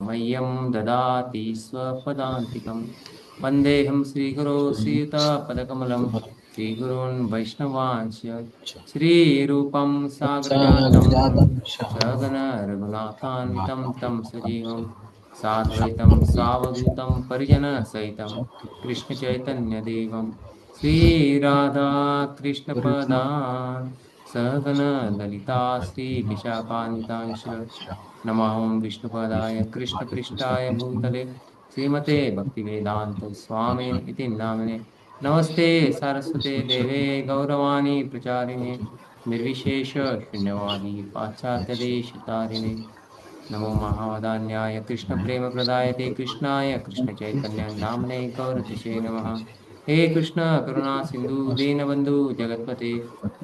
मह्यं ददाति स्वपदान्तिकं वन्देऽहं श्रीगुरो सीतापदकमलं श्रीगुरून् वैष्णवांश्च श्रीरूपं साग्रजातं सहगण रघुनाथान्वितं तं सजीवं साद्वैतं सावधूतं परिजनसहितं कृष्णचैतन्यदेवं श्रीराधा कृष्णपदान् सहगण ललिता श्रीविशाखान्वितांश्च नमां विष्णुपदाय कृष्णपृष्ठाय भूतले श्रीमते भक्तिवेदांत स्वामिन् इति नामिने नमस्ते सारस्वते देवे गौरवाणी प्रचारिणे निर्विशेष शून्यवादी पाश्चात्यदेशतारिणे नमो महावदान्याय कृष्णप्रेमप्रदायते कृष्णाय कृष्णचैतन्य नाम्ने गौरतिशे नमः। हे कृष्ण करुणा सिंधु दीनबंधु जगतपते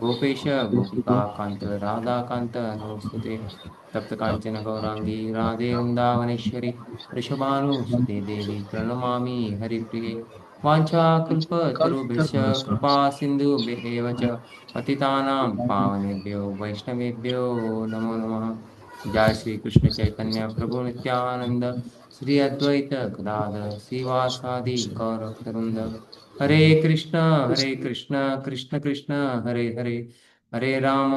गोपेश गोपिका कांत राधा कांत नमोस्तुते तप्त कांचन गौरांगी राधे वृंदावनेश्वरी वृषभानुसुते देवी प्रणमामि हरिप्रिये वाञ्छाकल्पतरुभ्यश्च कृपा सिन्धुभ्येव च पतितानां पावनेभ्यो वैष्णवेभ्यो नमो नमः। जय श्री कृष्ण चैतन्य प्रभु नित्यानंद श्री अद्वैत गदाधर श्रीवासादि गौर भक्तवृंद हरे कृष्ण कृष्ण कृष्ण हरे हरे हरे राम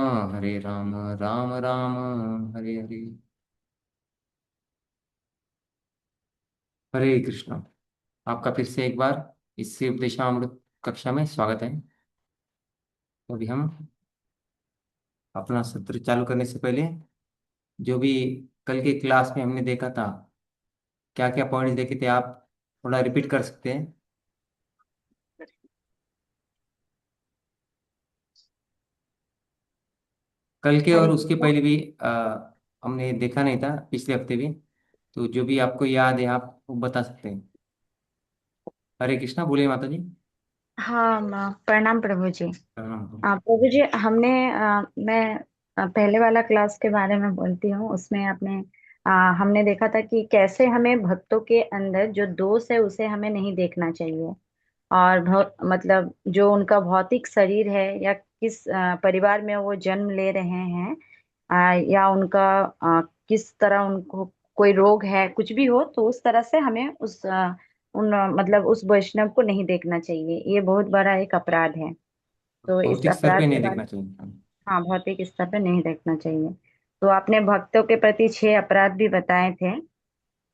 राम राम हरे हरे। हरे कृष्ण। आपका फिर से एक बार इस शिव दिशामृत कक्षा में स्वागत है। तो अभी हम अपना सत्र चालू करने से पहले जो भी कल के क्लास में हमने देखा था, क्या क्या पॉइंट्स देखे थे, आप थोड़ा रिपीट कर सकते हैं। कल के और हरे उसके कृष्णा। पहले भी हमने देखा नहीं था, पिछले हफ्ते भी। तो जो भी आपको याद है आप वो बता सकते हैं। हरे कृष्णा, बोलिए माता जी। हाँ प्रणाम प्रभु जी। प्रणाम। प्रभु जी हमने मैं पहले वाला क्लास के बारे में बोलती हूँ। उसमें हमने देखा था कि कैसे हमें भक्तों के अंदर जो दोष है उसे हमें नहीं देखना चाहिए। और मतलब जो उनका भौतिक शरीर है या किस परिवार में वो जन्म ले रहे हैं, या उनका किस तरह उनको कोई रोग है, कुछ भी हो, तो उस तरह से हमें मतलब उस वैष्णव को नहीं देखना चाहिए। ये बहुत बड़ा एक अपराध है। तो इस भौतिक स्तर अपराध पे के नहीं बारे देखना चाहिए। हाँ, भौतिक स्तर पे नहीं देखना चाहिए। तो आपने भक्तों के प्रति 6 अपराध भी बताए थे,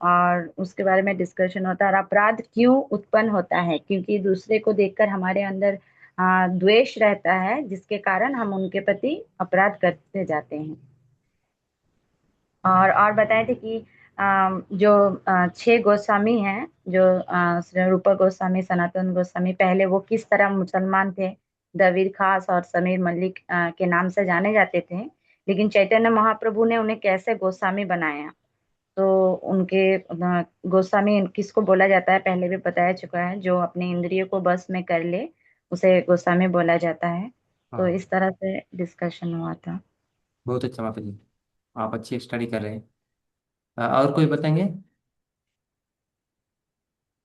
और उसके बारे में डिस्कशन होता है। और अपराध क्यों उत्पन्न होता है? क्योंकि दूसरे को देखकर हमारे अंदर द्वेष रहता है, जिसके कारण हम उनके प्रति अपराध करते जाते हैं। और बताए थे कि जो 6 गोस्वामी हैं, जो श्री रूपा गोस्वामी, सनातन गोस्वामी, पहले वो किस तरह मुसलमान थे, दवीर खास और समीर मलिक के नाम से जाने जाते थे। लेकिन चैतन्य महाप्रभु ने उन्हें कैसे गोस्वामी बनाया। तो उनके गोस्वामी किसको बोला जाता है पहले भी बताया चुका है। जो अपने इंद्रियों को बस में कर ले, उसे गोस्वामी बोला जाता है। तो हाँ, इस तरह से डिस्कशन हुआ था। बहुत अच्छा माता जी, आप अच्छी स्टडी कर रहे हैं। और कोई बताएंगे।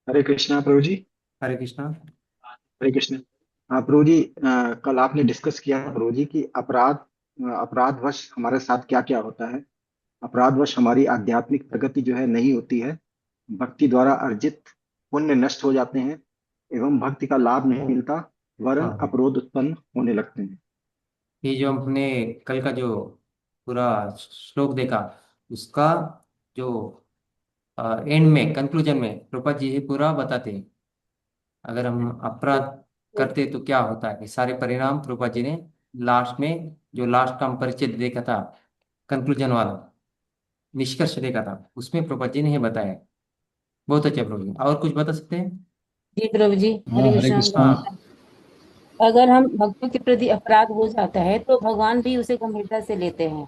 हरे कृष्णा प्रभु जी। हरे कृष्णा। हरे कृष्ण। हाँ प्रभु जी, कल आपने डिस्कस किया था प्रभु जी कि अपराधवश हमारे साथ क्या क्या होता है। अपराधवश हमारी आध्यात्मिक प्रगति जो है नहीं होती है। भक्ति द्वारा अर्जित पुण्य नष्ट हो जाते हैं एवं भक्ति का लाभ नहीं मिलता, वरन हाँ, अपरोध उत्पन्न होने लगते हैं। ये जो हमने कल का जो पूरा श्लोक देखा, उसका जो एंड में कंक्लूजन में रूपा जी ही पूरा बताते हैं। अगर हम अपराध करते तो क्या होता है, ये सारे परिणाम रूपा जी ने लास्ट में, जो लास्ट का हम परिचय देखा था, कंक्लूजन वाला निष्कर्ष देखा था, उसमें प्रभा जी ने ही बताया। बहुत अच्छा प्रभु जी, और कुछ बता सकते हैं। जी प्रभु जी, हाँ हरे हरे कृष्णा। कृष्णा। हाँ। अगर हम भक्तों के प्रति अपराध हो जाता है तो भगवान भी उसे गंभीरता से लेते हैं।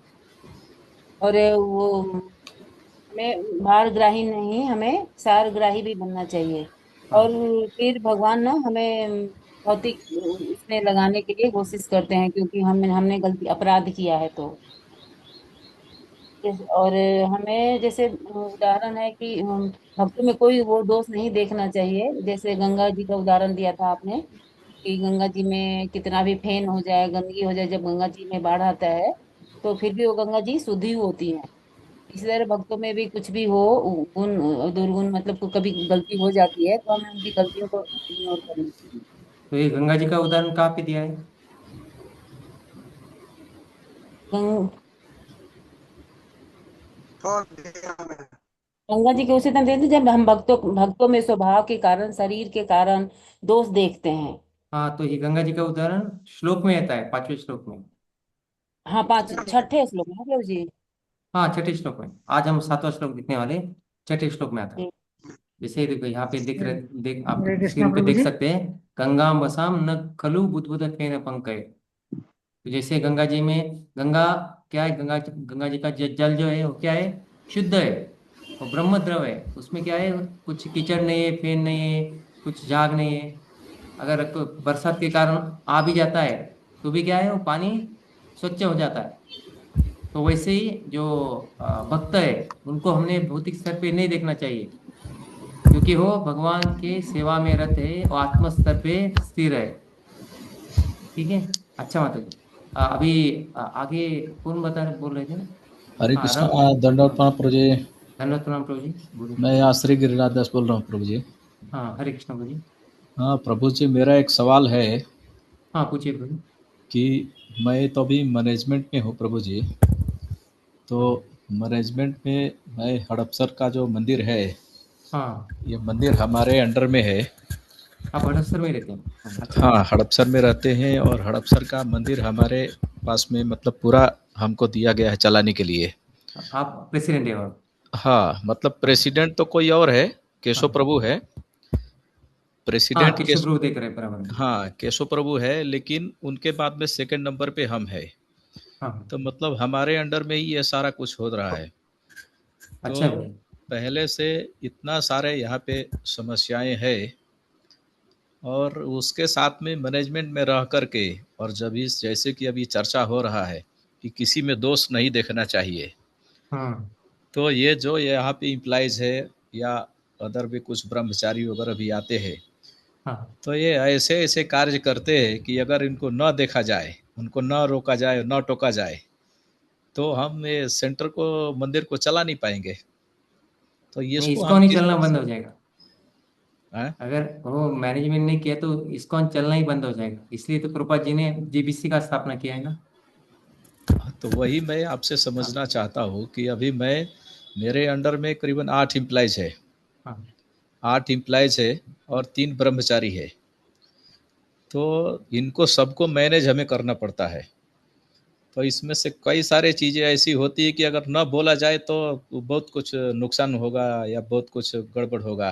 और वो हमें भारग्राही नहीं, हमें सारग्राही भी बनना चाहिए। और हाँ। फिर भगवान ना हमें भौतिक इसमें लगाने के लिए कोशिश करते हैं, क्योंकि हमने गलती अपराध किया है तो। और हमें जैसे उदाहरण है कि भक्तों में कोई वो दोष नहीं देखना चाहिए। जैसे गंगा जी का उदाहरण दिया था आपने कि गंगा जी में कितना भी फेन हो जाए, गंदगी हो जाए, जब गंगा जी में बाढ़ आता है तो फिर भी वो गंगा जी शुद्ध ही होती है। इसी तरह भक्तों में भी कुछ भी हो, गुण दुर्गुण, मतलब कभी गलती हो जाती है, तो हमें उनकी गलतियों को इग्नोर करना चाहिए। तो ये गंगा जी का उदाहरण कहाँ पे दिया है? गं- गंगा जी के उसी तरह देते जब हम भक्तों भक्तों में स्वभाव के कारण, शरीर के कारण दोष देखते हैं। हाँ, तो ये गंगा जी का उदाहरण श्लोक में आता है, 5वें श्लोक में। हाँ, पांच छठे श्लोक में है प्रभु जी। हाँ, छठे श्लोक में। आज हम 7वां श्लोक देखने वाले, छठे श्लोक में आता है। जी। जैसे देखो यहाँ पे देख रहे, देख आप हरे कृष्णा स्क्रीन पे प्रभु देख जी। सकते हैं, गंगाम वसाम न खलु बुद्बुद फेन पंकय। तो जैसे गंगा जी में, गंगा क्या है? गंगा गंगा जी का जल जो है वो क्या है? शुद्ध है, और ब्रह्म द्रव है। उसमें क्या है? कुछ कीचड़ नहीं है, फेन नहीं है, कुछ झाग नहीं है। अगर बरसात के कारण आ भी जाता है तो भी क्या है, वो पानी स्वच्छ हो जाता है। तो वैसे ही जो भक्त है, उनको हमने भौतिक स्तर पे नहीं देखना चाहिए, क्योंकि वो भगवान के सेवा में रत है और आत्म स्तर पे स्थिर है। ठीक है। अच्छा माता जी, अभी आगे कौन बोल रहे थे ना? हरे हाँ, कृष्णा। दंडवत प्रणाम प्रभु जी। धन्यवाद प्रणाम प्रभु जी, बोलिए। मैं यहाँ श्री गिरिराज दास बोल रहा हूँ प्रभु जी। हाँ, हरे कृष्णा प्रभु जी। हाँ प्रभु जी, मेरा एक सवाल है हाँ, पूछिए प्रभु जी। कि मैं तो अभी मैनेजमेंट में हूँ प्रभु जी। तो मैनेजमेंट में मैं हड़पसर का जो मंदिर है, हाँ, ये मंदिर हमारे अंडर में है। आप हड़पसर में रहते हैं? हाँ, अच्छा। हाँ, हड़पसर में रहते हैं और हड़पसर का मंदिर हमारे पास में मतलब पूरा हमको दिया गया है चलाने के लिए। आप प्रेसिडेंट है और? हाँ, मतलब प्रेसिडेंट तो कोई और है, केशव हाँ, प्रभु है। हाँ, प्रेसिडेंट केशव प्रभु देख रहे हैं बराबर में। हाँ, केशव प्रभु है, लेकिन उनके बाद में सेकंड नंबर पे हम है। हाँ, तो मतलब हमारे अंडर में ही ये सारा कुछ हो रहा है। अच्छा तो भाई। पहले से इतना सारे यहाँ पे समस्याएं हैं, और उसके साथ में मैनेजमेंट में रह कर के, और जब इस जैसे कि अभी चर्चा हो रहा है कि किसी में दोष नहीं देखना चाहिए, हाँ, तो ये जो यहाँ पे इम्प्लाइज है या अदर भी कुछ ब्रह्मचारी वगैरह भी आते हैं, हाँ, तो ये ऐसे ऐसे कार्य करते हैं कि अगर इनको न देखा जाए, उनको न रोका जाए, न टोका जाए, तो हम ये सेंटर को, मंदिर को चला नहीं पाएंगे। तो नहीं, इसको हम इस्कॉन ही किस चलना तरह बंद से हो जाएगा। हैं? अगर वो मैनेजमेंट ने किया तो इस्कॉन चलना ही बंद हो जाएगा, इसलिए तो प्रभुपाद जी ने जीबीसी का स्थापना किया है ना। तो वही मैं आपसे हाँ, समझना चाहता हूँ कि अभी मैं, मेरे अंडर में करीबन 8 एम्प्लॉयज है, हाँ, 8 एम्प्लॉयज है और 3 ब्रह्मचारी है। तो इनको सबको मैनेज हमें करना पड़ता है। तो इसमें से कई सारे चीज़ें ऐसी होती है कि अगर न बोला जाए तो बहुत कुछ नुकसान होगा या बहुत कुछ गड़बड़ होगा।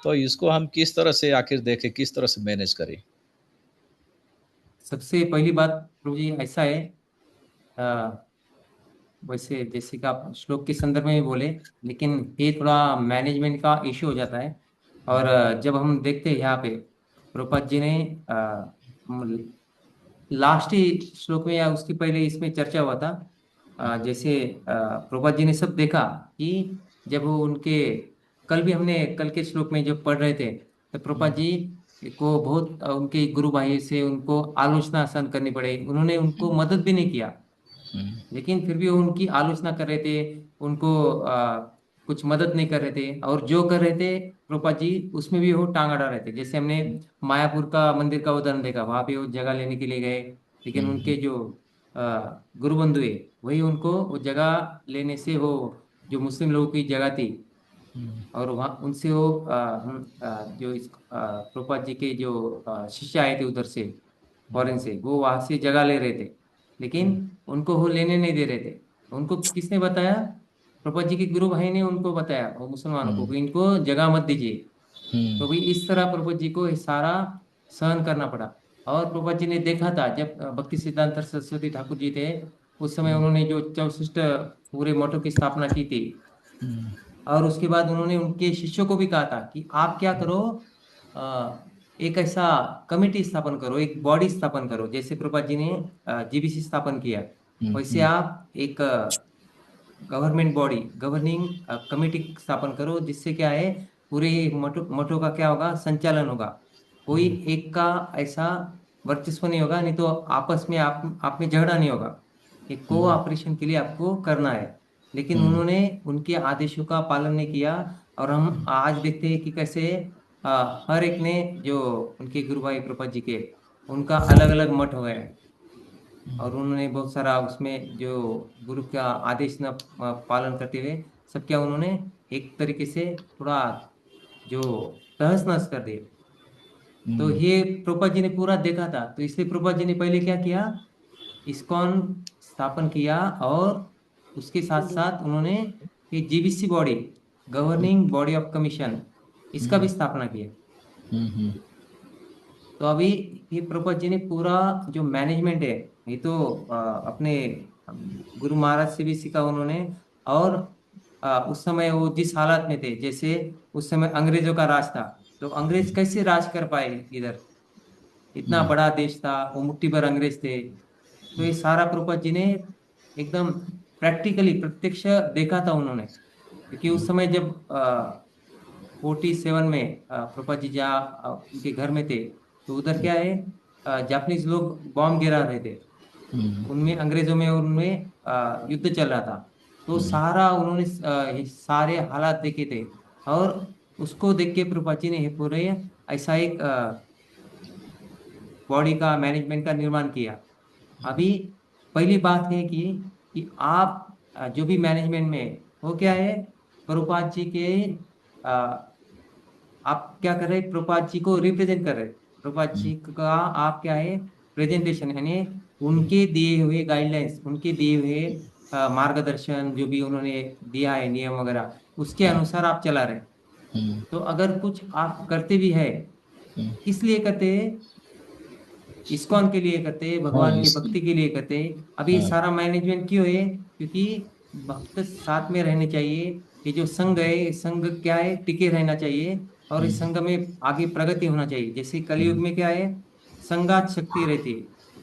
तो इसको हम किस तरह से आखिर देखें, किस तरह से मैनेज करें? सबसे पहली बात प्रभु जी ऐसा है, वैसे जैसे कि आप श्लोक के संदर्भ में भी बोले, लेकिन ये थोड़ा मैनेजमेंट का इश्यू हो जाता है। और जब हम देखते हैं यहाँ पे प्रभुपाद जी ने लास्ट ही श्लोक में या उसकी पहले इसमें चर्चा हुआ था, जैसे प्रभुपाद जी ने सब देखा कि जब वो उनके, कल भी हमने कल के श्लोक में जब पढ़ रहे थे, तो प्रभुपाद जी को बहुत उनके गुरु भाई से उनको आलोचना सहन करनी पड़ी, उन्होंने उनको मदद भी नहीं किया, लेकिन फिर भी वो उनकी आलोचना कर रहे थे, उनको कुछ मदद नहीं कर रहे थे, और जो कर रहे थे प्रभुपाद जी उसमें भी वो टांग अड़ा रहे थे। जैसे हमने मायापुर का मंदिर का उदाहरण देखा, वहां पे वो जगह लेने के लिए गए, लेकिन उनके जो गुरु बंधु है, वही उनको वो जगह लेने से, वो जो मुस्लिम लोगों की जगह थी, और वहाँ उनसे वो जो इस प्रभुपाद जी के जो शिष्य आए थे उधर से, फॉरेन से, वो वहां से जगह ले रहे थे, लेकिन उनको वो लेने नहीं दे रहे थे। उनको किसने बताया? प्रभुपाद जी के गुरु भाई ने उनको बताया, वो मुसलमानों को, कि इनको जगह मत दीजिए। तो भी इस तरह प्रभुपाद जी को ये सारा सहन करना पड़ा। और प्रभुपाद जी ने देखा था, जब भक्ति सिद्धांत सरस्वती ठाकुर जी थे, उस समय उन्होंने जो 64 पूरे मठों की स्थापना की थी, और उसके बाद उन्होंने उनके शिष्यों को भी कहा था कि आप क्या करो, एक ऐसा कमेटी स्थापन करो, एक बॉडी स्थापन करो, जैसे प्रभुपाद जी ने जीबीसी स्थापन किया, वैसे आप एक गवर्नमेंट बॉडी, गवर्निंग कमेटी स्थापन करो, जिससे क्या है, पूरे मठों मठों का क्या होगा, संचालन होगा। कोई एक का ऐसा वर्चस्व नहीं होगा, नहीं तो आपस में आप में झगड़ा नहीं होगा। एक कोऑपरेशन के लिए आपको करना है। लेकिन उन्होंने उनके आदेशों का पालन नहीं किया। और हम आज देखते हैं कि कैसे हर एक ने जो उनके गुरु भाई प्रपद जी के, उनका अलग अलग मठ हो गए। और उन्होंने बहुत सारा उसमें जो गुरु का आदेश न पालन करते हुए सब क्या उन्होंने एक तरीके से थोड़ा जो तहस नहस कर दिए। तो ये प्रभुपाद जी ने पूरा देखा था, तो इसलिए प्रभुपाद जी ने पहले क्या किया, इस्कॉन स्थापन किया। और उसके साथ साथ उन्होंने ये GBC body, governing body of commission, इसका भी स्थापना किया। तो अभी ये प्रभुपाद जी ने पूरा जो मैनेजमेंट है, ये तो अपने गुरु महाराज से भी सीखा उन्होंने। और उस समय वो जिस हालात में थे, जैसे उस समय अंग्रेजों का राज था, तो अंग्रेज कैसे राज कर पाए इधर, इतना बड़ा देश था, वो मुट्ठी भर अंग्रेज थे। तो ये सारा प्रभुपाद जी ने एकदम प्रैक्टिकली प्रत्यक्ष देखा था उन्होंने। क्योंकि उस समय जब 47 में प्रभुपाद जी जहाँ उनके घर में थे, तो उधर क्या है, जापानीज लोग बॉम्ब गिरा रहे थे, उनमें अंग्रेजों में और उनमें युद्ध चल रहा था। तो सारा उन्होंने ये सारे हालात देखे थे। और उसको देख के प्रभुपाद जी ने ये पूरे ऐसा एक बॉडी का मैनेजमेंट का निर्माण किया। अभी पहली बात है कि आप जो भी मैनेजमेंट में वो क्या है, प्रभुपाद जी के आप क्या कर रहे हैं, प्रभुपाद जी को रिप्रेजेंट कर रहे हैं। प्रभुपाद जी का आप क्या है, प्रेजेंटेशन, यानी उनके दिए हुए गाइडलाइंस, उनके दिए हुए मार्गदर्शन जो भी उन्होंने दिया है नियम वगैरह, उसके अनुसार आप चला रहे हैं। तो अगर कुछ आप करते भी है, किस लिए करते हैं, इस्कॉन के लिए करते हैं, हाँ भगवान की इस भक्ति के लिए करते हैं। अभी ये हाँ सारा मैनेजमेंट क्यों है, क्योंकि भक्त साथ में रहने चाहिए। ये जो संघ है, ये संघ क्या है, टिके रहना चाहिए। और इस संघ में आगे प्रगति होना चाहिए। जैसे कलयुग में क्या है, संघात शक्ति रहती है,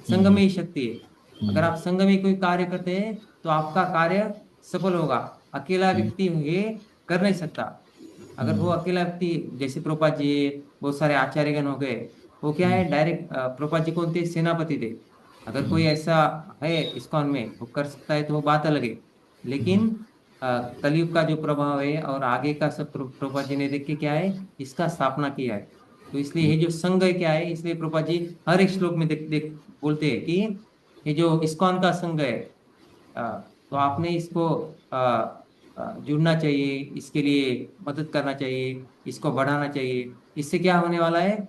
संघ में ही शक्ति है। अगर आप संघ में कोई कार्य करते हैं तो आपका कार्य सफल होगा। अकेला व्यक्ति ये कर नहीं सकता। अगर वो अकेला व्यक्ति, जैसे प्रभुपाद जी, बहुत सारे आचार्यगण हो गए, वो क्या है, डायरेक्ट प्रभुपाद जी कौन थे, सेनापति थे। अगर कोई ऐसा है इस्कॉन में वो कर सकता है तो वो बात अलग है। लेकिन कलयुग का जो प्रभाव है और आगे का सब प्रभुपाद जी ने देख के क्या है, इसका स्थापना किया है। तो इसलिए ये जो संघ है क्या है, इसलिए प्रभुपाद जी हर एक श्लोक में देख देख बोलते हैं कि ये जो इस्कॉन का संघ है, तो आपने इसको जुड़ना चाहिए, इसके लिए मदद करना चाहिए, इसको बढ़ाना चाहिए। इससे क्या होने वाला है,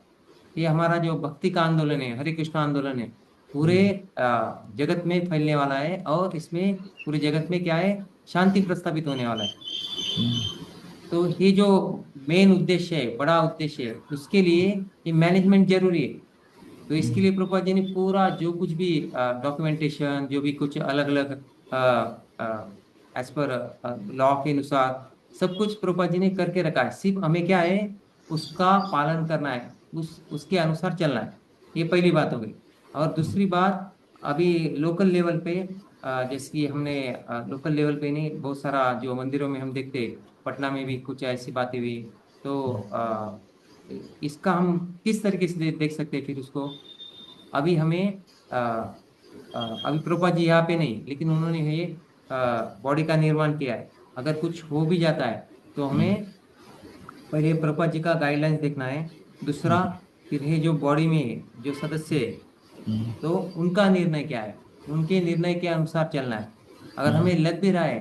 ये हमारा जो भक्ति का आंदोलन है, हरे कृष्ण आंदोलन है, पूरे जगत में फैलने वाला है। और इसमें पूरे जगत में क्या है, शांति प्रस्तावित होने वाला है। तो ये जो मेन उद्देश्य है, बड़ा उद्देश्य है, उसके लिए ये मैनेजमेंट जरूरी है। तो इसके लिए प्रभुपाद जी ने पूरा जो कुछ भी डॉक्यूमेंटेशन, जो भी कुछ अलग अलग एज पर लॉ के अनुसार सब कुछ प्रभुपाद जी ने करके रखा है। सिर्फ हमें क्या है, उसका पालन करना है, उसके अनुसार चलना है। ये पहली बात हो गई। और दूसरी बात, अभी लोकल लेवल पे जैसे कि हमने लोकल लेवल पे नहीं, बहुत सारा जो मंदिरों में हम देखते हैं, पटना में भी कुछ ऐसी बातें हुई। तो इसका हम किस तरीके से देख सकते हैं फिर उसको। अभी हमें अभी प्रभुपाद जी यहाँ पे नहीं, लेकिन उन्होंने ये बॉडी का निर्माण किया है। अगर कुछ हो भी जाता है तो हमें पहले प्रभुपाद जी का गाइडलाइंस देखना है। दूसरा, फिर ये जो बॉडी में जो सदस्य है, तो उनका निर्णय क्या है, उनके निर्णय के अनुसार चलना है। अगर हमें लग भी रहा है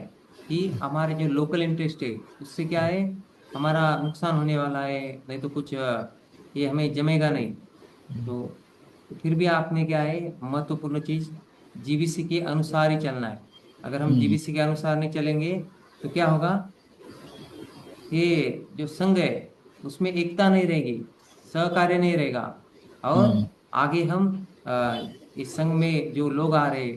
कि हमारे जो लोकल इंटरेस्ट है उससे क्या है, हमारा नुकसान होने वाला है, नहीं तो कुछ ये हमें जमेगा नहीं, तो फिर भी आपने क्या है, महत्वपूर्ण चीज जीबीसी के अनुसार ही चलना है। अगर हम जीबीसी के अनुसार नहीं चलेंगे तो क्या होगा, ये जो संघ है उसमें एकता नहीं रहेगी, सहकार्य नहीं रहेगा। और आगे हम इस संघ में जो लोग आ रहे,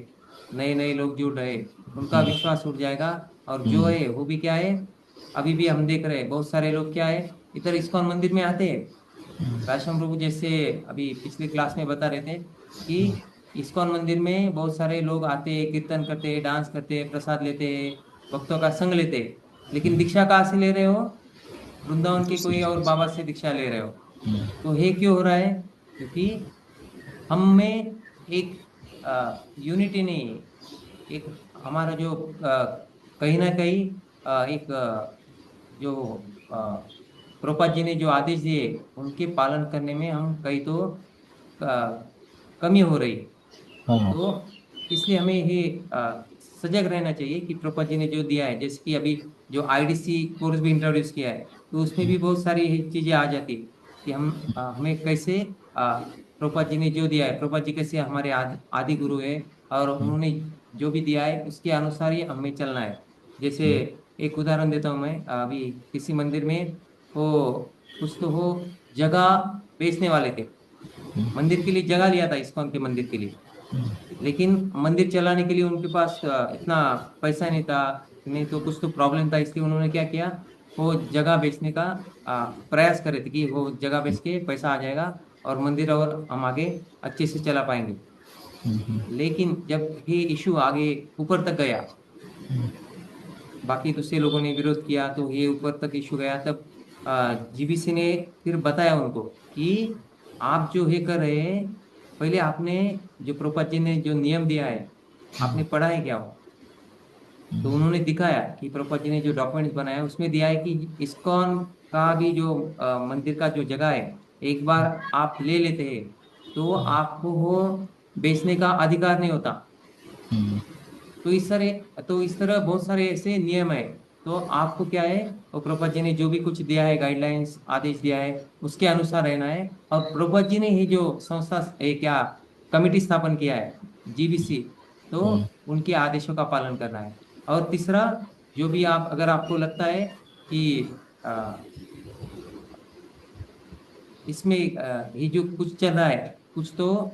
नए नए लोग जुड़ रहे, उनका विश्वास उठ जाएगा। और जो है वो भी क्या है, अभी भी हम देख रहे हैं बहुत सारे लोग क्या है, इधर इस्कॉन मंदिर में आते हैं। वैष्णव प्रभु जैसे अभी पिछले क्लास में बता रहे थे कि इस्कॉन मंदिर में बहुत सारे लोग आते हैं, कीर्तन करते हैं, डांस करते हैं, प्रसाद लेते हैं, भक्तों का संग लेते हैं। लेकिन दीक्षा कहाँ से ले रहे हो, वृंदावन के कोई और बाबा से दीक्षा ले रहे हो। तो ये क्यों हो रहा है, क्योंकि हम में एक यूनिटी नहीं है। एक हमारा जो कहीं ना कहीं एक जो प्रभुपाद जी ने जो आदेश दिए उनके पालन करने में हम कहीं तो कमी हो रही है। हाँ। तो इसलिए हमें ये सजग रहना चाहिए कि प्रभुपाद जी ने जो दिया है, जैसे कि अभी जो आईडीसी कोर्स भी इंट्रोड्यूस किया है, तो उसमें भी बहुत सारी चीजें आ जाती है कि हमें कैसे प्रभुपाद जी ने जो दिया है, प्रभुपाद जी कैसे हमारे आदि गुरु है, और उन्होंने जो भी दिया है उसके अनुसार ही हमें चलना है। जैसे एक उदाहरण देता हूँ मैं, अभी किसी मंदिर में वो कुछ तो वो जगह बेचने वाले थे, मंदिर के लिए जगह लिया था इस्कॉन के मंदिर के लिए, लेकिन मंदिर चलाने के लिए उनके पास इतना पैसा नहीं था, नहीं तो कुछ तो प्रॉब्लम था, इसलिए उन्होंने क्या किया, वो जगह बेचने का प्रयास कर रहे थे कि वो जगह बेच के पैसा आ जाएगा और मंदिर और हम आगे अच्छे से चला पाएंगे। लेकिन जब ये इशू आगे ऊपर तक गया, बाकी दूसरे लोगों ने विरोध किया, तो ये ऊपर तक इशू गया, तब जीबीसी ने फिर बताया उनको कि आप जो ये कर रहे हैं, पहले आपने जो प्रभुपाद जी ने जो नियम दिया है आपने पढ़ा है क्या वो? तो उन्होंने दिखाया कि प्रभुपाद जी ने जो डॉक्यूमेंट्स बनाया उसमें दिया है कि इस्कॉन का भी जो मंदिर का जो जगह है, एक बार आप ले लेते हैं तो आपको वो बेचने का अधिकार नहीं होता। तो इस तरह बहुत सारे ऐसे नियम है। तो आपको क्या है, और प्रभुपाद जी ने जो भी कुछ दिया है, गाइडलाइंस आदेश दिया है, उसके अनुसार रहना है। और प्रभुपाद जी ने ही जो संस्था क्या कमिटी स्थापन किया है, जीबीसी, तो उनके आदेशों का पालन करना है। और तीसरा, जो भी आप अगर आपको लगता है कि इसमें ये जो कुछ चल रहा है, कुछ तो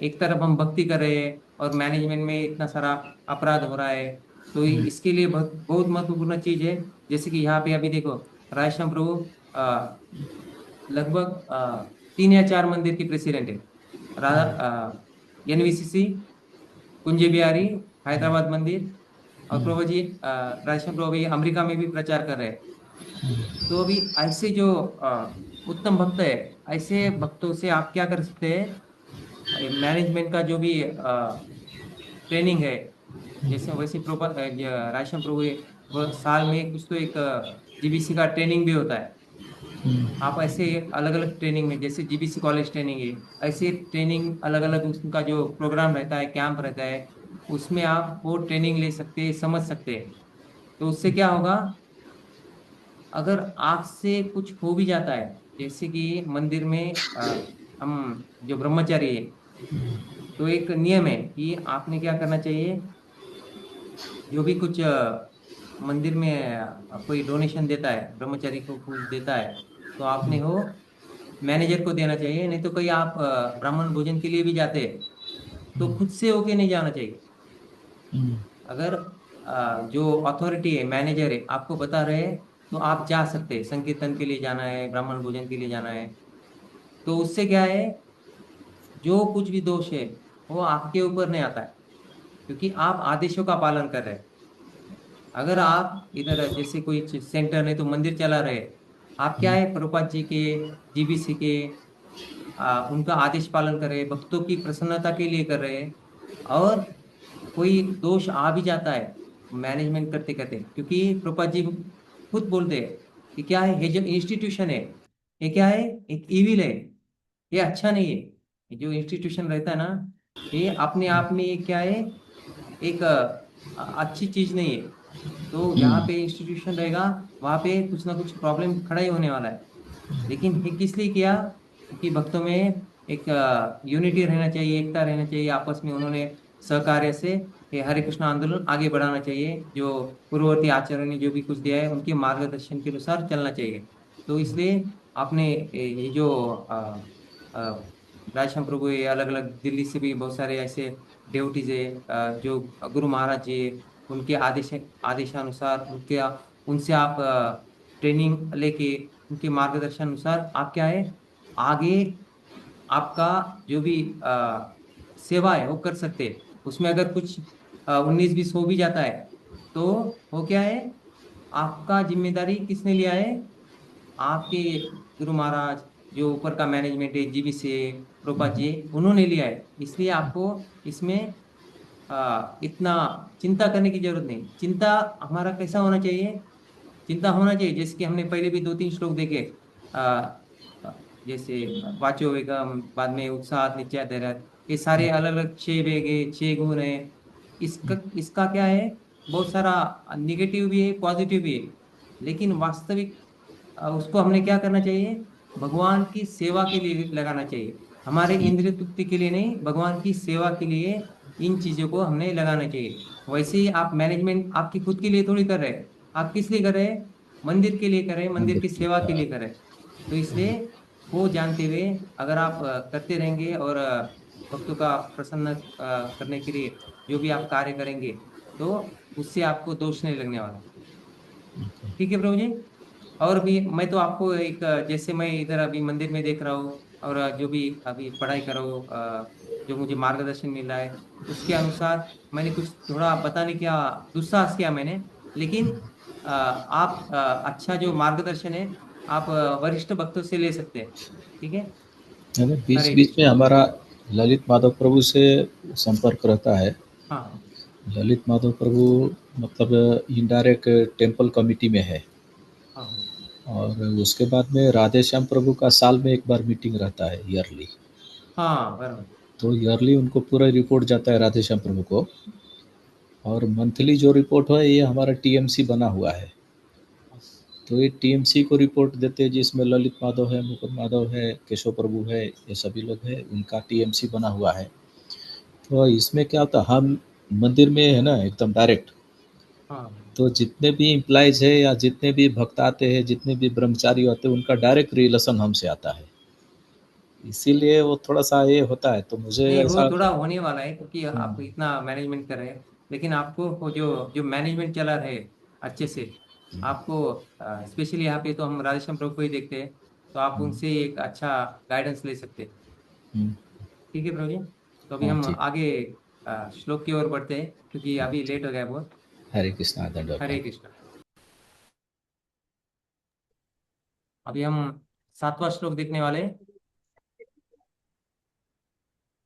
एक तरफ हम भक्ति कर रहे हैं और मैनेजमेंट में इतना सारा अपराध हो रहा है, तो इसके लिए बहुत बहुत महत्वपूर्ण चीज है। जैसे कि यहाँ पे अभी देखो, रायश्याम प्रभु लगभग 3 या 4 मंदिर के प्रेसिडेंट है। राधा एनवीसीसी, कुंज बिहारी, हैदराबाद मंदिर, और प्रभु जी रायश्याम प्रभु अभी अमेरिका में भी प्रचार कर रहे हैं। तो अभी ऐसे जो उत्तम भक्त है, ऐसे भक्तों से आप क्या कर सकते हैं, मैनेजमेंट का जो भी ट्रेनिंग है, जैसे वैसे प्रॉपर राशन प्रभु है, वो साल में कुछ तो एक जीबीसी का ट्रेनिंग भी होता है। आप ऐसे अलग अलग ट्रेनिंग में, जैसे जीबीसी कॉलेज ट्रेनिंग है, ऐसे ट्रेनिंग अलग अलग उनका जो प्रोग्राम रहता है, कैंप रहता है, उसमें आप वो ट्रेनिंग ले सकते हैं, समझ सकते हैं। तो उससे क्या होगा, अगर आपसे कुछ हो भी जाता है, जैसे कि मंदिर में हम जो ब्रह्मचारी है, तो एक नियम है कि आपने क्या करना चाहिए, जो भी कुछ मंदिर में कोई डोनेशन देता है, ब्रह्मचारी को कुछ देता है, तो आपने वो मैनेजर को देना चाहिए। नहीं तो कहीं आप ब्राह्मण भोजन के लिए भी जाते हैं तो खुद से होके नहीं जाना चाहिए। अगर जो अथॉरिटी है, मैनेजर है, आपको बता रहे हैं, तो आप जा सकते हैं, संकीर्तन के लिए जाना है, ब्राह्मण भोजन के लिए जाना है। तो उससे क्या है, जो कुछ भी दोष है वो आपके ऊपर नहीं आता है, क्योंकि आप आदेशों का पालन कर रहे हैं। अगर आप इधर जैसे कोई सेंटर नहीं तो मंदिर चला रहे, आप क्या है, प्रभुपाद जी के, जीबीसी के उनका आदेश पालन कर रहे हैं, भक्तों की प्रसन्नता के लिए कर रहे हैं। और कोई दोष आ भी जाता है मैनेजमेंट करते करते, क्योंकि प्रभुपाद जी खुद बोलते हैं कि क्या है, ये जो इंस्टीट्यूशन है, ये क्या है, एक इविल है, ये अच्छा नहीं है। ये जो इंस्टीट्यूशन रहता है ना, ये अपने आप में ये क्या है, एक अच्छी चीज नहीं है। तो जहाँ पे इंस्टीट्यूशन रहेगा वहाँ पे कुछ ना कुछ प्रॉब्लम खड़ा ही होने वाला है। लेकिन ये किस लिए किया, क्योंकि भक्तों में एक यूनिटी रहना चाहिए, एकता रहना चाहिए आपस में। उन्होंने सहकार्य से ये हरे कृष्ण आंदोलन आगे बढ़ाना चाहिए, जो पूर्ववर्ती आचार्यों ने जो भी कुछ दिया है उनके मार्गदर्शन के अनुसार चलना चाहिए। तो इसलिए आपने ये जो राजश्याम प्रभु, ये अलग अलग दिल्ली से भी बहुत सारे ऐसे डिवोटीज है, जो गुरु महाराज जी, उनके आदेशानुसार उनसे आप ट्रेनिंग लेके, उनके मार्गदर्शन अनुसार आप क्या है, आगे आपका जो भी सेवा है वो कर सकते हैं। उसमें अगर कुछ 19-20 हो भी जाता है, तो वो क्या है, आपका जिम्मेदारी किसने लिया है, आपके गुरु महाराज, जो ऊपर का मैनेजमेंट है, जीबी से प्रभुपाद जी, उन्होंने लिया है। इसलिए आपको इसमें इतना चिंता करने की जरूरत नहीं। चिंता हमारा कैसा होना चाहिए? चिंता होना चाहिए जैसे कि हमने पहले भी दो तीन श्लोक देखे। आ, जैसे वाचो वेगम, बाद में उत्साह नित्या धैर्य, ये सारे अलग अलग छह वेग है, छह गुण है। इसका इसका क्या है, बहुत सारा निगेटिव भी है, पॉजिटिव भी है। लेकिन वास्तविक उसको हमने क्या करना चाहिए? भगवान की सेवा के लिए लगाना चाहिए। हमारे इंद्रिय तृप्ति के लिए नहीं, भगवान की सेवा के लिए इन चीजों को हमने लगाना चाहिए। वैसे ही आप मैनेजमेंट आपकी खुद के लिए थोड़ी कर रहे हैं। आप किस लिए कर रहे हैं? मंदिर के लिए कर रहे हैं, मंदिर मंदिर की की सेवा के लिए कर रहे हैं। तो इसलिए वो जानते हुए अगर आप करते रहेंगे और भक्तों का प्रसन्न करने के लिए जो भी आप कार्य करेंगे, तो उससे आपको दोष नहीं लगने वाला। ठीक है प्रभु जी। और भी मैं तो आपको एक जैसे मैं इधर अभी मंदिर में देख रहा हूँ और जो भी अभी पढ़ाई कर रहा हूँ, जो मुझे मार्गदर्शन मिल रहा है उसके अनुसार मैंने कुछ थोड़ा बताने क्या दुस्साहस किया मैंने। लेकिन आप अच्छा जो मार्गदर्शन है आप वरिष्ठ भक्तों से ले सकते हैं। ठीक है। अगर बीच हरे बीच में कृष्ण। हमारा ललित माधव प्रभु से संपर्क रहता है। हाँ ललित माधव प्रभु मतलब इनडायरेक्ट टेम्पल कमिटी में है। हाँ और उसके बाद में राधे श्याम प्रभु का साल में एक बार मीटिंग रहता है, ईयरली। हाँ बराबर। तो ईयरली उनको पूरा रिपोर्ट जाता है राधे श्याम प्रभु को। और मंथली जो रिपोर्ट है ये हमारा टीएमसी बना हुआ है। तो ये टीएमसी को रिपोर्ट देते हैं जिसमें ललित माधव है, मुकुंद माधव है, केशव प्रभु है, ये सभी लोग हैं, उनका टीएमसी बना हुआ है। तो इसमें क्या होता है, हम मंदिर में है ना एकदम डायरेक्ट। हाँ तो जितने भी इम्प्लाइज है या जितने भी भक्त आते हैं, जितने भी ब्रह्मचारी होते हैं, उनका डायरेक्ट रिलेशन हमसे आता है। इसीलिए वो थोड़ा सा ये होता है, तो मुझे नहीं, वो ऐसा। थोड़ा होने वाला है क्योंकि आप हम्म, इतना मैनेजमेंट कर रहे हैं। लेकिन आपको वो जो जो मैनेजमेंट चला रहे अच्छे से, आपको स्पेशली यहाँ पे तो हम राधेश्याम प्रभु को ही देखते हैं। तो आप हम्म, उनसे एक अच्छा गाइडेंस ले सकते हैं। हम्म, ठीक है प्रभु जी। तो अभी हाँ हम जी। आगे श्लोक की ओर बढ़ते हैं क्योंकि हाँ अभी जी। लेट हो गया बहुत। हरे कृष्णा, हरे दंडवत। कृष्ण। अभी हम सातवां श्लोक देखने वाले हैं।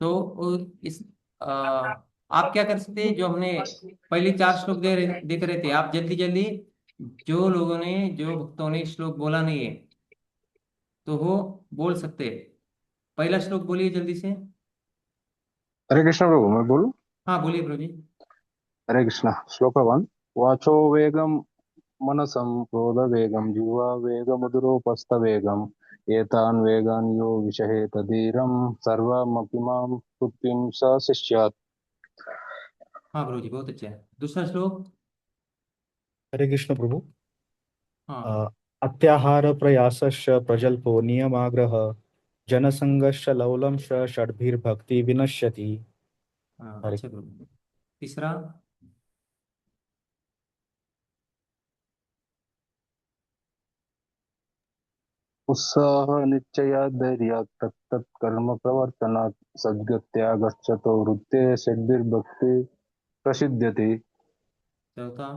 तो इस आप क्या कर सकते हैं, जो हमने पहले चार श्लोक देख रहे थे, आप जल्दी जल्दी जो लोगों ने जो भक्तों ने श्लोक बोला नहीं है तो वो बोल सकते हैं। पहला श्लोक बोलिए जल्दी से। हरे कृष्ण प्रभु, मैं बोलूं? हाँ बोलिए प्रभु जी। हरे कृष्ण। श्लोक वन। वाचो वेगम मनसं क्रोध वेगम जिह्वा वेगमुदरोपस्थ वेगम एतान वेगान यो विषहेत धीरम सर्वमपि मां पृथ्वीं स शिष्यात्। हाँ प्रभु जी बहुत अच्छा है। दूसरा श्लोक। हरे कृष्ण प्रभु। हाँ। अ, अत्याहार प्रयासश्च प्रजल्पो नियमाग्रह जनसंगश्च लौलंश्च षड्भिर्भक्ति विनश्यति। हाँ हरे। अच्छा प्रभु। तीसरा। उत्साह निश्चय धैर्य तत्त कर्म प्रवर्तनात् सद्गत्यागश्च तो वृत्ते सिद्धिर्भक्ति प्रसिद्ध्यति। चौथा।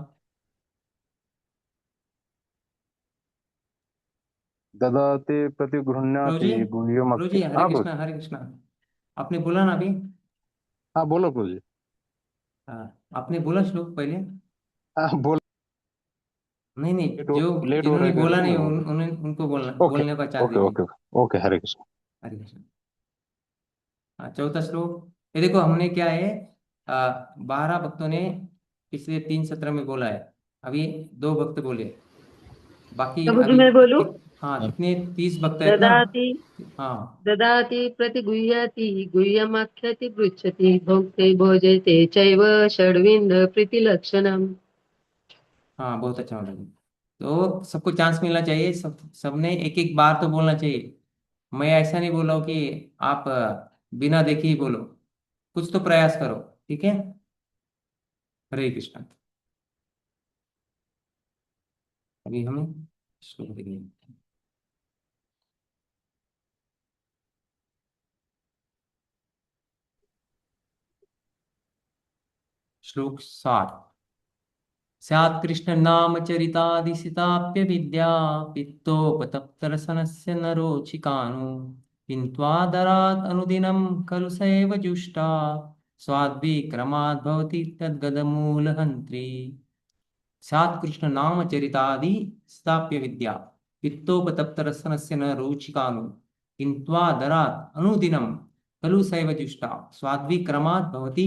ददाति प्रभु प्रतिगृह्णाति जी, प्रभु गुह्यमक्षि। जी हरे हाँ बोल। कृष्णा हरे कृष्णा। आपने बोला ना अभी? हाँ बोलो प्रभु जी। हाँ आपने बोला श्लोक पहले। हाँ बोल। नहीं नहीं, जो लेट हो जिन्होंने रहे थे बोला ना, नहीं मैं बोल। उनको बोलना, ओके बोलने का चांस ओके दीजिए। ओके। ओके हरे कृष्ण। हरे कृष्ण। हाँ चौथा श्लोक। ये देखो हमने क्या है, 12 भक्तों ने पिछले 3 सत्र में बोला है। अभी 2 भक्त बोले, बाकी प्रभु जी अभी मैं बोलूं? हाँ अब कितने 30 भक्त आहेत ना। ददाति हाँ ददाति प्रतिगुह्यति गुह्यमाख्यति पृच्छति भोक्ते भोजयते चैव षड्विंद प्रीतिलक्षणम्। हाँ बहुत अच्छा मतलब। तो सबको चांस मिलना चाहिए, सबने एक एक बार तो बोलना चाहिए। मैं ऐसा नहीं बोल रहा हूँ कि आप बिना देखे ही बोलो, कुछ तो प्रयास करो। ठीक है। हरे कृष्ण। अभी हम श्लोक देखेंगे। श्लोक 7। स्यात् कृष्ण नाम चरितादिशिताप्य विद्या पित्तोपतप्तरसनस्य नरोचिकानु हिन्त्वादरात् अनुदिनं खलु सैव जुष्टा स्वाद्वी क्रमाद् भवति तद्गदमूलहन्त्री स्यात् कृष्ण नाम चरितादि स्थाप्य विद्या पित्तोपतप्तरसनस्य न रोचिकानु किन्त्वादरात् अनुदिनं खलु सैव जुष्टा स्वाद्वी क्रमात् भवति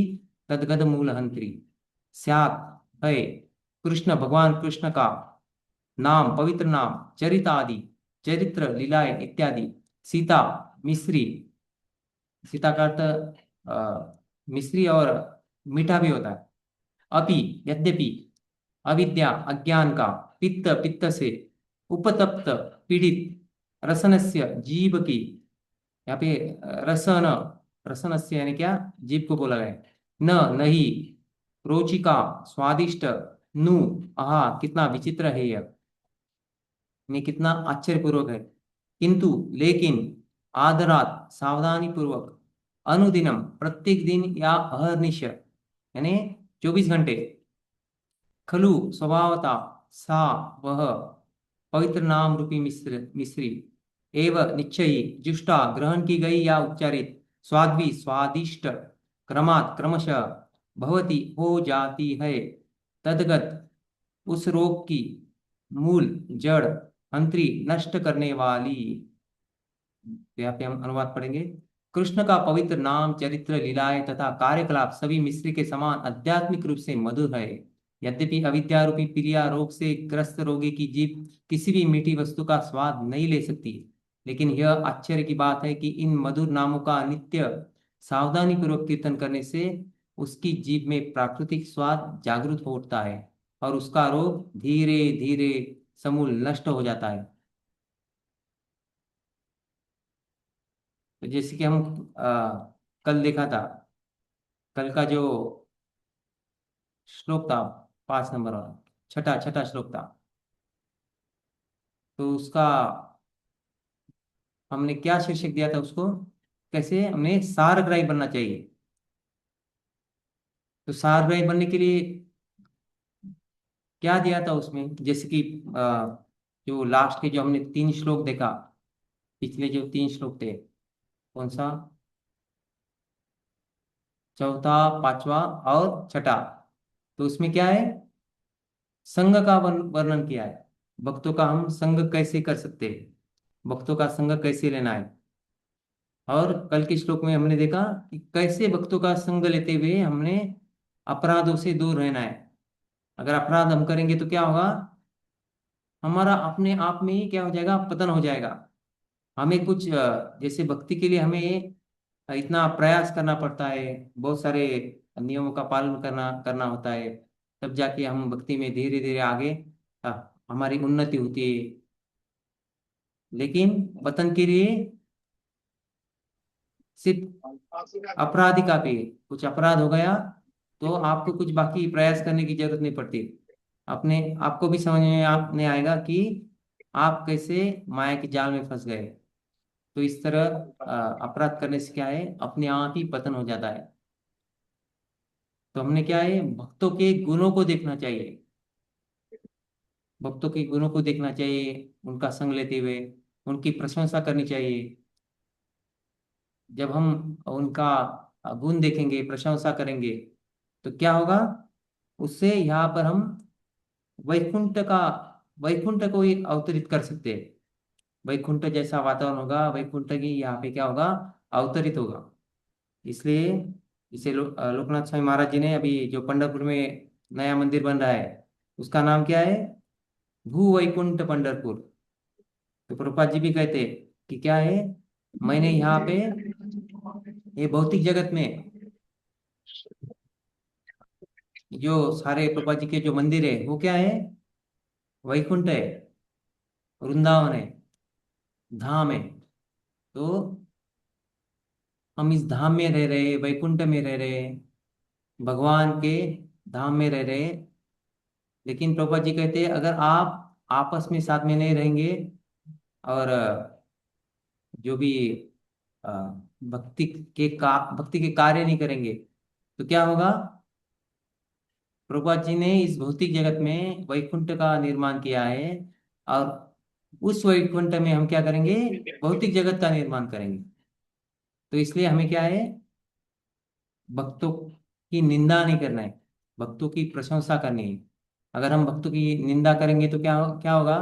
तद्गदमूलहन्त्री स्यात् है कृष्ण भगवान कृष्ण का नाम पवित्र नाम चरितादि चरित्र लीलाएं इत्यादि सीता मिश्री सीता का अर्थ मिश्री और मीठा भी होता है अपि यद्यपि अविद्या अज्ञान का पित्त पित्त से उपतप्त पीड़ित रसनस्य जीव की यहाँ पे रसन रसनस्य यानी क्या जीव को बोला गया है। न नहीं रोचिका स्वादिष्ट नु आहा कितना विचित्र है यह ये कितना आश्चर्यपूर्वक है किंतु लेकिन आदरात सावधानी पूर्वक अनुदिनम प्रत्येक दिन या अहर्निश यानी 24 घंटे खलु स्वभावता सा वह पवित्र नाम रूपी मिश्री एव निश्चयी जुष्टा ग्रहण की गई या उच्चारित स्वाद्वी स्वादिष्ट क्रमात् क्रमशः भवती हो जाती है तदगत उस रोग की मूल जड़ अंतरी नष्ट करने वाली। यहाँ पे हम अनुवाद पढ़ेंगे। कृष्ण का पवित्र नाम चरित्र लीलाएं तथा कार्यकलाप सभी मिश्री के समान आध्यात्मिक रूप से मधुर है। यद्यपि अविद्या रूपी पीलिया रोग से ग्रस्त रोगी की जीभ किसी भी मीठी वस्तु का स्वाद नहीं ले सकती, लेकिन यह आश्चर्य की बात है कि इन मधुर नामों का नित्य सावधानी पूर्वक कीर्तन करने से उसकी जीभ में प्राकृतिक स्वाद जागृत हो उठता है और उसका रोग धीरे धीरे समूल नष्ट हो जाता है। तो जैसे कि हम कल देखा था, कल का जो श्लोक था 5 नंबर वाला छठा छठा श्लोक था, तो उसका हमने क्या शीर्षक दिया था उसको, कैसे हमें सारग्राही बनना चाहिए। तो सारग्राही बनने के लिए क्या दिया था उसमें, जैसे कि जो लास्ट के जो हमने 3 श्लोक देखा, पिछले जो 3 श्लोक थे, कौन सा, चौथा पांचवा और छठा, तो उसमें क्या है, संघ का वर्णन किया है। भक्तों का हम संग कैसे कर सकते हैं, भक्तों का संग कैसे लेना है। और कल के श्लोक में हमने देखा कि कैसे भक्तों का संग लेते हुए हमने अपराधों से दूर रहना है। अगर अपराध हम करेंगे तो क्या होगा, हमारा अपने आप में ही क्या हो जाएगा, पतन हो जाएगा। हमें कुछ जैसे भक्ति के लिए हमें इतना प्रयास करना पड़ता है, बहुत सारे नियमों का पालन करना करना होता है, तब जाके हम भक्ति में धीरे धीरे आगे हमारी उन्नति होती है। लेकिन पतन के लिए सिर्फ अपराधी का भी कुछ अपराध हो गया तो आपको कुछ बाकी प्रयास करने की जरूरत नहीं पड़ती। अपने आपको भी समझ में नहीं आएगा कि आप कैसे माया के जाल में फंस गए। तो इस तरह अपराध करने से क्या है, अपने आप ही पतन हो जाता है। तो हमने क्या है, भक्तों के गुणों को देखना चाहिए, भक्तों के गुणों को देखना चाहिए, उनका संग लेते हुए उनकी प्रशंसा करनी चाहिए। जब हम उनका गुण देखेंगे, प्रशंसा करेंगे, तो क्या होगा, उससे यहाँ पर हम वैकुंठ का वैकुंठ को ही अवतरित कर सकते हैं। वैकुंठ जैसा वातावरण होगा, वैकुंठ की यहाँ पे क्या होगा, अवतरित होगा। इसलिए इसे लोकनाथ स्वामी महाराज जी ने अभी जो पंढरपुर में नया मंदिर बन रहा है, उसका नाम क्या है, भू वैकुंठ पंढरपुर। तो प्रभुपाद जी भी कहते हैं कि क्या है, मैंने यहाँ पे ये भौतिक जगत में जो सारे प्रभुपाद जी के जो मंदिर है वो क्या है, वैकुंठ है, वृंदावन है, धाम है। तो हम इस धाम में रह रहे, वैकुंठ में रह रहे, भगवान के धाम में रह रहे। लेकिन प्रभुपाद जी कहते हैं अगर आप आपस में साथ में नहीं रहेंगे और जो भी अ, भक्ति के कार्य नहीं करेंगे तो क्या होगा। प्रभुपाद जी ने इस भौतिक जगत में वैकुंठ का निर्माण किया है और उस वैकुंठ में हम क्या करेंगे, भौतिक जगत का निर्माण करेंगे। तो इसलिए हमें क्या है, भक्तों की निंदा नहीं करना है, भक्तों की प्रशंसा करनी है। अगर हम भक्तों की निंदा करेंगे तो क्या होगा?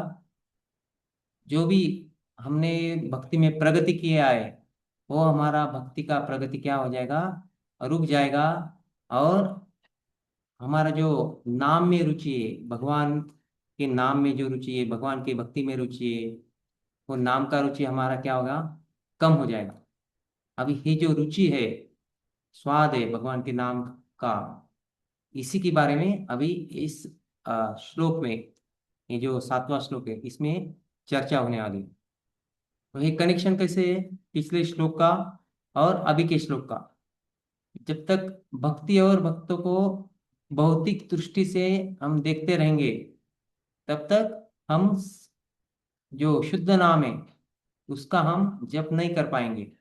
जो भी हमने भक्ति में प्रगति किया है, वो हमारा भक्ति का प्रगति क्या हो जाएगा? रुक जाएगा। और हमारा जो नाम में रुचि है, भगवान के नाम में जो रुचि है, भगवान की भक्ति में रुचि है, वो नाम का रुचि हमारा क्या होगा? कम हो जाएगा। अभी ये जो रुचि है, स्वाद है भगवान के नाम का, इसी के बारे में अभी इस श्लोक में, ये जो 7वां श्लोक है, इसमें चर्चा होने वाली है। तो ये कनेक्शन कैसे है पिछले श्लोक का और अभी के श्लोक का? जब तक भक्ति और भक्तों को भौतिक दृष्टि से हम देखते रहेंगे, तब तक हम जो शुद्ध नाम है उसका हम जप नहीं कर पाएंगे,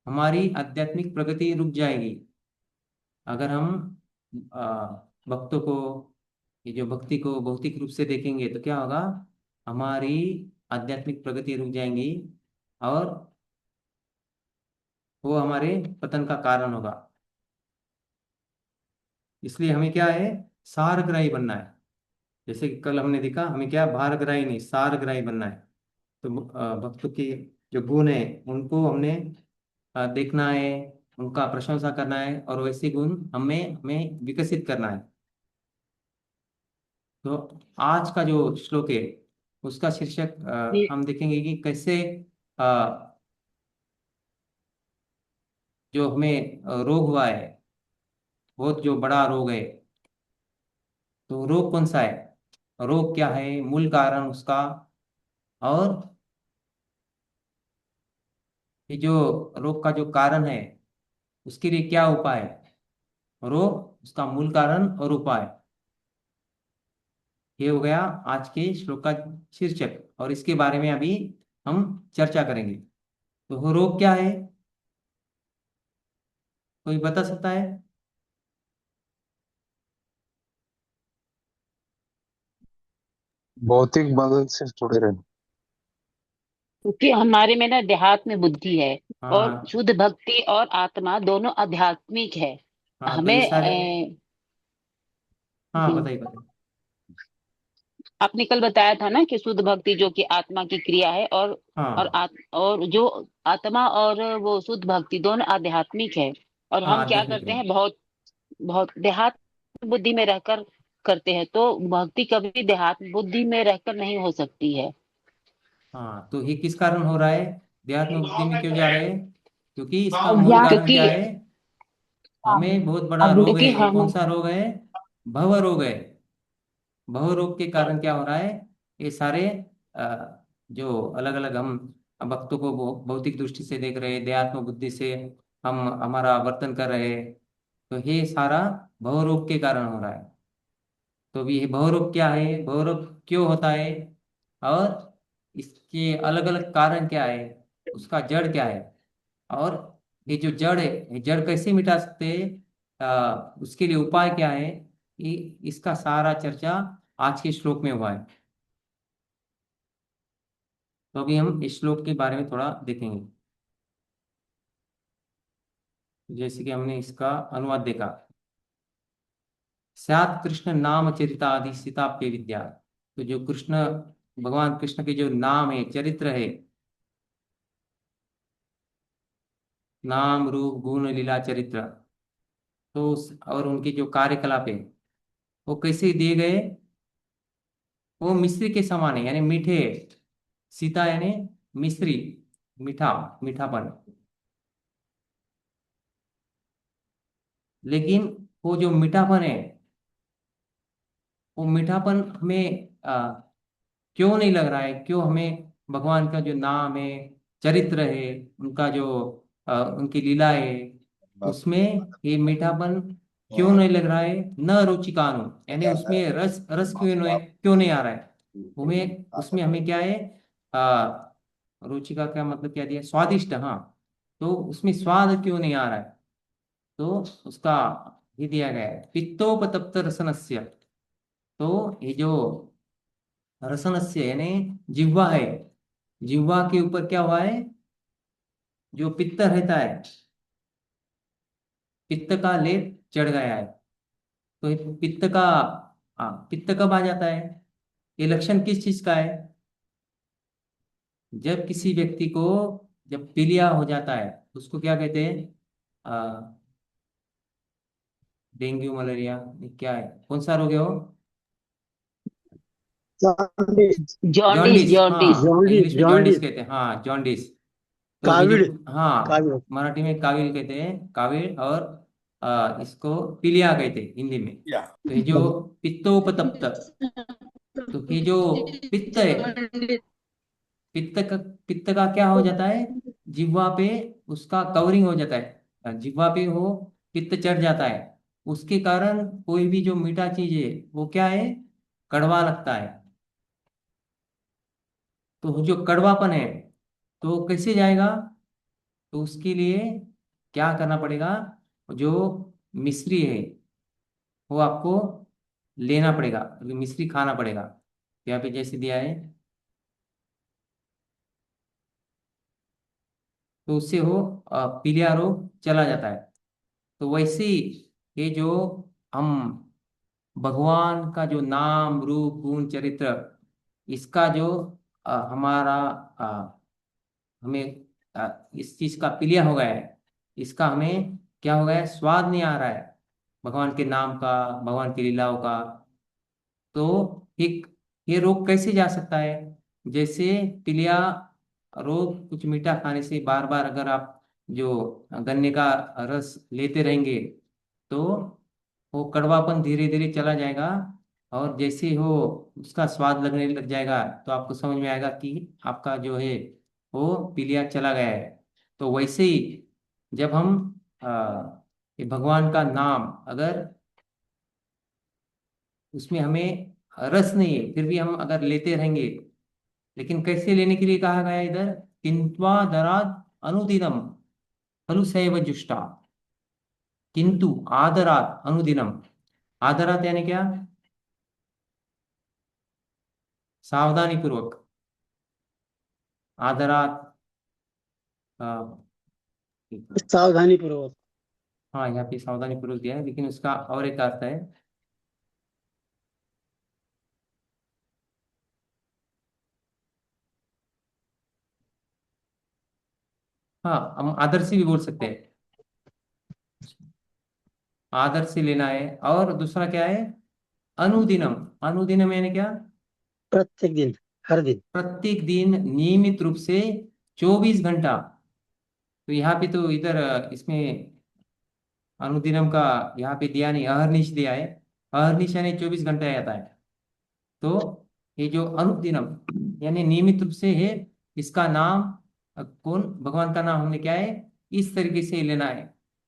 हमारी आध्यात्मिक प्रगति रुक जाएगी। अगर हम भक्तों को, ये जो भक्ति को भौतिक रूप से देखेंगे तो क्या होगा? हमारी आध्यात्मिक प्रगति रुक जाएंगी और वो हमारे पतन का कारण होगा। इसलिए हमें क्या है? सारग्राही बनना है। जैसे कि कल हमने देखा, हमें क्या भारग्राही नहीं, सारग्राही बनना है। तो भक्तों के जो गुण है उनको हमने देखना है, उनका प्रशंसा करना है, और वैसे गुण हमें हमें विकसित करना है। तो आज का जो श्लोक है उसका शीर्षक जी। हम देखेंगे कि कैसे अ, जो हमें रोग हुआ है, बहुत जो बड़ा रोग है, तो रोग कौन सा है, रोग क्या है, मूल कारण उसका, और ये जो रोग का जो कारण है उसके लिए क्या उपाय है, रोग, उसका मूल कारण और उपाय। ये हो गया आज के श्लोक का शीर्षक, और इसके बारे में अभी हम चर्चा करेंगे। तो वो रोग क्या है, कोई बता सकता है? भौतिक बल से जुड़े रहना। क्योंकि हमारे में ना देहात्म बुद्धि है, और हाँ। शुद्ध भक्ति और आत्मा दोनों आध्यात्मिक है। हाँ, तो ये हमें सारे, हाँ जी, बताइए बताइए। आपने कल बताया था ना कि शुद्ध भक्ति जो कि आत्मा की क्रिया है, हाँ। और जो आत्मा और वो शुद्ध भक्ति दोनों आध्यात्मिक है। और हाँ, हम क्या आध्यात्मिक करते है। हैं, बहुत बहुत देहात बुद्धि में रहकर करते हैं, तो भक्ति कभी देहात बुद्धि में रहकर नहीं हो सकती है। हाँ, तो ये किस कारण हो रहा है, देहात्म बुद्धि में क्यों जा रहे हैं? क्योंकि इसका मूल कारण क्योंकि क्या है? हमें बहुत बड़ा रोग है, क्योंकि ये कौन हम सा रोग है? भव रोग है। भव रोग के कारण क्या हो रहा है? ये सारे जो अलग अलग हम भक्तों को भौतिक दृष्टि से देख रहे हैं, देहात्म बुद्धि से हम हमारा वर्तन कर रहे हैं, तो ये सारा भव रोग के कारण हो रहा है। तो भी ये भवरोग क्या है, भवरोग क्यों होता है, और इसके अलग अलग कारण क्या है, उसका जड़ क्या है, और ये जो जड़ है, ये जड़ कैसे मिटा सकते हैं, उसके लिए उपाय क्या है, ये इसका सारा चर्चा आज के श्लोक में हुआ है। तो अभी हम इस श्लोक के बारे में थोड़ा देखेंगे। जैसे कि हमने इसका अनुवाद देखा, स्यात् कृष्ण नाम चरितादि सीताप्य विद्या। तो जो कृष्ण, भगवान कृष्ण के जो नाम है, चरित्र है, नाम रूप गुण लीला चरित्र, तो और उनके जो कार्यकलाप है वो कैसे दिए गए? वो मिश्री के समान है, यानी मीठे है। सीता यानी मिश्री, मीठा, मीठापन। लेकिन वो जो मीठापन है, वो मीठापन हमें क्यों नहीं लग रहा है, क्यों हमें भगवान का जो नाम है, चरित्र है, उनका जो उनकी लीला है, उसमें ये मीठापन क्यों नहीं लग रहा है? न रुचिकानु, यानी उसमें रस रस क्यों नहीं आ रहा है? उसमें हमें क्या है, आ, रुचि का क्या मतलब, क्या दिया, स्वादिष्ट, हाँ। तो उसमें स्वाद क्यों नहीं आ रहा है? तो उसका ये दिया गया है, पित्तोपतप्त रसनस्य। तो ये जो रसनस्य यानी जिह्वा है, जिह्वा के ऊपर क्या हुआ है, जो पित्त रहता है, पित्त का लेप चढ़ गया है। तो ये पित्त का, हाँ, पित्त कब आ जाता है? ये लक्षण किस चीज का है? जब किसी व्यक्ति को, जब पीलिया हो जाता है, उसको क्या कहते हैं? आ, डेंगू, मलेरिया, ये क्या है, कौन सा रोग है वो? जॉन्डिस। Jaundice jaundice, jaundice. हाँ, जॉन्डिस इंग्लिश में जॉन्डिस जॉन्डिस। कहते हैं, हाँ, जॉन्डिस। तो ये जो, काविड़। हाँ, काविड़। मराठी में काविल कहते हैं, काविल, और इसको पीलिया कहते हैं हिंदी में। तो ये जो पित्तोपतप्त, तो ये जो पित्त है, पित्त का, पित्त का क्या हो जाता है? जिह्वा पे उसका कवरिंग हो जाता है, जिह्वा पे वो पित्त चढ़ जाता है। उसके कारण कोई भी जो मीठा चीज है वो क्या है? कड़वा लगता है। तो जो कड़वापन है, तो वो कैसे जाएगा? तो उसके लिए क्या करना पड़ेगा? जो मिश्री है वो आपको लेना पड़ेगा, मिश्री खाना पड़ेगा। यहाँ पे जैसे दिया है, तो उससे वो पीलिया रोग चला जाता है। तो वैसे ही ये जो हम भगवान का जो नाम, रूप, गुण, चरित्र, इसका जो हमारा हमें इस चीज का पीलिया हो गया है, इसका हमें क्या हो गया है? स्वाद नहीं आ रहा है भगवान के नाम का, भगवान की लीलाओं का। तो एक, ये रोग कैसे जा सकता है? जैसे पीलिया रोग, कुछ मीठा खाने से बार बार अगर आप जो गन्ने का रस लेते रहेंगे, तो वो कड़वापन धीरे धीरे चला जाएगा। और जैसे हो उसका स्वाद लगने लग जाएगा, तो आपको समझ में आएगा कि आपका जो है वो पीलिया चला गया है। तो वैसे ही जब हम ये भगवान का नाम, अगर उसमें हमें रस नहीं है, फिर भी हम अगर लेते रहेंगे, लेकिन कैसे लेने के लिए कहा गया है इधर? किंत्वा दराद अनुदिनम खलु सैव जुष्टा। किंतु आदरात अनुदिनम, आदरात यानी क्या? सावधानी पूर्वक, आदरात, सावधानी पूर्वक। हाँ, यहाँ पे सावधानी पूर्वक दिया है, लेकिन उसका और एक अर्थ है। हाँ, हम आदर से भी बोल सकते हैं, आदर से लेना है। और दूसरा क्या है? अनुदिनम, अनुदिनम यानी क्या? प्रत्येक दिन, हर दिन। प्रत्येक दिन नियमित रूप से 24 घंटा। तो यहाँ पे तो इधर इसमें अनुदिनम का यहाँ पे दिया नहीं, अहर्निश दिया है। अहर्निश यानी 24 घंटे आता है। तो ये जो अनुदिनम यानी नियमित रूप से है, इसका नाम कौन, भगवान का नाम हमने क्या है? इस तरीके से लेना है।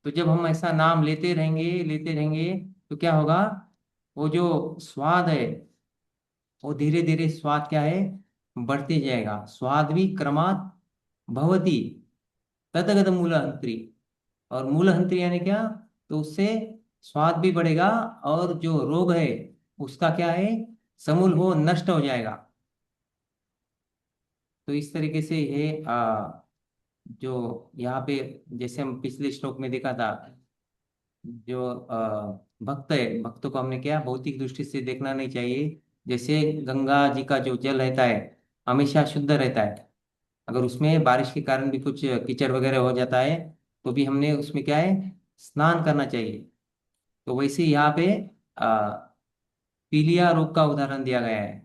तो जब हम ऐसा नाम लेते रहेंगे, तो क्या होगा? वो जो स्वाद है, वो धीरे धीरे स्वाद क्या है? बढ़ते जाएगा। स्वाद भी क्रमात् भवति तदगत मूलहंत्री। और मूलहंत्री यानी क्या? तो उससे स्वाद भी बढ़ेगा, और जो रोग है उसका क्या है? समूल वो नष्ट हो जाएगा। तो इस तरीके से ये जो यहाँ पे, जैसे हम पिछले श्लोक में देखा था, जो भक्त है, भक्तों को हमने क्या भौतिक दृष्टि से देखना नहीं चाहिए। जैसे गंगा जी का जो जल रहता है हमेशा शुद्ध रहता है। अगर उसमें बारिश के कारण भी कुछ कीचड़ वगैरह हो जाता है, तो भी हमने उसमें क्या है? स्नान करना चाहिए। तो वैसे ही यहाँ पे पीलिया रोग का उदाहरण दिया गया है।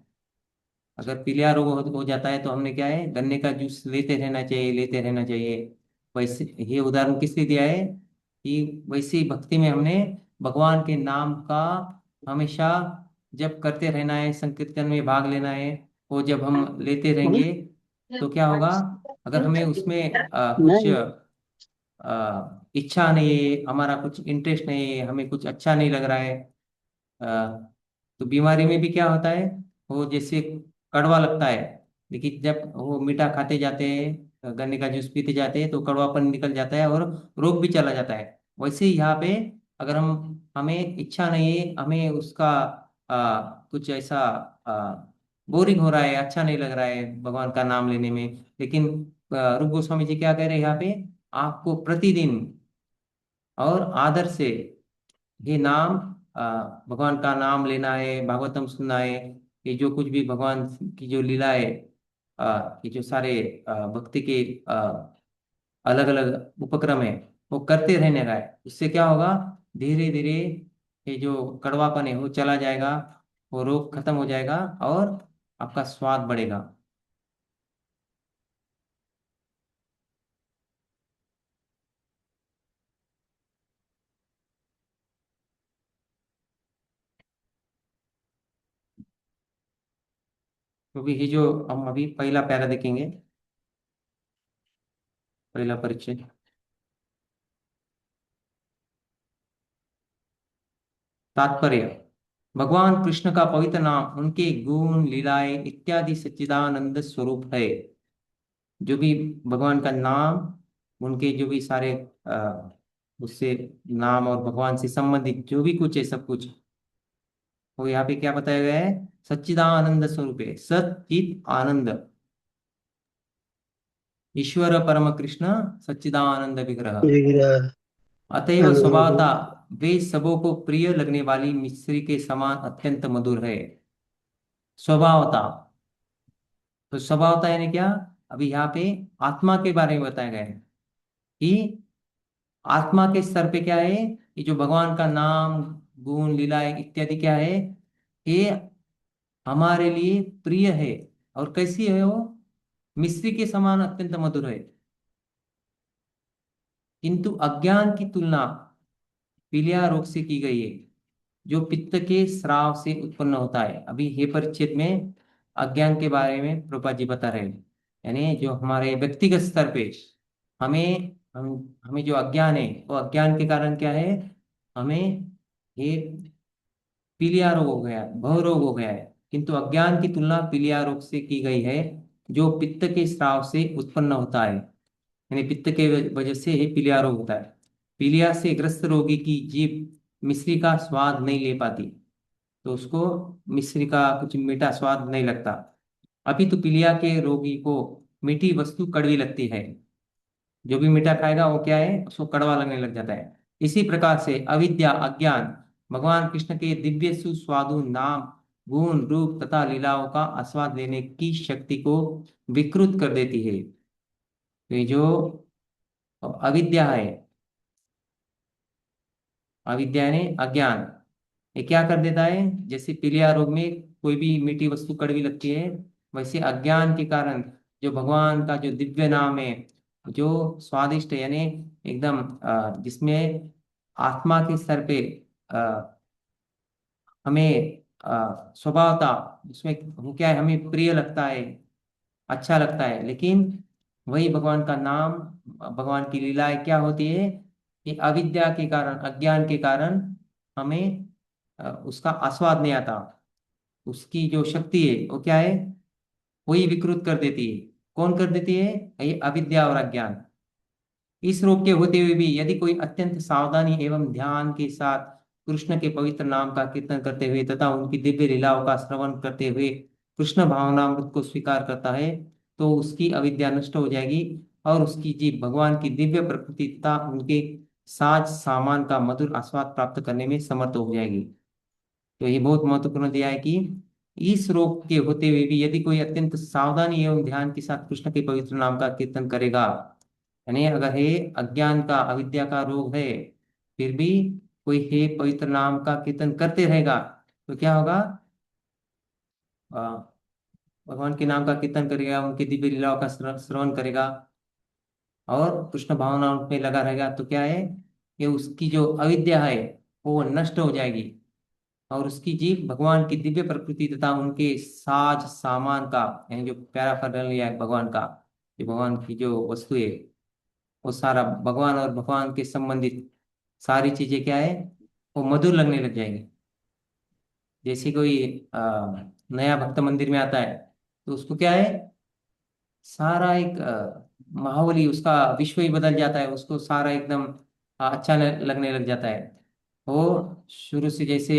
अगर पीलिया रोग हो जाता है, तो हमने क्या है? गन्ने का जूस लेते रहना चाहिए, लेते रहना चाहिए। वैसे ये उदाहरण किस लिए दिया है? कि वैसे ही भक्ति में हमने भगवान के नाम का हमेशा जप करते रहना है, संकीर्तन में भाग लेना है। वो जब हम लेते रहेंगे, तो क्या होगा? अगर हमें उसमें कुछ नहीं। इच्छा नहीं है, हमारा कुछ इंटरेस्ट नहीं है, हमें कुछ अच्छा नहीं लग रहा है, अ, तो बीमारी में भी क्या होता है? वो जैसे कड़वा लगता है, लेकिन जब वो मीठा खाते जाते हैं, गन्ने का जूस पीते जाते हैं, तो कड़वापन निकल जाता है और रोग भी चला जाता है। वैसे ही यहाँ पे अगर हम, हमें इच्छा नहीं है, हमें उसका कुछ ऐसा बोरिंग हो रहा है, अच्छा नहीं लग रहा है भगवान का नाम लेने में, लेकिन रूप गोस्वामी जी क्या कह रहे हैं यहाँ पे? आपको प्रतिदिन और आदर से ये नाम भगवान का नाम लेना है, भागवतम सुनना है। ये जो कुछ भी भगवान की जो लीला है, ये जो सारे भक्ति के अलग अलग उपक्रम है, वो करते रहने का है। उससे क्या होगा, धीरे धीरे ये जो कड़वापन है वो चला जाएगा, वो रोग खत्म हो जाएगा और आपका स्वाद बढ़ेगा। क्योंकि ये जो हम अभी पहला प्यारा देखेंगे, पहला परिचय। तात्पर्य: भगवान कृष्ण का पवित्र नाम उनके गुण, लीलाएं इत्यादि सच्चिदानंद स्वरूप है। जो भी भगवान का नाम, उनके जो भी सारे उससे नाम और भगवान से संबंधित जो भी कुछ है, सब कुछ वो यहाँ पे क्या बताया गया है, सच्चिदानंद स्वरूप है। सच्चित आनंद, ईश्वर परम कृष्ण सच्चिदानंद विग्रह। विग्रह अतएव स्वभावतः वे सबों को प्रिय लगने वाली मिश्री के समान अत्यंत मधुर है। स्वभावतः, तो स्वभावतः यानी क्या, अभी यहाँ पे आत्मा के बारे में बताया गया है कि आत्मा के स्तर पे क्या है, ये जो भगवान का नाम, गुण, लीलाएं इत्यादि क्या है, ये हमारे लिए प्रिय है। और कैसी है वो, मिश्री के समान अत्यंत मधुर है। किंतु अज्ञान की तुलना पीलिया रोग से की गई है, जो पित्त के स्राव से उत्पन्न होता है। अभी हे परिच्छेद में अज्ञान के बारे में प्रभुपाद जी बता रहे हैं। यानी जो हमारे व्यक्तिगत स्तर पे हमें जो अज्ञान है, वो अज्ञान के कारण क्या है, हमें ये पीलिया रोग हो गया है, भव रोग हो गया है। किंतु अज्ञान की तुलना पीलिया रोग से की गई है, जो पित्त के स्राव से उत्पन्न होता है। यानी पित्त के वजह से ही पीलिया रोग होता है। पीलिया से ग्रस्त रोगी की जीभ मिश्री का स्वाद नहीं ले पाती, तो उसको मिश्री का कुछ मीठा स्वाद नहीं लगता। अभी तो पीलिया के रोगी को मीठी वस्तु कड़वी लगती है। जो भी मीठा खाएगा वो क्या है, उसको कड़वा लगने लग जाता है। इसी प्रकार से अविद्या, अज्ञान भगवान कृष्ण के दिव्य सुस्वादु नाम, गुण, रूप तथा लीलाओं का आस्वाद लेने की शक्ति को विकृत कर देती है। तो ये जो अविद्या है, अविद्या ने अज्ञान, ये क्या कर देता है, जैसे पीलिया रोग में कोई भी मीठी वस्तु कड़वी लगती है, वैसे अज्ञान के कारण जो भगवान का जो दिव्य नाम है, जो स्वादिष्ट है, यानी एकदम जिसमें आत्मा के स्तर पे हमें स्वभावता उसमें वो क्या है, हमें प्रिय लगता है, अच्छा लगता है। लेकिन वही भगवान का नाम, भगवान की लीलाएं क्या होती है, कि अविद्या के कारण, अज्ञान के कारण हमें उसका आस्वाद नहीं आता। उसकी जो शक्ति है वो क्या है, वही विकृत कर देती है। कौन कर देती है, ये अविद्या और अज्ञान। इस रोग के होते हुए भी यदि कोई अत्यंत सावधानी एवं ध्यान के साथ कृष्ण के पवित्र नाम का कीर्तन करते हुए तथा उनकी दिव्य लीलाओं का श्रवण करते हुए कृष्ण भावनामृत को स्वीकार करता है, तो उसकी अविद्या नष्ट हो जाएगी और उसकी जीभ भगवान की दिव्य प्रकृति तथा उनके साज सामान का मधुर आस्वाद प्राप्त करने में समर्थ हो जाएगी। तो ये बहुत महत्वपूर्ण दिया है कि इस रोग के होते हुए भी यदि कोई अत्यंत सावधानी एवं ध्यान के साथ कृष्ण के पवित्र नाम का कीर्तन करेगा, यानी अगर हे अज्ञान का, अविद्या का रोग है, फिर भी कोई हे पवित्र नाम का कीर्तन करते रहेगा, तो क्या होगा, आ, भगवान के नाम का कीर्तन करेगा, उनकी दिव्य लीलाओं का श्रवण करेगा और कृष्ण भावना में लगा रहेगा, तो क्या है कि उसकी जो अविद्या है वो नष्ट हो जाएगी और उसकी जीव भगवान की दिव्य प्रकृति तथा उनके साज सामान का, यानी जो प्यारा फर्जन है भगवान का, जो भगवान की जो वस्तु है, वो सारा भगवान और भगवान के संबंधित सारी चीजें क्या है, वो मधुर लगने लग जाएंगी। जैसे कोई नया भक्त मंदिर में आता है, तो उसको क्या है, सारा एक माहौल ही उसका, विश्व ही बदल जाता है, उसको सारा एकदम अच्छा लगने लग जाता है। वो शुरू से जैसे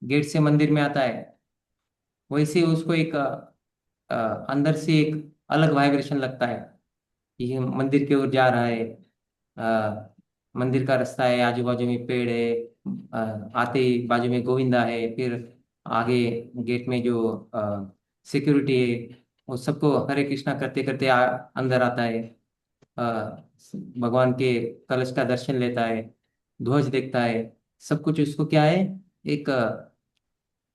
गेट से मंदिर में आता है, वैसे उसको एक अंदर से एक अलग वाइब्रेशन लगता है कि ये मंदिर की ओर जा रहा है। मंदिर का रास्ता है, आजू बाजू में पेड़ है, आते ही बाजू में गोविंदा है, फिर आगे गेट में जो सिक्योरिटी है वो सबको हरे कृष्णा करते करते अंदर आता है। भगवान के कलश का दर्शन लेता है, ध्वज देखता है, सब कुछ उसको क्या है, एक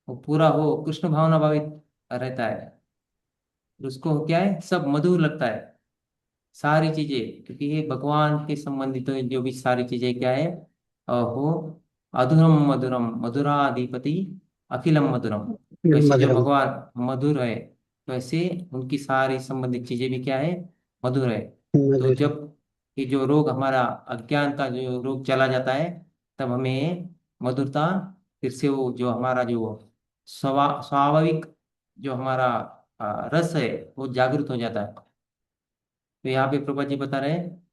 वो पूरा वो कृष्ण भावना भावित रहता है। उसको क्या है, सब मधुर लगता है, सारी चीजें, क्योंकि ये भगवान के संबंधित जो भी सारी चीजें क्या है, वो अधुरम मधुरम मधुराधिपति अखिलम मधुरम। वैसे जो मधुरम। भगवान मधुर है, वैसे उनकी सारी संबंधित चीजें भी क्या है, मधुर है। तो मधुर। जब ये जो रोग हमारा अज्ञान का जो रोग चला जाता है, तब हमें मधुरता, फिर से वो जो हमारा जो स्वाभाविक जो हमारा रस है वो जागृत हो जाता है। तो यहाँ पे प्रभा जी बता रहे हैं,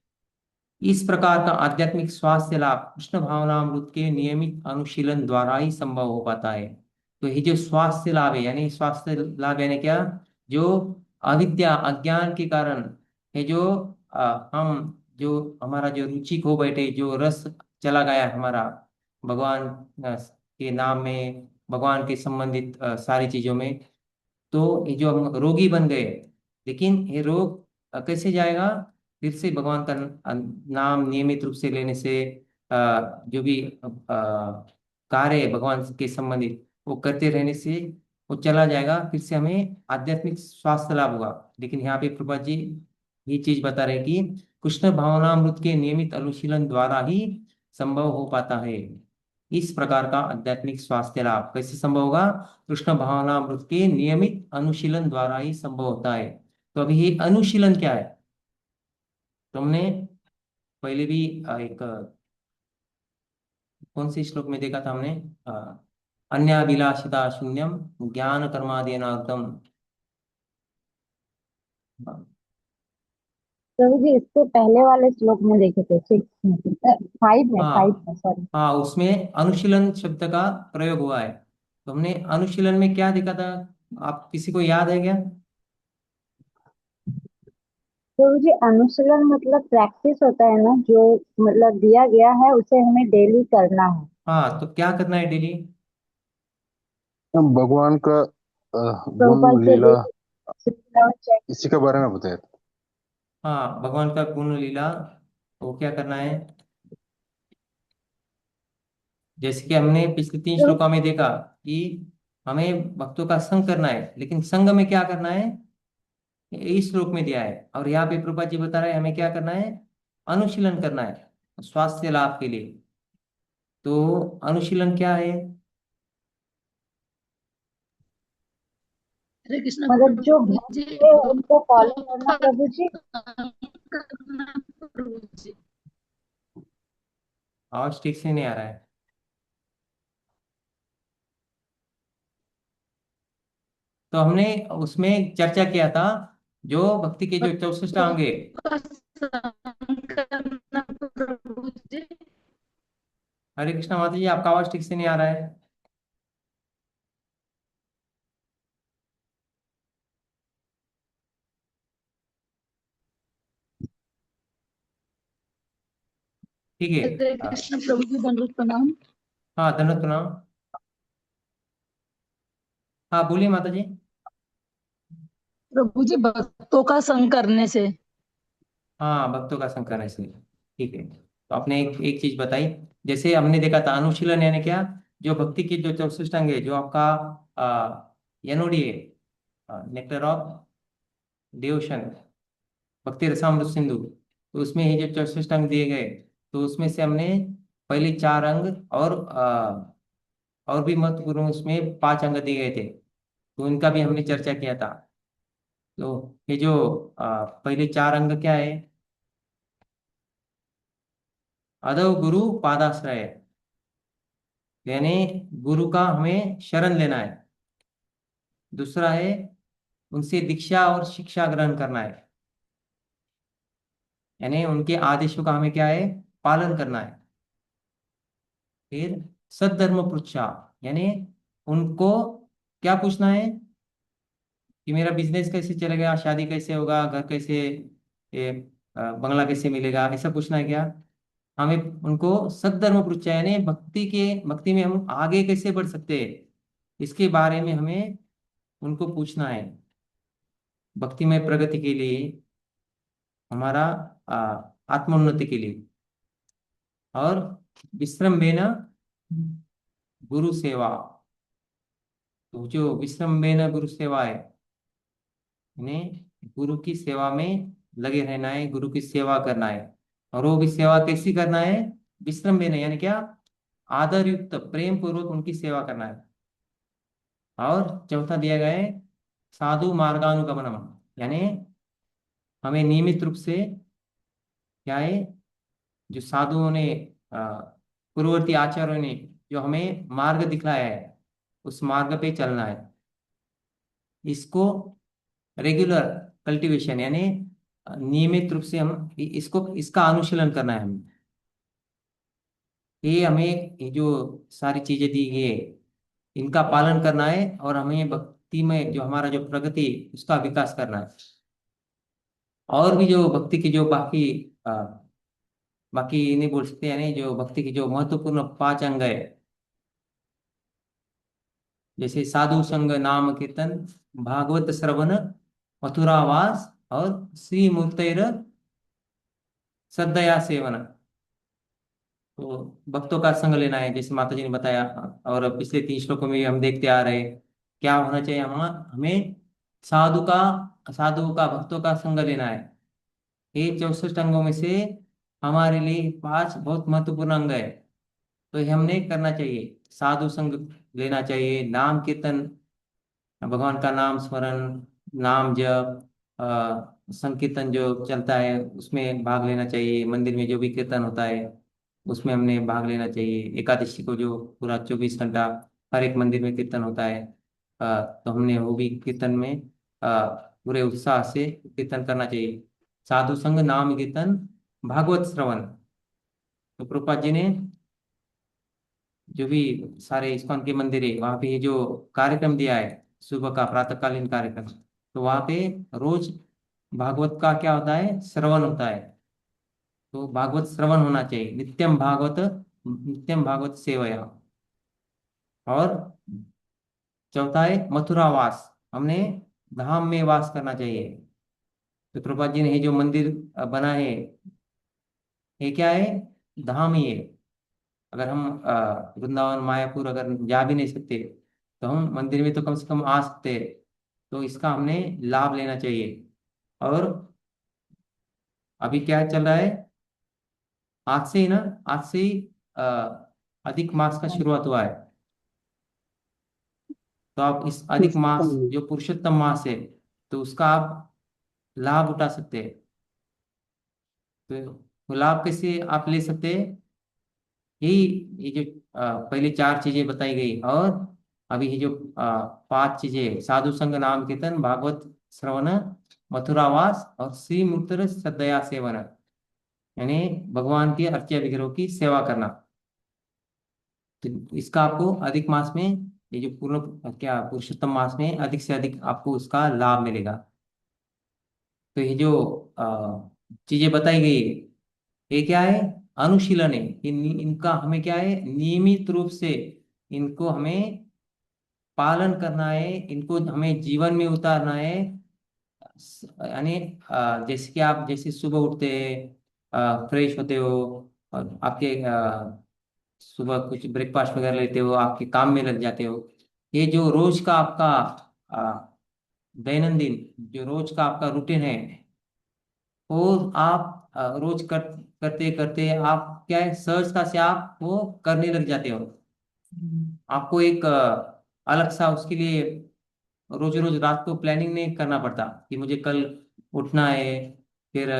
इस प्रकार का आध्यात्मिक स्वास्थ्य लाभ कृष्ण भावनामृत के नियमित अनुशीलन द्वारा ही संभव हो पाता है। तो ये जो स्वास्थ्य लाभ है, यानी स्वास्थ्य लाभ यानी क्या, जो अविद्या अज्ञान के कारण ये जो हम जो हमारा जो रुचि खो बैठे, जो रस चला गया हमारा भगवान के नाम में, भगवान के संबंधित सारी चीजों में, तो ये जो हम रोगी बन गए, लेकिन ये रोग कैसे जाएगा, फिर से भगवान का नाम नियमित रूप से लेने से, जो भी कार्य है भगवान के संबंधित वो करते रहने से वो चला जाएगा, फिर से हमें आध्यात्मिक स्वास्थ्य लाभ होगा। लेकिन यहाँ पे प्रभा जी ये चीज बता रहे हैं कि कृष्ण भावनामृत के नियमित अनुशीलन द्वारा ही संभव हो पाता है। इस प्रकार का आध्यात्मिक स्वास्थ्य लाभ कैसे संभव होगा, कृष्ण भावनामृत के नियमित अनुशीलन द्वारा ही संभव होता है। तो अभी ये अनुशीलन क्या है, तुमने पहले भी एक कौन से श्लोक में देखा था हमने, अन्याभिलाषिता शून्यम ज्ञान कर्मादीनार्थम। प्रभु जी इससे पहले वाले श्लोक में देखे थे, 6 में, 5 में, 5 हाँ में, सॉरी। हाँ, उसमें अनुशीलन शब्द का प्रयोग हुआ है। तो हमने अनुशीलन में क्या देखा था, आप किसी को याद है क्या? प्रभु जी अनुशीलन मतलब प्रैक्टिस होता है ना, जो मतलब दिया गया है उसे हमें डेली करना है। हाँ, तो क्या करना है डेली? भगवान का प्रभुपाद गुण जी लीला चेक। इसी के बारे में बताया था। हाँ, भगवान का गुण लीला, वो क्या करना है, जैसे कि हमने पिछले 3 श्लोकों में देखा कि हमें भक्तों का संग करना है, लेकिन संग में क्या करना है, इस श्लोक में दिया है। और यहाँ पे प्रभुपाद जी बता रहे हैं हमें क्या करना है, अनुशीलन करना है स्वास्थ्य लाभ के लिए। तो अनुशीलन क्या है? हरे कृष्ण मतलब जो प्रभु भक्त जी। है उनको फॉलो करना भक्तों का प्रभु जी। करना प्रभु जी। आवाज ठीक से नहीं आ रहा है। तो हमने उसमें चर्चा किया था, जो भक्ति के जो 64 भक्तों अंग है। का संग करना प्रभु जी। हरे कृष्णा माता जी, आपका आवाज ठीक से नहीं आ रहा है। ठीक है। हरे कृष्ण प्रभु जी, दंडवत प्रणाम। हाँ, धन्यवाद प्रणाम। हाँ, बोलिए माता जी। प्रभु जी भक्तों का संग करने से। हाँ, भक्तों का संग करने से, ठीक है। तो आपने एक चीज बताई, जैसे हमने देखा था अनुशीलन यानी क्या, जो भक्ति की जो 64 अंग है, जो आपका एनओडी है, नेक्टर ऑफ डिवोशन, भक्ति रसामृत सिंधु, तो उसमें ये जो 64 अंग दिए गए, तो उसमें से हमने पहले 4 अंग और भी महत्वपूर्ण उसमें 5 अंग दिए गए थे, तो इनका भी हमने चर्चा किया था। तो ये जो पहले 4 अंग क्या है, अदव गुरु पादाश्रय, यानी गुरु का हमें शरण लेना है। दूसरा है उनसे दीक्षा और शिक्षा ग्रहण करना है, यानी उनके आदेशों का हमें क्या है, पालन करना है। फिर सद्धर्म पृच्छा, यानी उनको क्या पूछना है कि मेरा बिजनेस कैसे चलेगा, शादी कैसे होगा, घर कैसे, ये बंगला कैसे मिलेगा, ऐसा पूछना है क्या? हमें उनको सद्धर्म पृच्छा, यानी भक्ति में हम आगे कैसे बढ़ सकते हैं, इसके बारे में हमें उनको पूछना है। भक्तिमय प्रगति के लिए, हमारा आत्मोन्नति के लिए। और विश्रम्भेन गुरु सेवा, तो जो विश्रम्भेन गुरु सेवा है, यानी गुरु की सेवा में लगे रहना है, गुरु की सेवा करना है। और वो भी सेवा कैसी करना है? विश्रम्भेन, यानी क्या? आदर युक्त, प्रेम पूर्वक उनकी सेवा करना है। और चौथा दिया गया है साधु मार्गानुगमनम, यानी हमें नियमित रूप से क्या है, जो साधुओं ने पूर्ववर्ती आचार्यों ने जो हमें मार्ग दिखलाया है, उस मार्ग पे चलना है। इसको रेगुलर कल्टीवेशन, यानी नियमित रूप से हम इसको इसका अनुशीलन करना है हमें। ये हमें ये जो सारी चीजें दी गई है, इनका पालन करना है, और हमें भक्ति में जो हमारा जो प्रगति, उसका विकास करना है। और भी जो भक्ति की जो बाकी नहीं बोल सकते, यानी जो भक्ति की जो महत्वपूर्ण 5 अंग है, जैसे साधु संग, नाम कीर्तन, भागवत श्रवण, मथुरावास और श्री मूर्तिर श्रद्धया सेवन। तो भक्तों का संग लेना है, जैसे माता जी ने बताया, और पिछले 3 श्लोकों में भी हम देखते आ रहे हैं क्या होना चाहिए। हमें साधु का भक्तों का संग लेना है। ये 64 अंगों में से हमारे लिए 5 बहुत महत्वपूर्ण अंग है, तो ये हमने करना चाहिए। साधु संग लेना चाहिए, नाम कीर्तन, भगवान का नाम स्मरण, नाम जप, संकीर्तन जो चलता है उसमें भाग लेना चाहिए। मंदिर में जो भी कीर्तन होता है उसमें हमने भाग लेना चाहिए। एकादशी को जो पूरा 24 घंटा हर एक मंदिर में कीर्तन होता है, तो हमने वो भी कीर्तन में पूरे उत्साह से कीर्तन करना चाहिए। साधु संग, नाम कीर्तन, भागवत श्रवण। तो प्रभुपाद जी ने जो भी सारे इस्कॉन के मंदिर है वहाँ पे ये जो कार्यक्रम दिया है, सुबह का प्रातःकालीन कार्यक्रम, तो वहाँ पे रोज भागवत का क्या होता है? श्रवण होता है। तो भागवत श्रवण होना चाहिए, नित्यम भागवत सेवया। और चौथा है मथुरा वास, हमने धाम में वास करना चाहिए। तो प्रभुपाद जी ने ये जो मंदिर बना है, ये क्या है? धाम ही है। अगर हम वृंदावन मायापुर अगर जा भी नहीं सकते, तो हम मंदिर में तो कम से कम आ सकते हैं। तो इसका हमने लाभ लेना चाहिए। और अभी क्या चल रहा है? आज से ही ना, आज से ही अ, अधिक मास का शुरुआत हुआ है। तो आप इस अधिक मास, पुरुषोत्तम जो पुरुषोत्तम मास है, तो उसका आप लाभ उठा सकते हैं। तो वो लाभ कैसे आप ले सकते हैं? यही, ये जो पहले 4 चीजें बताई गई, और अभी ये जो 5 चीजें, साधु संग, नाम कीर्तन, भागवत श्रवण, मथुरावास और श्री मूर्तिर श्रद्धया सेवन, यानी भगवान के अर्चा विग्रह की सेवा करना। तो इसका आपको अधिक मास में, ये जो पूर्ण क्या पुरुषोत्तम मास में अधिक से अधिक आपको उसका लाभ मिलेगा। तो ये जो चीजें बताई गई, ये क्या है? अनुशीलन है। इनका हमें क्या है? नियमित रूप से इनको हमें पालन करना है, इनको हमें जीवन में उतारना है। यानी जैसे कि आप जैसे सुबह उठते हैं, फ्रेश होते हो, और आपके सुबह कुछ ब्रेकफास्ट वगैरह लेते हो, आपके काम में लग जाते हो। ये जो रोज का आपका दैनंदिन जो रोज का आपका रूटीन है, वो आप रोज करते करते आप क्या है, सहजता से आप वो करने लग जाते हो। आपको एक अलग सा उसके लिए रोज रोज रात को प्लानिंग नहीं करना पड़ता कि मुझे कल उठना है, फिर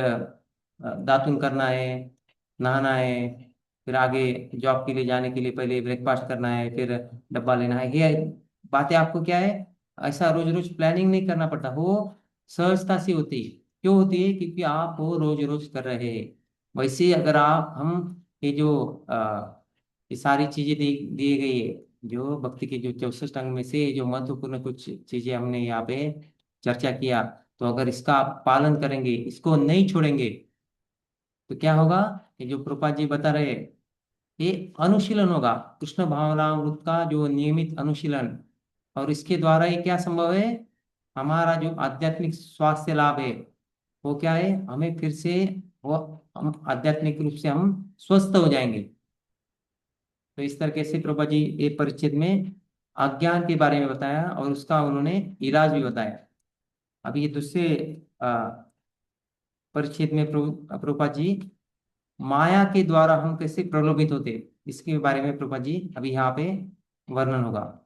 दातुन करना है, नहाना है, फिर आगे जॉब के लिए जाने के लिए पहले ब्रेकफास्ट करना है, फिर डब्बा लेना है। ये बातें आपको क्या है, ऐसा रोज रोज प्लानिंग नहीं करना पड़ता, वो सहजता से होती है। क्यों होती है? क्योंकि आप वो रोज रोज कर रहे हैं। वैसे ही अगर आप हम ये जो ये सारी चीजें दी गई है, जो भक्ति के जो 64 अंग में से जो महत्वपूर्ण कुछ चीजें हमने यहाँ पे चर्चा किया, तो अगर इसका आप पालन करेंगे, इसको नहीं छोड़ेंगे, तो क्या होगा, ये जो प्रभुपाद जी बता रहे, ये अनुशीलन होगा, कृष्ण भावनामृत का जो नियमित अनुशीलन। और इसके द्वारा ये क्या संभव है, हमारा जो आध्यात्मिक स्वास्थ्य लाभ है वो क्या है, हमें फिर से वो हम आध्यात्मिक रूप से हम स्वस्थ हो जाएंगे। तो इस तरीके से प्रभा जी ये परिच्छेद में अज्ञान के बारे में बताया और उसका उन्होंने इलाज भी बताया। अभी ये दूसरे परिच्छेद में प्रभुपाद जी माया के द्वारा हम कैसे प्रलोभित होते, इसके बारे में प्रभुपाद जी अभी यहाँ पे वर्णन होगा।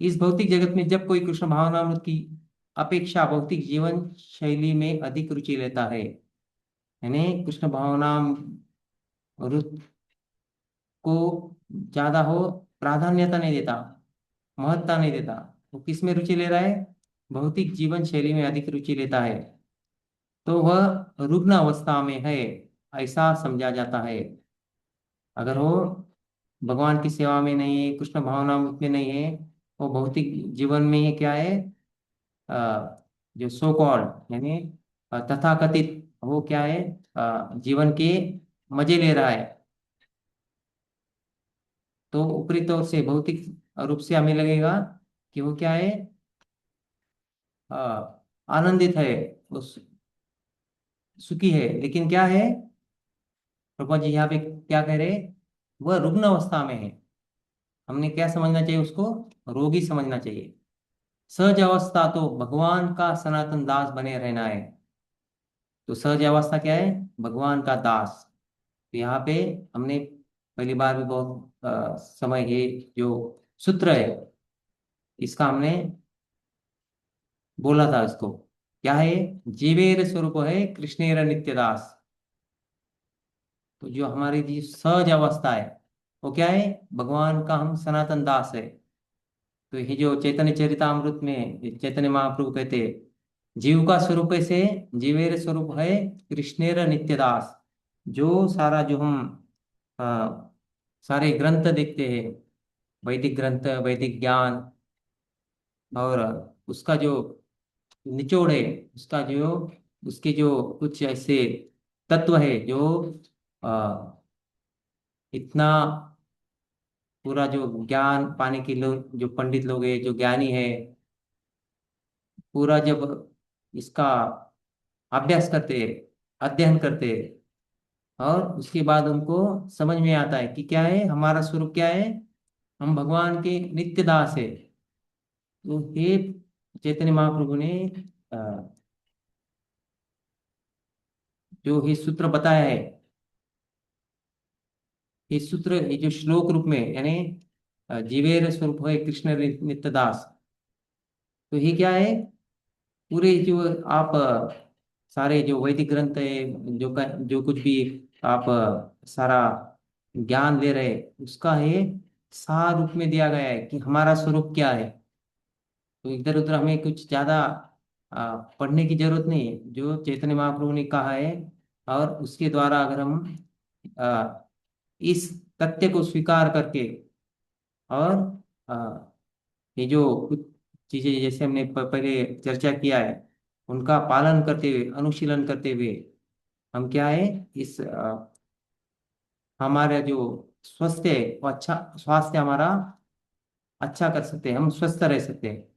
इस भौतिक जगत में जब कोई कृष्ण भावनामृत की अपेक्षा भौतिक जीवन शैली में अधिक रुचि लेता है, यानी कृष्ण भावनामृत को ज्यादा हो प्राधान्यता नहीं देता, महत्ता नहीं देता, वो किस में रुचि ले रहा है, भौतिक जीवन शैली में अधिक रुचि लेता है, तो वह रुग्ण अवस्था में है, ऐसा समझा जाता है। अगर वो भगवान की सेवा में नहीं है, कृष्ण भावनामृत में नहीं है, वो भौतिक जीवन में ही क्या है, जो सो कॉल्ड यानी तथाकथित वो क्या है, जीवन के मजे ले रहा है, तो ऊपरी तौर से भौतिक रूप से हमें लगेगा कि वो क्या है, अ, आनंदित है, वो सुखी है। लेकिन क्या है, प्रभा जी यहाँ पे क्या कह रहे, वह रुग्ण अवस्था में है। हमने क्या समझना चाहिए उसको, रोगी समझना चाहिए। सहज अवस्था तो भगवान का सनातन दास बने रहना है। तो सहज अवस्था क्या है, भगवान का दास। तो यहाँ पे हमने पहली बार भी बहुत समय ये जो सूत्र है इसका हमने बोला था, इसको क्या है, जीवेर स्वरूप है कृष्णेर नित्यदास। तो जो हमारी जी सहज अवस्था है वो क्या है, भगवान का हम सनातन दास है। तो ये जो चैतन्य चरितामृत में चैतन्य महाप्रभु कहते हैं, जीव का स्वरूप कैसे, जीवेर स्वरूप है कृष्णेर नित्यदास। जो सारा जो हम अ, सारे ग्रंथ देखते हैं, वैदिक ग्रंथ, वैदिक ज्ञान, और उसका जो निचोड़ है, उसका जो उसके जो कुछ ऐसे तत्व है जो आ, इतना पूरा जो ज्ञान पाने के लोग, जो पंडित लोग हैं, जो ज्ञानी है, पूरा जब इसका अभ्यास करते हैं, अध्ययन करते हैं, और उसके बाद उनको समझ में आता है कि क्या है, हमारा स्वरूप क्या है, हम भगवान के नित्य दास है। तो हे चैतन्य महाप्रभु ने अ, जो ये सूत्र बताया है, ये सूत्र ये जो श्लोक रूप में यानी जीवेर स्वरूप है कृष्ण नित्य दास। तो ये क्या है, पूरे जो आप सारे जो वैदिक ग्रंथ है, जो कुछ भी आप सारा ज्ञान ले रहे उसका है सार रूप में दिया गया है कि हमारा स्वरूप क्या है। तो इधर उधर हमें कुछ ज्यादा पढ़ने की जरूरत नहीं है, जो चैतन्य महाप्रभु ने कहा है, और उसके द्वारा अगर हम आ, इस तथ्य को स्वीकार करके, और ये जो कुछ चीजें जैसे हमने पहले चर्चा किया है उनका पालन करते हुए, अनुशीलन करते हुए, हम क्या है, इस हमारा जो स्वास्थ्य है वो अच्छा, स्वास्थ्य हमारा अच्छा कर सकते हैं, हम स्वस्थ रह सकते हैं।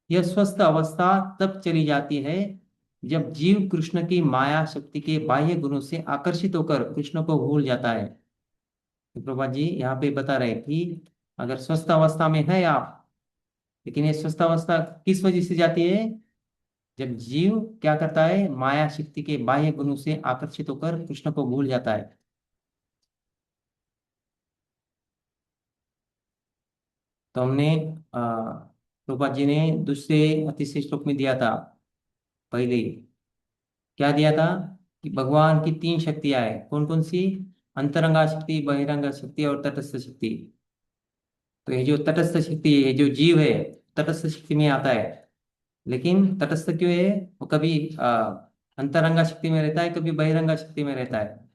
यह स्वस्थ अवस्था तब चली जाती है जब जीव कृष्ण की माया शक्ति के बाह्य गुणों से आकर्षित होकर कृष्ण को भूल जाता है। तो प्रभा जी यहाँ पे बता रहे हैं कि अगर स्वस्थ अवस्था में है आप, लेकिन ये स्वस्थ अवस्था किस वजह से जाती है, जब जीव क्या करता है, माया शक्ति के बाह्य गुणों से आकर्षित होकर कृष्ण को भूल जाता है। तो हमने प्रभुपाद जी ने दूसरे तीसरे श्लोक में दिया था, पहले क्या दिया था, कि भगवान की तीन शक्तियां हैं, कौन कौन सी, अंतरंगा शक्ति, बहिरंगा शक्ति और तटस्थ शक्ति। तो ये जो तटस्थ शक्ति है, ये जो जीव है तटस्थ शक्ति में आता है, लेकिन तटस्थ क्यों है, वो कभी अंतरंगा शक्ति में रहता है, कभी बहिरंगा शक्ति में रहता है।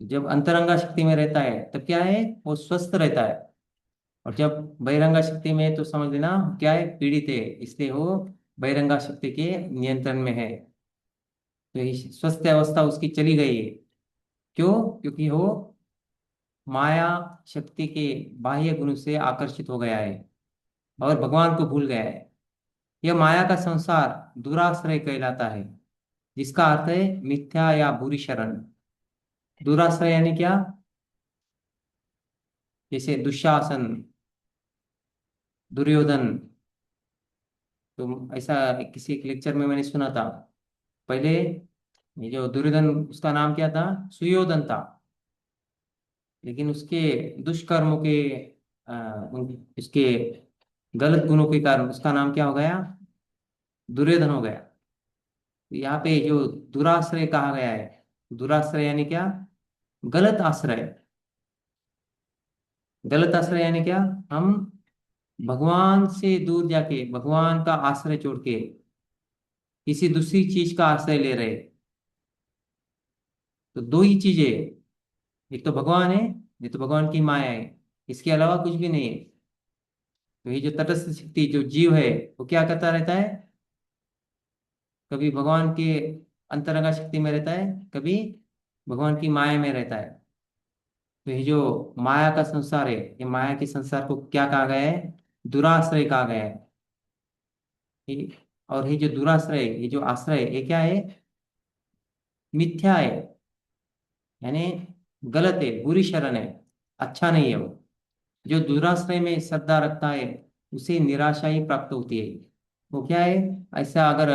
जब अंतरंगा शक्ति में रहता है तब क्या है, वो स्वस्थ रहता है, और जब बहिरंगा शक्ति में है तो समझ लेना क्या है, पीड़ित है, इसलिए वो बहिरंगा शक्ति के नियंत्रण में है। तो ये स्वस्थ अवस्था उसकी चली गई है। क्यों? क्योंकि वो माया शक्ति के बाह्य गुण से आकर्षित हो गया है और भगवान को भूल गया है। यह माया का संसार दुराश्रय कहलाता है, जिसका अर्थ है मिथ्या या बुरी शरण। दुराश्रय यानी क्या? जैसे दुशासन, दुर्योधन। तो ऐसा किसी एक लेक्चर में मैंने सुना था। पहले ये जो दुर्योधन, उसका नाम क्या था? सुयोधन था। लेकिन उसके दुष्कर्मों के उसके गलत गुणों के कारण उसका नाम क्या हो गया? दुर्योधन हो गया। यहाँ पे जो दुराश्रय कहा गया है, दुराश्रय यानी क्या? गलत आश्रय। गलत आश्रय यानी क्या? हम भगवान से दूर जाके भगवान का आश्रय छोड़ के किसी दूसरी चीज का आश्रय ले रहे। तो दो ही चीजें, एक तो भगवान है, ये तो भगवान की माया है, इसके अलावा कुछ भी नहीं है। तो ये जो तटस्थ शक्ति जो जीव है, वो क्या करता रहता है? कभी भगवान के अंतरंगा शक्ति में रहता है, कभी भगवान की माया में रहता है। तो ये जो माया का संसार है, ये माया के संसार को क्या कहा गया है? दुराश्रय कहा गया है। और ये जो दुराश्रय, ये जो आश्रय, ये क्या है? मिथ्या है, यानी गलत है, बुरी शरण है, अच्छा नहीं है वो। जो दुराश्रय में श्रद्धा रखता है उसे निराशा ही प्राप्त होती है। वो क्या है? ऐसा अगर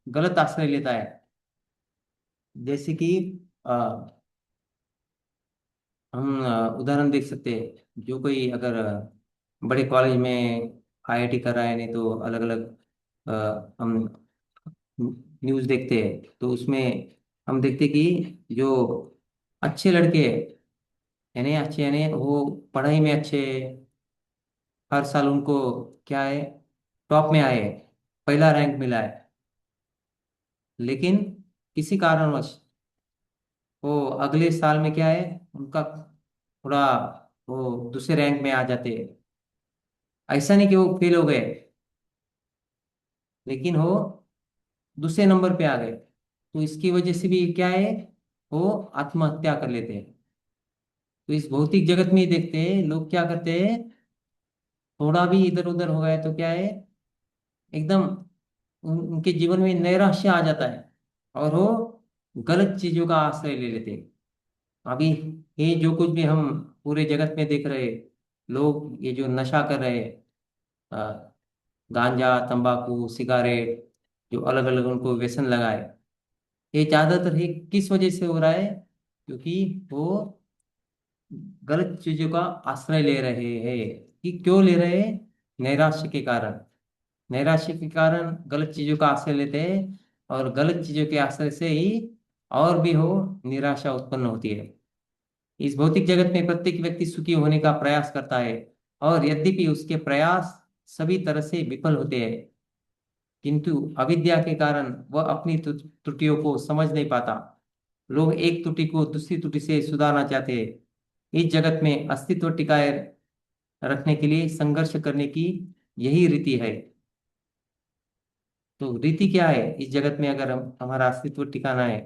गलत आश्रय लेता है, जैसे कि अ, हम उदाहरण देख सकते हैं। जो कोई अगर बड़े कॉलेज में आईआईटी कर रहा है, नहीं तो अलग अलग हम न्यूज़ देखते हैं, तो उसमें हम देखते हैं कि जो अच्छे लड़के हैं, यानी अच्छे, यानी वो पढ़ाई में अच्छे, हर साल उनको क्या है, टॉप में आए, पहला रैंक मिला है। लेकिन किसी कारणवश वो अगले साल में क्या है, उनका थोड़ा वो दूसरे रैंक में आ जाते हैं। ऐसा नहीं कि वो फेल हो गए, लेकिन वो दूसरे नंबर पे आ गए। तो इसकी वजह से भी क्या है, वो आत्महत्या कर लेते हैं। तो इस भौतिक जगत में ही देखते हैं लोग क्या करते हैं, थोड़ा भी इधर उधर हो गया तो क्या है, एकदम उनके जीवन में नैराश्य आ जाता है और वो गलत चीजों का आश्रय ले लेते हैं। अभी ये जो कुछ भी हम पूरे जगत में देख रहे, लोग ये जो नशा कर रहे हैं, अ, गांजा, तंबाकू, सिगारेट, जो अलग अलग उनको व्यसन लगाए, ये ज्यादातर ही किस वजह से हो रहा है? क्योंकि वो गलत चीजों का आश्रय ले रहे हैं। कि क्यों ले रहे हैं? नैराश्य के कारण। नैराश्य के कारण गलत चीजों का आश्रय लेते हैं, और गलत चीजों के आश्रय से ही और भी हो निराशा उत्पन्न होती है। इस भौतिक जगत में प्रत्येक व्यक्ति सुखी होने का प्रयास करता है, और यद्यपि उसके प्रयास सभी तरह से विफल होते हैं, किंतु अविद्या के कारण वह अपनी त्रुटियों को समझ नहीं पाता। लोग एक त्रुटि को दूसरी त्रुटि से सुधारना चाहते हैं। इस जगत में अस्तित्व टिकाए रखने के लिए संघर्ष करने की यही रीति है। तो रीति क्या है इस जगत में? अगर हम हमारा अस्तित्व टिकाना है,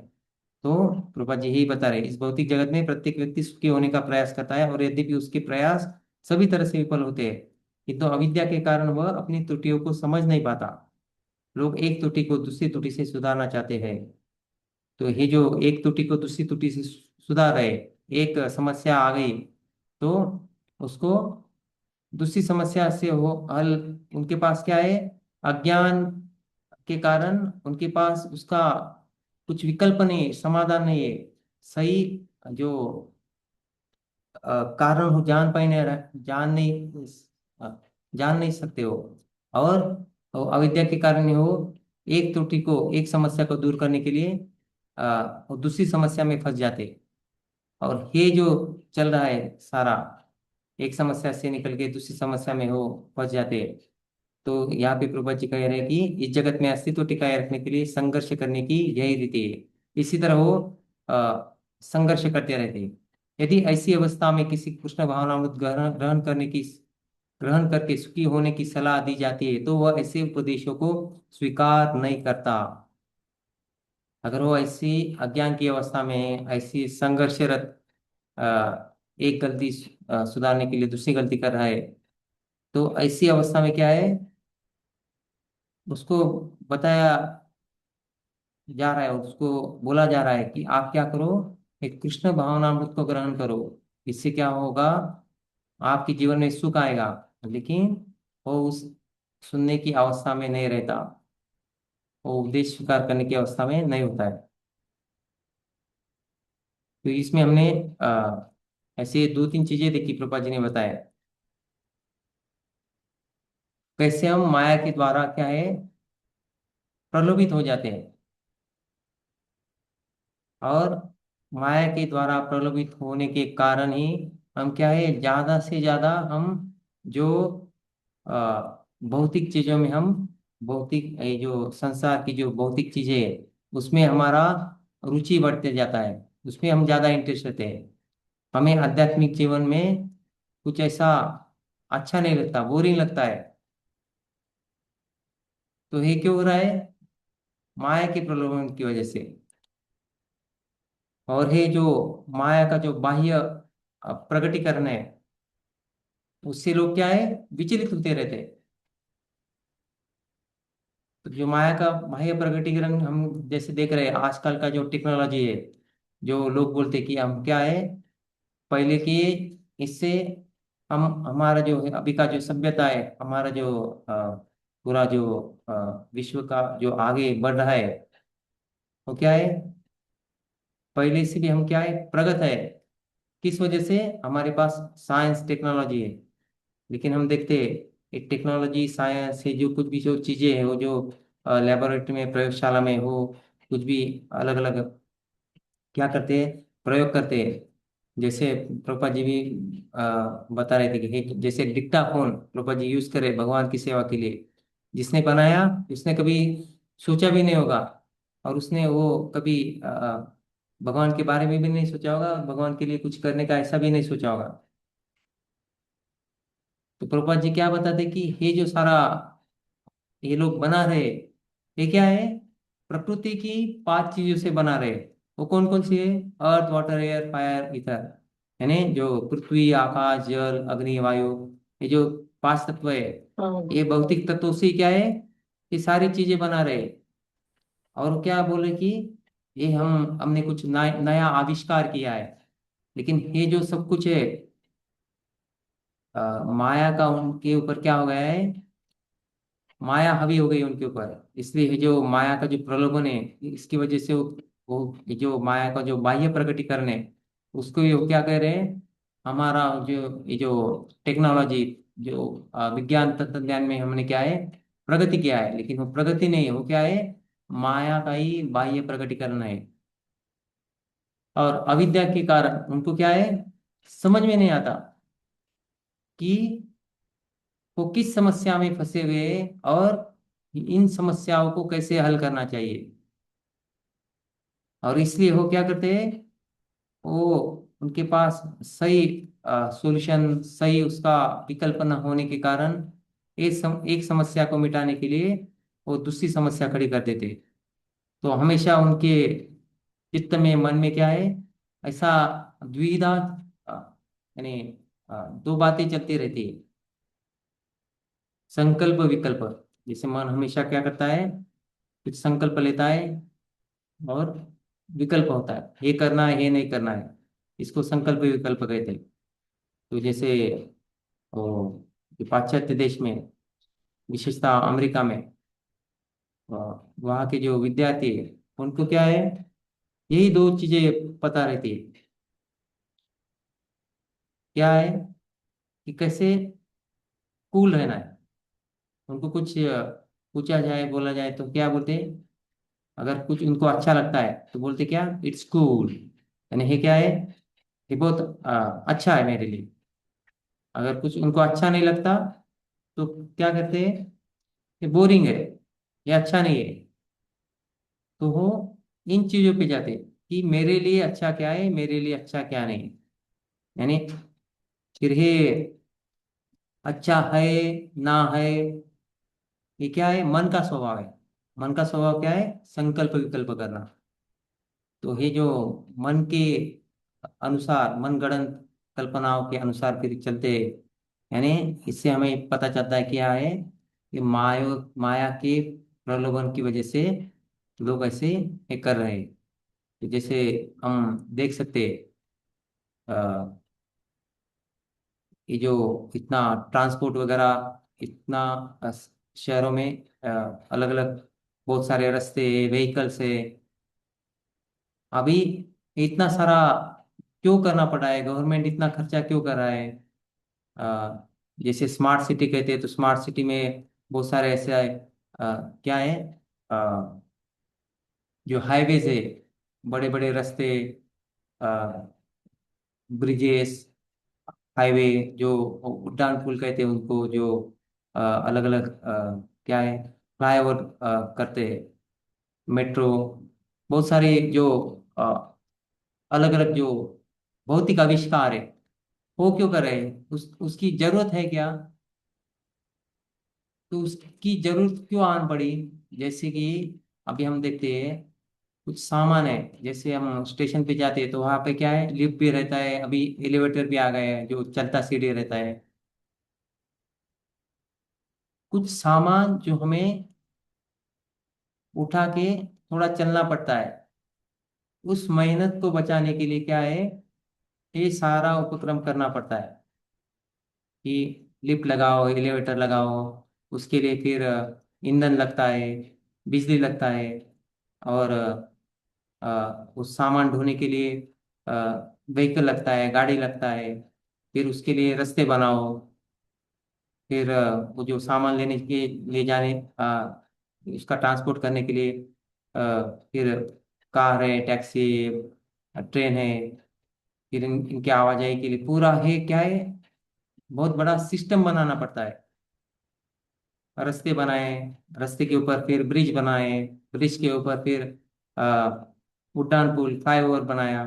तो प्रभा जी यही बता रहे, इस भौतिक जगत में प्रत्येक व्यक्ति सुखी होने का प्रयास करता है, और यद्यपि उसके प्रयास सभी तरह से विफल होते हैं, किंतु अविद्या के कारण वह अपनी त्रुटियों को समझ नहीं पाता। लोग एक त्रुटि को दूसरी त्रुटि से सुधारना चाहते हैं। तो ये जो एक त्रुटि को दूसरी त्रुटि से सुधार रहे, एक समस्या आ गई तो उसको दूसरी समस्या से हो हल, उनके पास क्या है, अज्ञान के कारण उनके पास उसका कुछ विकल्प नहीं है, समाधान नहीं है। सही जो कारण हो जान पाए नहीं, अ, जान नहीं सकते हो। और वो अविद्या के कारण ही हो एक त्रुटि को, एक समस्या को दूर करने के लिए वो दूसरी समस्या में फंस जाते। और ये जो चल रहा है सारा, एक समस्या से निकल के दूसरी समस्या में हो फंस जाते हैं। तो यहाँ पे प्रभा जी कह रहे हैं कि इस जगत में अस्तित्व टिकाए रखने के लिए संघर्ष करने की यही रीति है। इसी तरह वो संघर्ष करते रहते हैं। यदि ऐसी अवस्था में किसी कृष्ण भावनामृत ग्रहण ग्रहण करने की ग्रहण करके सुखी होने की सलाह दी जाती है, तो वह ऐसे उपदेशों को स्वीकार नहीं करता। अगर वो ऐसी अज्ञान की अवस्था में ऐसी संघर्षरत एक गलती सुधारने के लिए दूसरी गलती कर रहा है, तो ऐसी अवस्था में क्या है, उसको बताया जा रहा है, उसको बोला जा रहा है कि आप क्या करो, एक कृष्ण भावनामृत को ग्रहण करो। इससे क्या होगा, आपके जीवन में सुख आएगा। लेकिन वो उस सुनने की अवस्था में नहीं रहता, वो उपदेश स्वीकार करने की अवस्था में नहीं होता है। तो इसमें हमने ऐसे दो तीन चीजें देखी, प्रभुपाद जी ने बताया कैसे हम माया के द्वारा क्या है प्रलोभित हो जाते हैं। और माया के द्वारा प्रलोभित होने के कारण ही हम क्या है, ज्यादा से ज्यादा हम जो भौतिक चीजों में हम भौतिक ये जो संसार की जो भौतिक चीजें है उसमें हमारा रुचि बढ़ते जाता है, उसमें हम ज्यादा इंटरेस्ट रहते हैं। हमें आध्यात्मिक जीवन में कुछ ऐसा अच्छा नहीं लगता, बोरिंग लगता है। तो ये क्यों हो रहा है, माया के प्रलोभन की वजह से। और ये जो माया का जो बाह्य प्रकटीकरण है, उससे लोग क्या है विचलित होते रहते हैं। तो जो माया का बाह्य प्रकटीकरण हम जैसे देख रहे हैं आजकल का जो टेक्नोलॉजी है, जो लोग बोलते हैं कि हम क्या है पहले की, इससे हम हमारा जो है अभी का जो सभ्यता है, हमारा जो पूरा जो विश्व का जो आगे बढ़ रहा है, वो क्या है पहले से भी हम क्या है प्रगत है। किस वजह से, हमारे पास साइंस टेक्नोलॉजी है। लेकिन हम देखते हैं एक टेक्नोलॉजी साइंस से जो कुछ भी जो चीजें हैं वो जो लेबोरेटरी में प्रयोगशाला में हो कुछ भी अलग अलग क्या करते हैं प्रयोग करते हैं। जैसे प्रभुपाद जी भी बता रहे थे कि जैसे डिक्टाफोन प्रभुपाद जी यूज करे भगवान की सेवा के लिए, जिसने बनाया उसने कभी सोचा भी नहीं होगा, और उसने वो कभी भगवान के बारे में भी नहीं सोचा होगा, भगवान के लिए कुछ करने का ऐसा भी नहीं सोचा होगा। तो प्रभुपाद जी क्या बताते कि ये जो सारा ये लोग बना रहे, ये क्या है प्रकृति की 5 चीजों से बना रहे। वो कौन कौन सी है, earth water air fire ether, यानी जो पृथ्वी आकाश जल अग्नि वायु, ये जो 5 तत्व है, हाँ, ये भौतिक तत्वों से क्या है ये सारी चीजें बना रहे। और क्या बोले कि ये हमने कुछ नया आविष्कार किया है। लेकिन ये जो सब कुछ है माया का उनके ऊपर क्या हो गया है, माया हावी हो गई उनके ऊपर। इसलिए ये जो माया का जो प्रलोभन है, इसकी वजह से वो ये जो माया का जो बाह्य प्रकटीकरण है उसको ये वो क्या कह रहे हैं, हमारा जो ये जो टेक्नोलॉजी जो विज्ञान तंत्रज्ञान में हमने क्या है प्रगति किया है, लेकिन वो प्रगति नहीं है, वो क्या है माया का ही बाह्य प्रकटीकरण है। और अविद्या के कारण उनको क्या है समझ में नहीं आता कि वो किस समस्या में फंसे हुए हैं और इन समस्याओं को कैसे हल करना चाहिए। और इसलिए वो क्या करते हैं, वो उनके पास सही सॉल्यूशन सही उसका विकल्प न होने के कारण एक समस्या को मिटाने के लिए वो दूसरी समस्या खड़ी कर देते। तो हमेशा उनके चित्त में मन में क्या है ऐसा द्विधा अ, यानी दो बातें चलती रहती है, संकल्प विकल्प। जैसे मन हमेशा क्या करता है कुछ संकल्प लेता है और विकल्प होता है, ये करना है ये नहीं करना है, इसको संकल्प विकल्प कहते हैं। तो जैसे वो ये पाश्चात्य देश में विशेषता अमेरिका में वहाँ के जो विद्यार्थी है उनको क्या है यही दो चीजें पता रहती है। क्या है कि कैसे कूल रहना है। उनको कुछ पूछा जाए बोला जाए तो क्या बोलते हैं, अगर कुछ उनको अच्छा लगता है तो बोलते क्या इट्स कूल, यानी ये क्या है ये बहुत अच्छा है मेरे लिए। अगर कुछ उनको अच्छा नहीं लगता तो क्या करते हैं, ये बोरिंग है, ये अच्छा नहीं है। तो वो इन चीजों पे जाते हैं कि मेरे लिए अच्छा क्या है मेरे लिए अच्छा क्या नहीं। यानी फिर ये अच्छा है ना है, ये क्या है मन का स्वभाव है। मन का स्वभाव क्या है संकल्प विकल्प करना। तो ये जो मन के अनुसार, मनगढ़ंत कल्पनाओं के अनुसार फिर चलते, यानी इससे हमें पता चलता है क्या है कि माया के प्रलोभन की वजह से लोग ऐसे ये कर रहे हैं। तो जैसे हम देख सकते हैं, ये जो इतना ट्रांसपोर्ट वगैरह, इतना शहरों में अलग अलग बहुत सारे रास्ते, व्हीकल्स है। अभी इतना सारा क्यों करना पड़ा है? गवर्नमेंट इतना खर्चा क्यों कर रहा है? अ, जैसे स्मार्ट सिटी कहते हैं, तो स्मार्ट सिटी में बहुत सारे ऐसे क्या है, अ, जो हाईवेज है, बड़े बड़े रास्ते, ब्रिजेस, हाईवे, जो उड़ान पुल कहते हैं उनको, जो अलग अलग क्या है, फ्लाईओवर करते हैं, मेट्रो, बहुत सारे जो अलग अलग जो भौतिक आविष्कार है, वो क्यों कर रहे हैं? उसकी जरूरत है क्या? तो उसकी जरूरत क्यों आन पड़ी? जैसे कि अभी हम देखते हैं, कुछ सामान है, जैसे हम स्टेशन पे जाते हैं तो वहां पे क्या है, लिफ्ट भी रहता है, अभी एलिवेटर भी आ गए हैं जो चलता सीढ़ी रहता है। कुछ सामान जो हमें उठा के थोड़ा चलना पड़ता है, उस मेहनत को बचाने के लिए क्या है, ये सारा उपक्रम करना पड़ता है कि लिफ्ट लगाओ, एलिवेटर लगाओ। उसके लिए फिर ईंधन लगता है, बिजली लगता है, और उस सामान ढोने के लिए व्हीकल लगता है, गाड़ी लगता है। फिर उसके लिए रास्ते बनाओ, फिर वो जो सामान लेने के ले जाने, इसका ट्रांसपोर्ट करने के लिए फिर कार है, टैक्सी है, ट्रेन है, फिर इनके आवाजाही के लिए पूरा है क्या है, बहुत बड़ा सिस्टम बनाना पड़ता है। रास्ते बनाए, रास्ते के ऊपर फिर ब्रिज बनाए, ब्रिज के ऊपर फिर उड़ान पुल, फ्लाईओवर बनाया,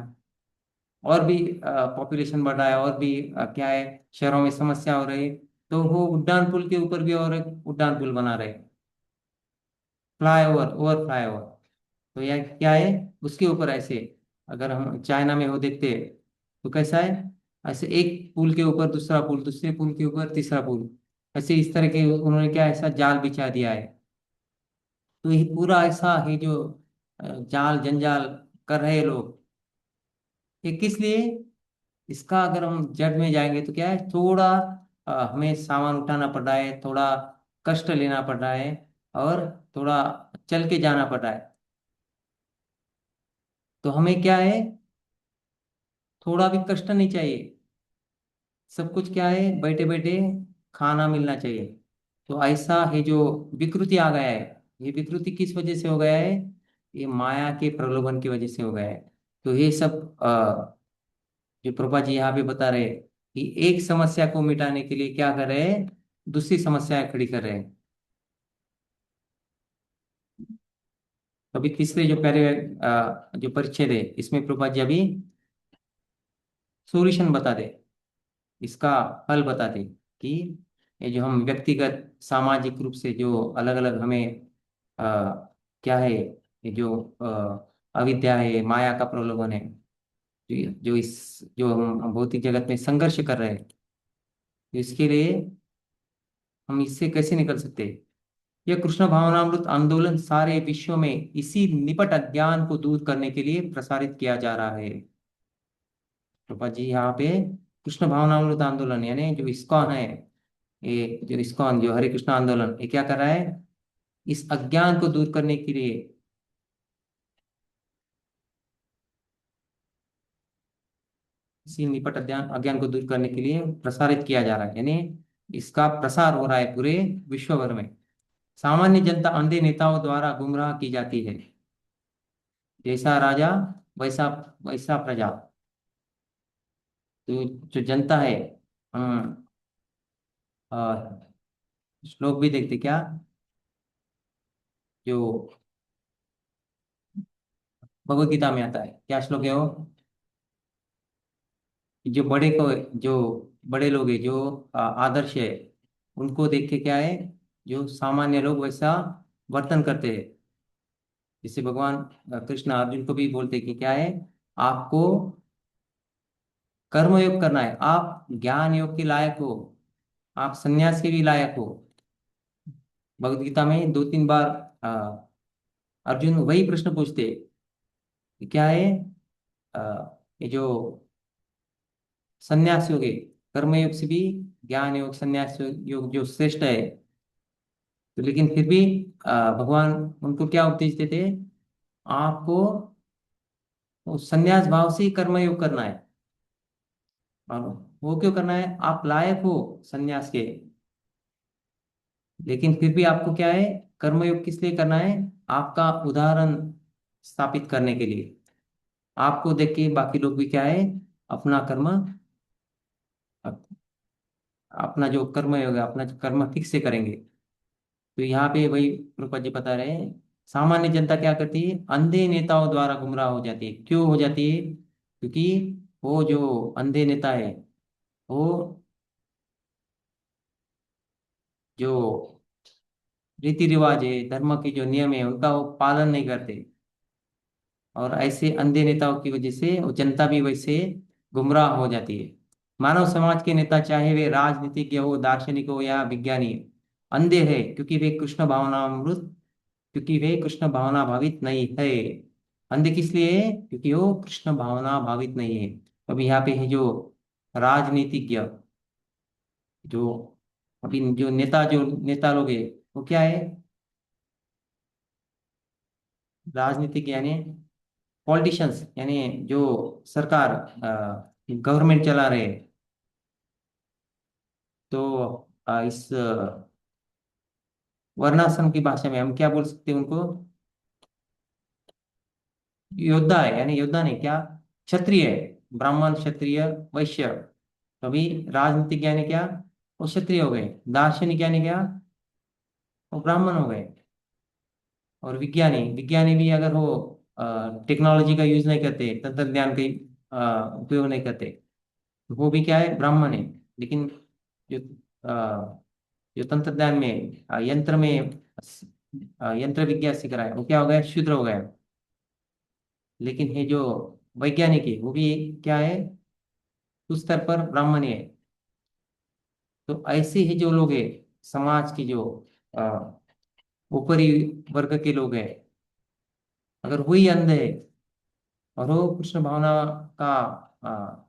और भी पॉपुलेशन बढ़ रहा है, और भी क्या है, शहरों में समस्या हो रही है, तो वो उड़ान पुल के ऊपर भी और एक उड़ान पुल बना रहे, फ्लाईओवर, ओवर फ्लाईओवर। तो यह क्या है, उसके ऊपर ऐसे, अगर हम चाइना में हो देखते हैं तो कैसा है, ऐसे एक पुल के ऊपर दूसरा पुल, दूसरे पुल के ऊपर तीसरा पुल, ऐसे इस तरह के उन्होंने क्या ऐसा जाल बिछा दिया है। तो ये पूरा ऐसा है जो जाल जंजाल कर रहे हैं लोग, ये किस लिए? इसका अगर हम जड़ में जाएंगे तो क्या है, थोड़ा हमें सामान उठाना पड़ रहा है, थोड़ा कष्ट लेना पड़ रहा है, और थोड़ा चल के जाना पड़ रहा है। तो हमें क्या है, थोड़ा भी कष्ट नहीं चाहिए, सब कुछ क्या है, बैठे बैठे खाना मिलना चाहिए। तो ऐसा है जो विकृति आ गया है, ये विकृति किस वजह से हो गया है? ये माया के प्रलोभन की वजह से हो गया है। तो ये सब जो प्रभा जी यहाँ पे बता रहे हैं कि एक समस्या को मिटाने के लिए क्या कर रहे हैं, दूसरी समस्या खड़ी कर रहे हैं। अभी तीसरे जो पहले जो परिच्छेद है, इसमें प्रभा जी अभी सॉल्यूशन बता दे, इसका हल बता दे कि ये जो हम व्यक्तिगत सामाजिक रूप से जो अलग अलग हमें क्या है, ये जो अविद्या है, माया का प्रलोभन है, जो इस जो हम भौतिक जगत में संघर्ष कर रहे हैं, तो इसके लिए हम इससे कैसे निकल सकते हैं? यह कृष्ण भावनामृत आंदोलन सारे विश्व में इसी निपट अज्ञान को दूर करने के लिए प्रसारित किया जा रहा है। रूपा जी यहाँ पे कृष्ण भावनामृत आंदोलन, यानी जो इस्कॉन है, ये जो इस्कॉन जो हरे कृष्ण आंदोलन, ये क्या कर रहा है, इस अज्ञान को दूर करने के लिए, इसी निपट अज्ञान अज्ञान को दूर करने के लिए प्रसारित किया जा रहा है, यानी इसका प्रसार हो रहा है पूरे विश्व भर में। सामान्य जनता अंधे नेताओं द्वारा गुमराह की जाती है, जैसा राजा वैसा वैसा प्रजा। तो जो जनता है, हम श्लोक भी देखते क्या, जो भगवत गीता में आता है, क्या श्लोक है वो, कि जो बड़े को, जो बड़े लोग है, जो आदर्श है, उनको देख के क्या है, जो सामान्य लोग वैसा वर्तन करते हैं। जिससे भगवान कृष्ण अर्जुन को भी बोलते कि क्या है, आपको कर्म योग करना है, आप ज्ञान योग के लायक हो, आप संन्यास के भी लायक हो। भगवत गीता में 2-3 बार अर्जुन वही प्रश्न पूछते कि क्या है, ये जो संन्यास योग है, कर्म योग से भी ज्ञान योग, संन्यास योग जो श्रेष्ठ है। तो लेकिन फिर भी भगवान उनको क्या उपदेश देते, आपको वो संन्यास भाव से ही कर्म योग करना है। और वो क्यों करना है, आप लायक हो संन्यास के। लेकिन फिर भी आपको क्या है, कर्मयोग किस लिए करना है, आपका उदाहरण स्थापित करने के लिए। आपको देख के बाकी लोग भी क्या है, अपना कर्म, अपना जो कर्मयोग है, अपना जो कर्म ठीक से करेंगे। तो यहाँ पे वही प्रभुपाद जी बता रहे हैं, सामान्य जनता क्या करती है, अंधे नेताओं द्वारा गुमराह हो जाती है। क्यों हो जाती है, क्योंकि वो जो अंधे नेता है, वो जो रीति रिवाज है, धर्म के जो नियम है, उनका वो पालन नहीं करते। और ऐसे अंधे नेताओं की वजह से वो जनता भी वैसे गुमराह हो जाती है। मानव समाज के नेता, चाहे वे राजनीतिज्ञ हो, दार्शनिक हो या विज्ञानी, अंधे हैं क्योंकि वे कृष्ण भावना भावित नहीं है। अंधे किस लिए है, क्योंकि वो कृष्ण भावना भावित नहीं है। अब यहाँ पे है जो राजनीतिज्ञ, जो अभी जो नेता लोग है, वो क्या है, राजनीतिक यानी पॉलिटिशियंस, यानी जो सरकार, गवर्नमेंट चला रहे हैं। तो इस वर्णाश्रम की भाषा में हम क्या बोल सकते हैं उनको, योद्धा है, यानी योद्धा नहीं, क्या, क्षत्रिय है, ब्राह्मण क्षत्रिय वैश्य। तो अभी राजनीतिक यानी क्या, वो क्षत्रिय हो गए। दार्शनिक यानी क्या, वो ब्राह्मण हो गए। और विज्ञानी विज्ञानी भी अगर वो टेक्नोलॉजी का यूज नहीं करते, तंत्रज्ञान का उपयोग नहीं करते, तो वो भी क्या है, ब्राह्मण है। लेकिन जो जो तंत्रज्ञान में यंत्र विज्ञान सीख रहा है, वो क्या हो गया, शूद्र हो गया। लेकिन ये जो वैज्ञानिक है, वो भी क्या है, उस स्तर पर ब्राह्मण है। तो ऐसे ही जो लोग हैं, समाज की जो अ, ऊपरी वर्ग के लोग हैं, अगर वही अंधे है और वो कृष्ण भावना का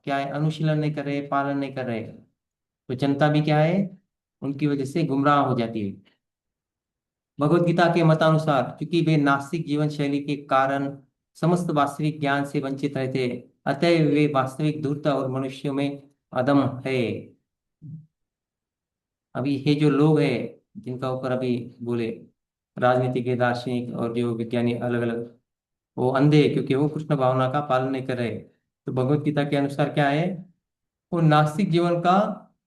क्या है, अनुशीलन नहीं कर रहे, पालन नहीं कर रहे, तो जनता भी क्या है, उनकी वजह से गुमराह हो जाती है। भगवत गीता के मतानुसार क्योंकि वे नास्तिक जीवन शैली के कारण समस्त वास्तविक ज्ञान से वंचित रहते, अतः वे वास्तविक धूर्त और मनुष्यों में अदम है। अभी ये जो लोग हैं, जिनका ऊपर अभी बोले, राजनीति के दार्शनिक और जो विज्ञानी अलग अलग, वो अंधे हैं क्योंकि वो कृष्ण भावना का पालन नहीं कर रहे। तो भगवत गीता के अनुसार क्या है, वो नास्तिक जीवन का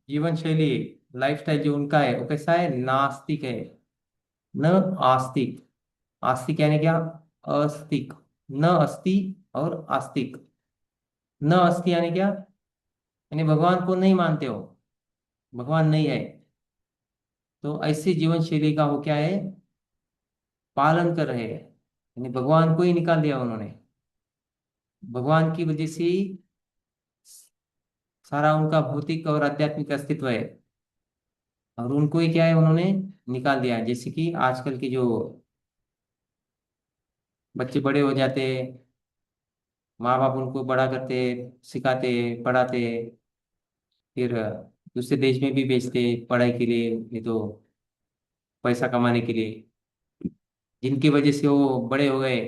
जीवन शैली, लाइफस्टाइल जो उनका है, वो कैसा है, नास्तिक है, न आस्तिक। आस्तिक यानी क्या, अस्तिक, न अस्ति और आस्तिक। न अस्ति यानी क्या, यानी भगवान को नहीं मानते हो, भगवान नहीं है। तो ऐसी जीवन शैली का वो क्या है, पालन कर रहे हैं, यानी भगवान को ही निकाल दिया उन्होंने। भगवान की वजह से ही सारा उनका भौतिक और आध्यात्मिक अस्तित्व है, और उनको ही क्या है, उन्होंने निकाल दिया। जैसे कि आजकल के जो बच्चे बड़े हो जाते, माँ बाप उनको बड़ा करते, सिखाते, पढ़ाते, फिर दूसरे देश में भी भेजते पढ़ाई के लिए, ये तो पैसा कमाने के लिए, जिनकी वजह से वो बड़े हो गए।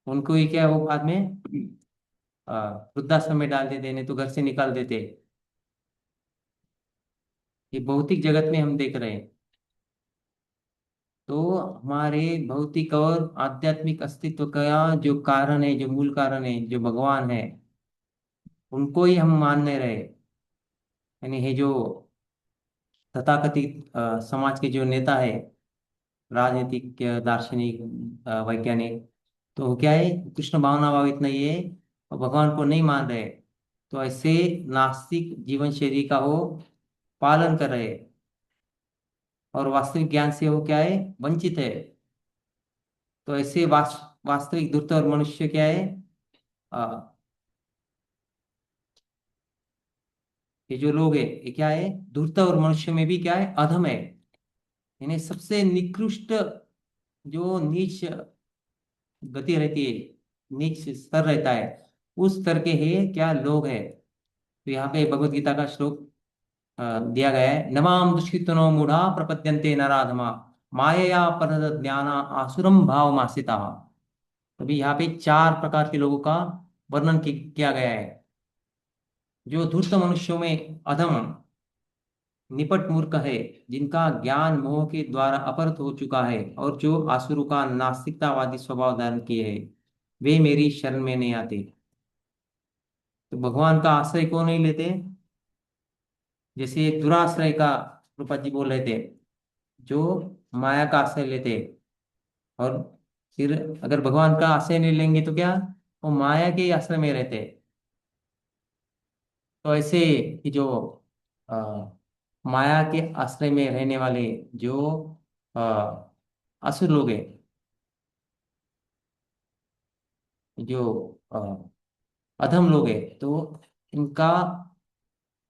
उनको ही क्या, वो बाद में वृद्धाश्रम में डाल देते, नहीं तो घर से निकाल देते। ये भौतिक जगत में हम देख रहे हैं। तो हमारे भौतिक और आध्यात्मिक अस्तित्व का जो कारण है, जो मूल कारण है, जो भगवान है, उनको ही हम मान नहीं रहे। यानी ये जो तथाकथित समाज के जो नेता है, राजनीतिक, दार्शनिक, वैज्ञानिक, तो वो क्या है, कृष्ण भावना भावित नहीं है और भगवान को नहीं मान रहे। तो ऐसे नास्तिक जीवन शैली का वो पालन कर रहे हैं, और वास्तविक ज्ञान से वो क्या है, वंचित है। तो ऐसे वास्तविक धूर्त और मनुष्य क्या है? आ, ये जो लोग है ये क्या है? धूर्त और मनुष्य में भी क्या है? अधम है। यानी सबसे निकृष्ट जो नीच गति रहती है, नीच स्तर रहता है, उस स्तर के है क्या लोग है। तो यहाँ पे भगवत गीता का श्लोक दिया गया है, नमाम दुष्कृतनो मूढ़ा प्रपद्यन्ते नराधमा मायया परतत ज्ञाना आसुरम भाव मासिता। तभी यहाँ पे चार प्रकार के लोगों का वर्णन किया गया है। जो धूर्त मनुष्यों में अधम निपट मूर्ख है, जिनका ज्ञान मोह के द्वारा अपहृत हो चुका है, और जो आसुरों का नास्तिकतावादी स्वभाव धारण किए है, वे मेरी शरण में नहीं आते। तो भगवान का आश्रय क्यों नहीं लेते? जैसे दुराश्रय का रूपा जी बोल रहे थे, जो माया का आश्रय लेते, और फिर अगर भगवान का आश्रय नहीं लेंगे तो क्या? वो माया के आश्रय में रहते। तो ऐसे कि जो अ, माया के आश्रय में रहने वाले जो अ, असुर लोग हैं, जो अ, अधम लोग हैं, तो इनका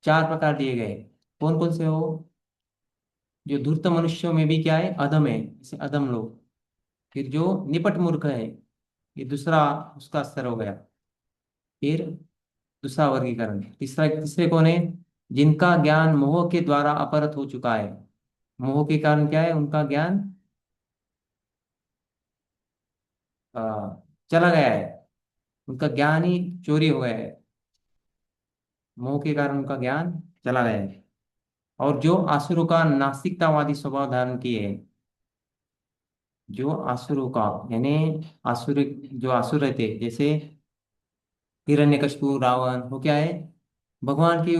चार प्रकार दिए गए। कौन कौन से हो? जो धूर्त मनुष्यों में भी क्या है? अधम है, जैसे अधम लोग। फिर जो निपट मूर्ख है, ये दूसरा उसका स्तर हो गया। फिर दूसरा वर्गीकरण, तीसरा तीसरे कौन है? जिनका ज्ञान मोह के द्वारा अपहृत हो चुका है। मोह के कारण क्या है? उनका ज्ञान अ, चला गया है, उनका ज्ञान ही चोरी हो गया है। मोह के कारण उनका ज्ञान चला गया है। और जो आसुरों का नास्तिकतावादी स्वभाव धारण किए है, जो आसुरों का यानी आसुर, जो आसुर रहते जैसे हिरण्यकशिपु रावण, वो क्या है? भगवान की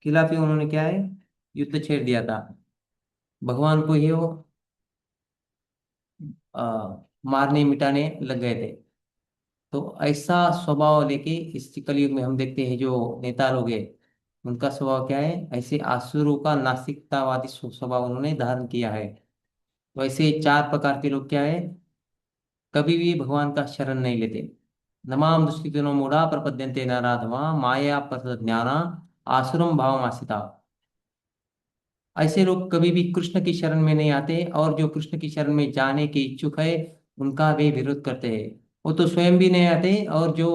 खिलाफ ही उन्होंने क्या है? युद्ध छेड़ दिया था। भगवान को ही वो मारने मिटाने लग गए थे। तो ऐसा स्वभाव लेके इस कलयुग में हम देखते हैं जो नेता लोग हैं, उनका स्वभाव क्या है? ऐसे आसुरों का नास्तिकतावादी स्वभाव उन्होंने धारण किया है। तो ऐसे चार प्रकार के लोग क्या है? कभी भी भगवान का शरण नहीं लेते। नमाम दुष्कृतिनो मूढ़ा प्रपद्यन्ते नराधमा माया प्रसद ज्ञाना आसुरम भावमासिता। ऐसे लोग कभी भी कृष्ण की शरण में नहीं आते, और जो कृष्ण की शरण में जाने के इच्छुक है, उनका वे विरोध करते हैं। वो तो स्वयं भी नहीं आते, और जो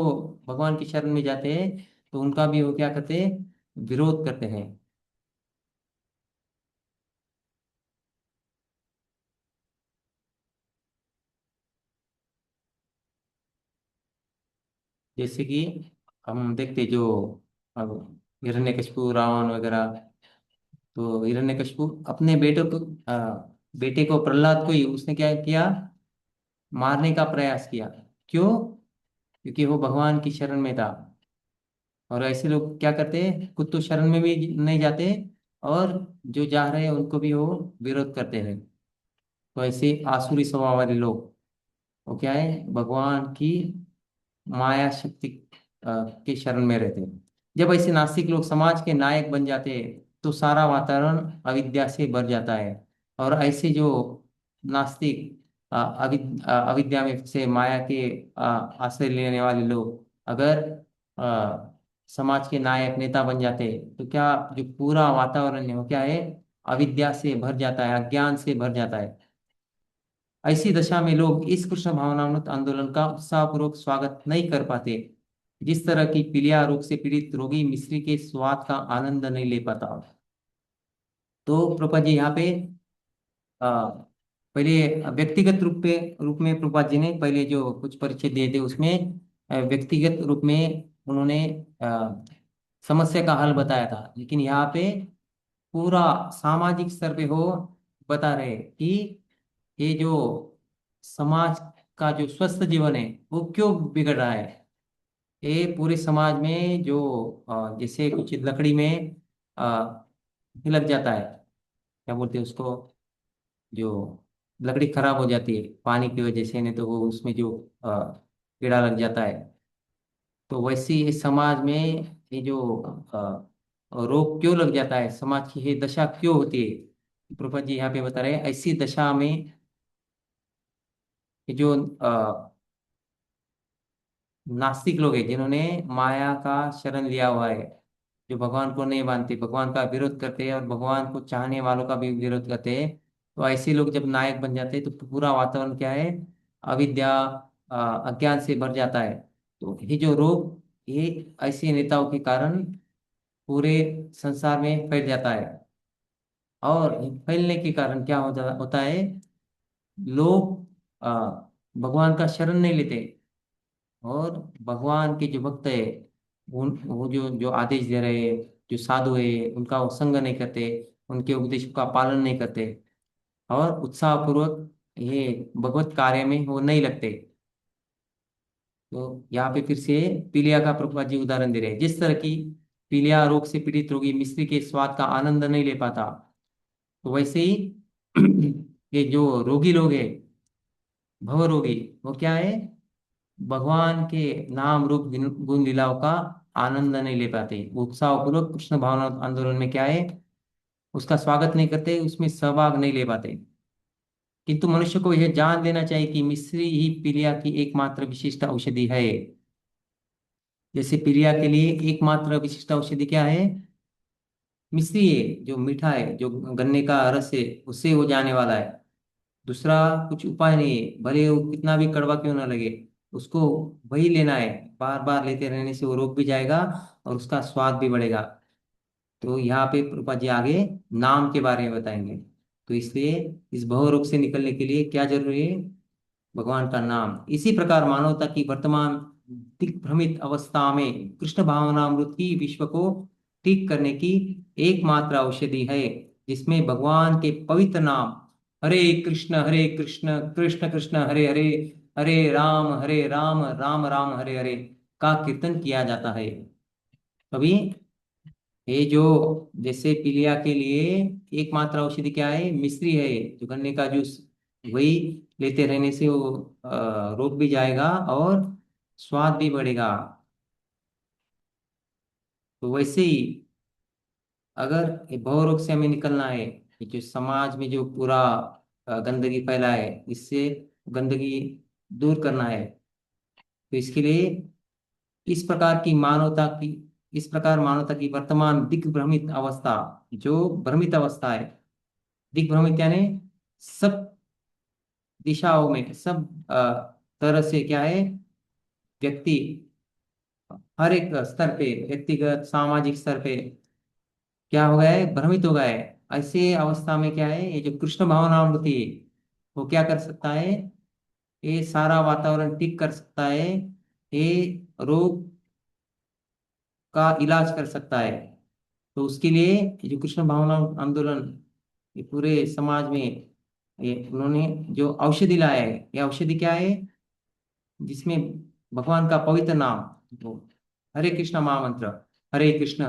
भगवान की शरण में जाते हैं तो उनका भी वो क्या करते हैं? विरोध करते हैं। जैसे कि हम देखते जो अब हिरण्यकशिपु रावण वगैरह, तो हिरण्यकशिपु अपने बेटे को प्रहलाद को ही उसने क्या किया? मारने का प्रयास किया। क्यों? क्योंकि वो भगवान की शरण में था। और ऐसे लोग क्या करते हैं? खुद तो शरण में भी नहीं जाते, और जो जा रहे हैं उनको भी वो विरोध करते हैं। तो ऐसे आसुरी स्वभाव वाले लोग, वो क्या है? भगवान की माया शक्ति के शरण में रहते हैं। जब ऐसे नास्तिक लोग समाज के नायक बन जाते हैं, तो सारा वातावरण अविद्या से भर जाता है। और ऐसे जो नास्तिक अविद्या में से माया के आश्रय लेने वाले लोग अगर समाज के नायक नेता बन जाते हैं, तो क्या जो पूरा वातावरण है वो क्या है? अविद्या से भर जाता है, अज्ञान से भर जाता है। ऐसी दशा में लोग इस कृष्ण भावनामृत आंदोलन का उत्साहपूर्वक स्वागत नहीं कर पाते। जिस तरह की पीलिया रोग से पीड़ित रोगी मिश्री के स्वाद का आनंद नहीं ले पाता। तो प्रभुपाद जी यहाँ पे आ, पहले व्यक्तिगत रूप में प्रभुपाद जी ने पहले जो कुछ परिचय दिए थे उसमें व्यक्तिगत रूप में उन्होंने समस्या का हल बताया था। लेकिन यहाँ पे पूरा सामाजिक स्तर पे हो बता रहे कि ये जो समाज का जो स्वस्थ जीवन है वो क्यों बिगड़ रहा है। ये पूरे समाज में जो जैसे कुछ लकड़ी में अ, लग जाता है, क्या बोलते हैं उसको, जो लकड़ी खराब हो जाती है पानी की वजह से, नहीं तो वो उसमें जो कीड़ा लग जाता है। तो वैसे ही इस समाज में ये जो रोग क्यों लग जाता है, समाज की ये दशा क्यों होती है, प्रभुपाद जी यहाँ पे बता रहे हैं। ऐसी दशा में ये जो नास्तिक लोग हैं जिन्होंने माया का शरण लिया हुआ है, जो भगवान को नहीं मानते, भगवान का विरोध करते हैं और भगवान को चाहने वालों का भी विरोध करते हैं, तो ऐसे लोग जब नायक बन जाते हैं तो पूरा वातावरण क्या है, अविद्या, अज्ञान से भर जाता है। तो ये जो रोग, ये ऐसे नेताओं के कारण पूरे संसार में फैल जाता है। और फैलने के कारण क्या होता है, लोग भगवान का शरण नहीं लेते, और भगवान के जो भक्त है, उन वो जो जो आदेश दे रहे हैं, जो साधु है, उनका वो संग नहीं करते, उनके उपदेश का पालन नहीं करते, और उत्साह पूर्वक ये भगवत कार्य में वो नहीं लगते। तो यहाँ पे फिर से पीलिया का प्रभुपाद जी उदाहरण दे रहे हैं। जिस तरह की पीलिया रोग से पीड़ित रोगी मिश्री के स्वाद का आनंद नहीं ले पाता, तो वैसे ही ये जो रोगी लोग हैं, भव रोगी, वो क्या है, भगवान के नाम रूप गुण लीलाओं का आनंद नहीं ले पाते, वो उत्साहपूर्वक कृष्ण भावना आंदोलन में क्या है, उसका स्वागत नहीं करते, उसमें सहभाग नहीं ले पाते। किंतु मनुष्य को यह जान लेना चाहिए कि मिश्री ही पीलिया की एकमात्र विशिष्ट औषधि है। जैसे पीलिया के लिए एकमात्र विशिष्ट औषधि क्या है, मिश्री है, जो मीठा है, जो गन्ने का रस है, उससे हो जाने वाला है। दूसरा कुछ उपाय नहीं है, भले वो कितना भी कड़वा क्यों ना लगे, उसको वही लेना है। बार बार लेते रहने से वो रोक भी जाएगा और उसका स्वाद भी बढ़ेगा। तो यहाँ पे प्रभुपाद जी आगे नाम के बारे में बताएंगे। तो इसलिए इस भव रोग से निकलने के लिए क्या जरूरी है, भगवान का नाम। इसी प्रकार मानवता की वर्तमान दिग्भ्रमित अवस्था में कृष्ण भावनामृत ही विश्व को ठीक करने की एकमात्र औषधि है, जिसमें भगवान के पवित्र नाम हरे कृष्ण कृष्ण कृष्ण हरे हरे, हरे राम राम राम हरे हरे का कीर्तन किया जाता है। अभी ये जो, जैसे पीलिया के लिए एकमात्र औषधि क्या है, मिश्री है, जो गन्ने का जूस, वही लेते रहने से वो रोग भी जाएगा और स्वाद भी बढ़ेगा। तो वैसे ही अगर ये भव रोग से हमें निकलना है, ये जो समाज में जो पूरा गंदगी फैला है, इससे गंदगी दूर करना है, तो इसके लिए इस प्रकार की मानवता की इस प्रकार मानवता की वर्तमान दिग्भ्रमित अवस्था, जो भ्रमित अवस्था है, दिग्भ्रमित यानी सब दिशाओं में, सब तरह से क्या है, व्यक्ति हर एक स्तर पे, व्यक्तिगत सामाजिक स्तर पे क्या हो गया है, भ्रमित हो गया है। ऐसे अवस्था में क्या है, ये जो कृष्ण भावनामृति है, वो क्या कर सकता है, ये सारा वातावरण ठीक कर सकता है, ये रोग का इलाज कर सकता है। तो उसके लिए ये जो कृष्ण भावना आंदोलन, ये पूरे समाज में ये उन्होंने जो औषधि लाया है, ये औषधि क्या है, जिसमें भगवान का पवित्र नाम, वो हरे कृष्ण महामंत्र, हरे कृष्ण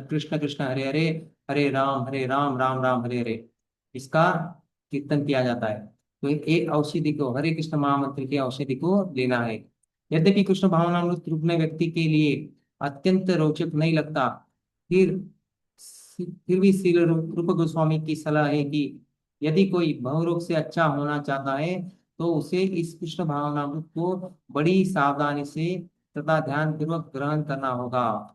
कृष्ण कृष्ण हरे हरे, हरे राम राम राम हरे हरे, इसका कीर्तन किया जाता है। तो एक औषधि को, हरे कृष्ण महामंत्र की औषधि को लेना है। यद्यपि कृष्ण भावनामृत रुग्ण व्यक्ति के लिए अत्यंत रोचक नहीं लगता, फिर फिर भी श्रील रूप गोस्वामी की सलाह है कि यदि कोई भवरोग से अच्छा होना चाहता है, तो उसे इस कृष्ण भावनामृत को बड़ी सावधानी से तथा ध्यान पूर्वक ग्रहण करना होगा।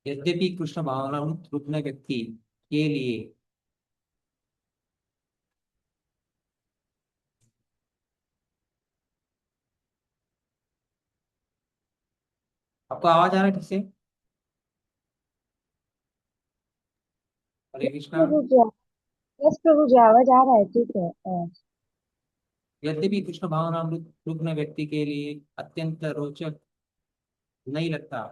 यद्यपि कृष्ण भावनामृत रुग्ण व्यक्ति के लिए, आपको आवाज आ रहा है ठीक से, हरे कृष्णा। प्रभु जी, यस प्रभु जी, आवाज आ रहा है, ठीक है। यद्यपि कृष्ण भावनामृत रुग्ण व्यक्ति के लिए अत्यंत रोचक नहीं लगता,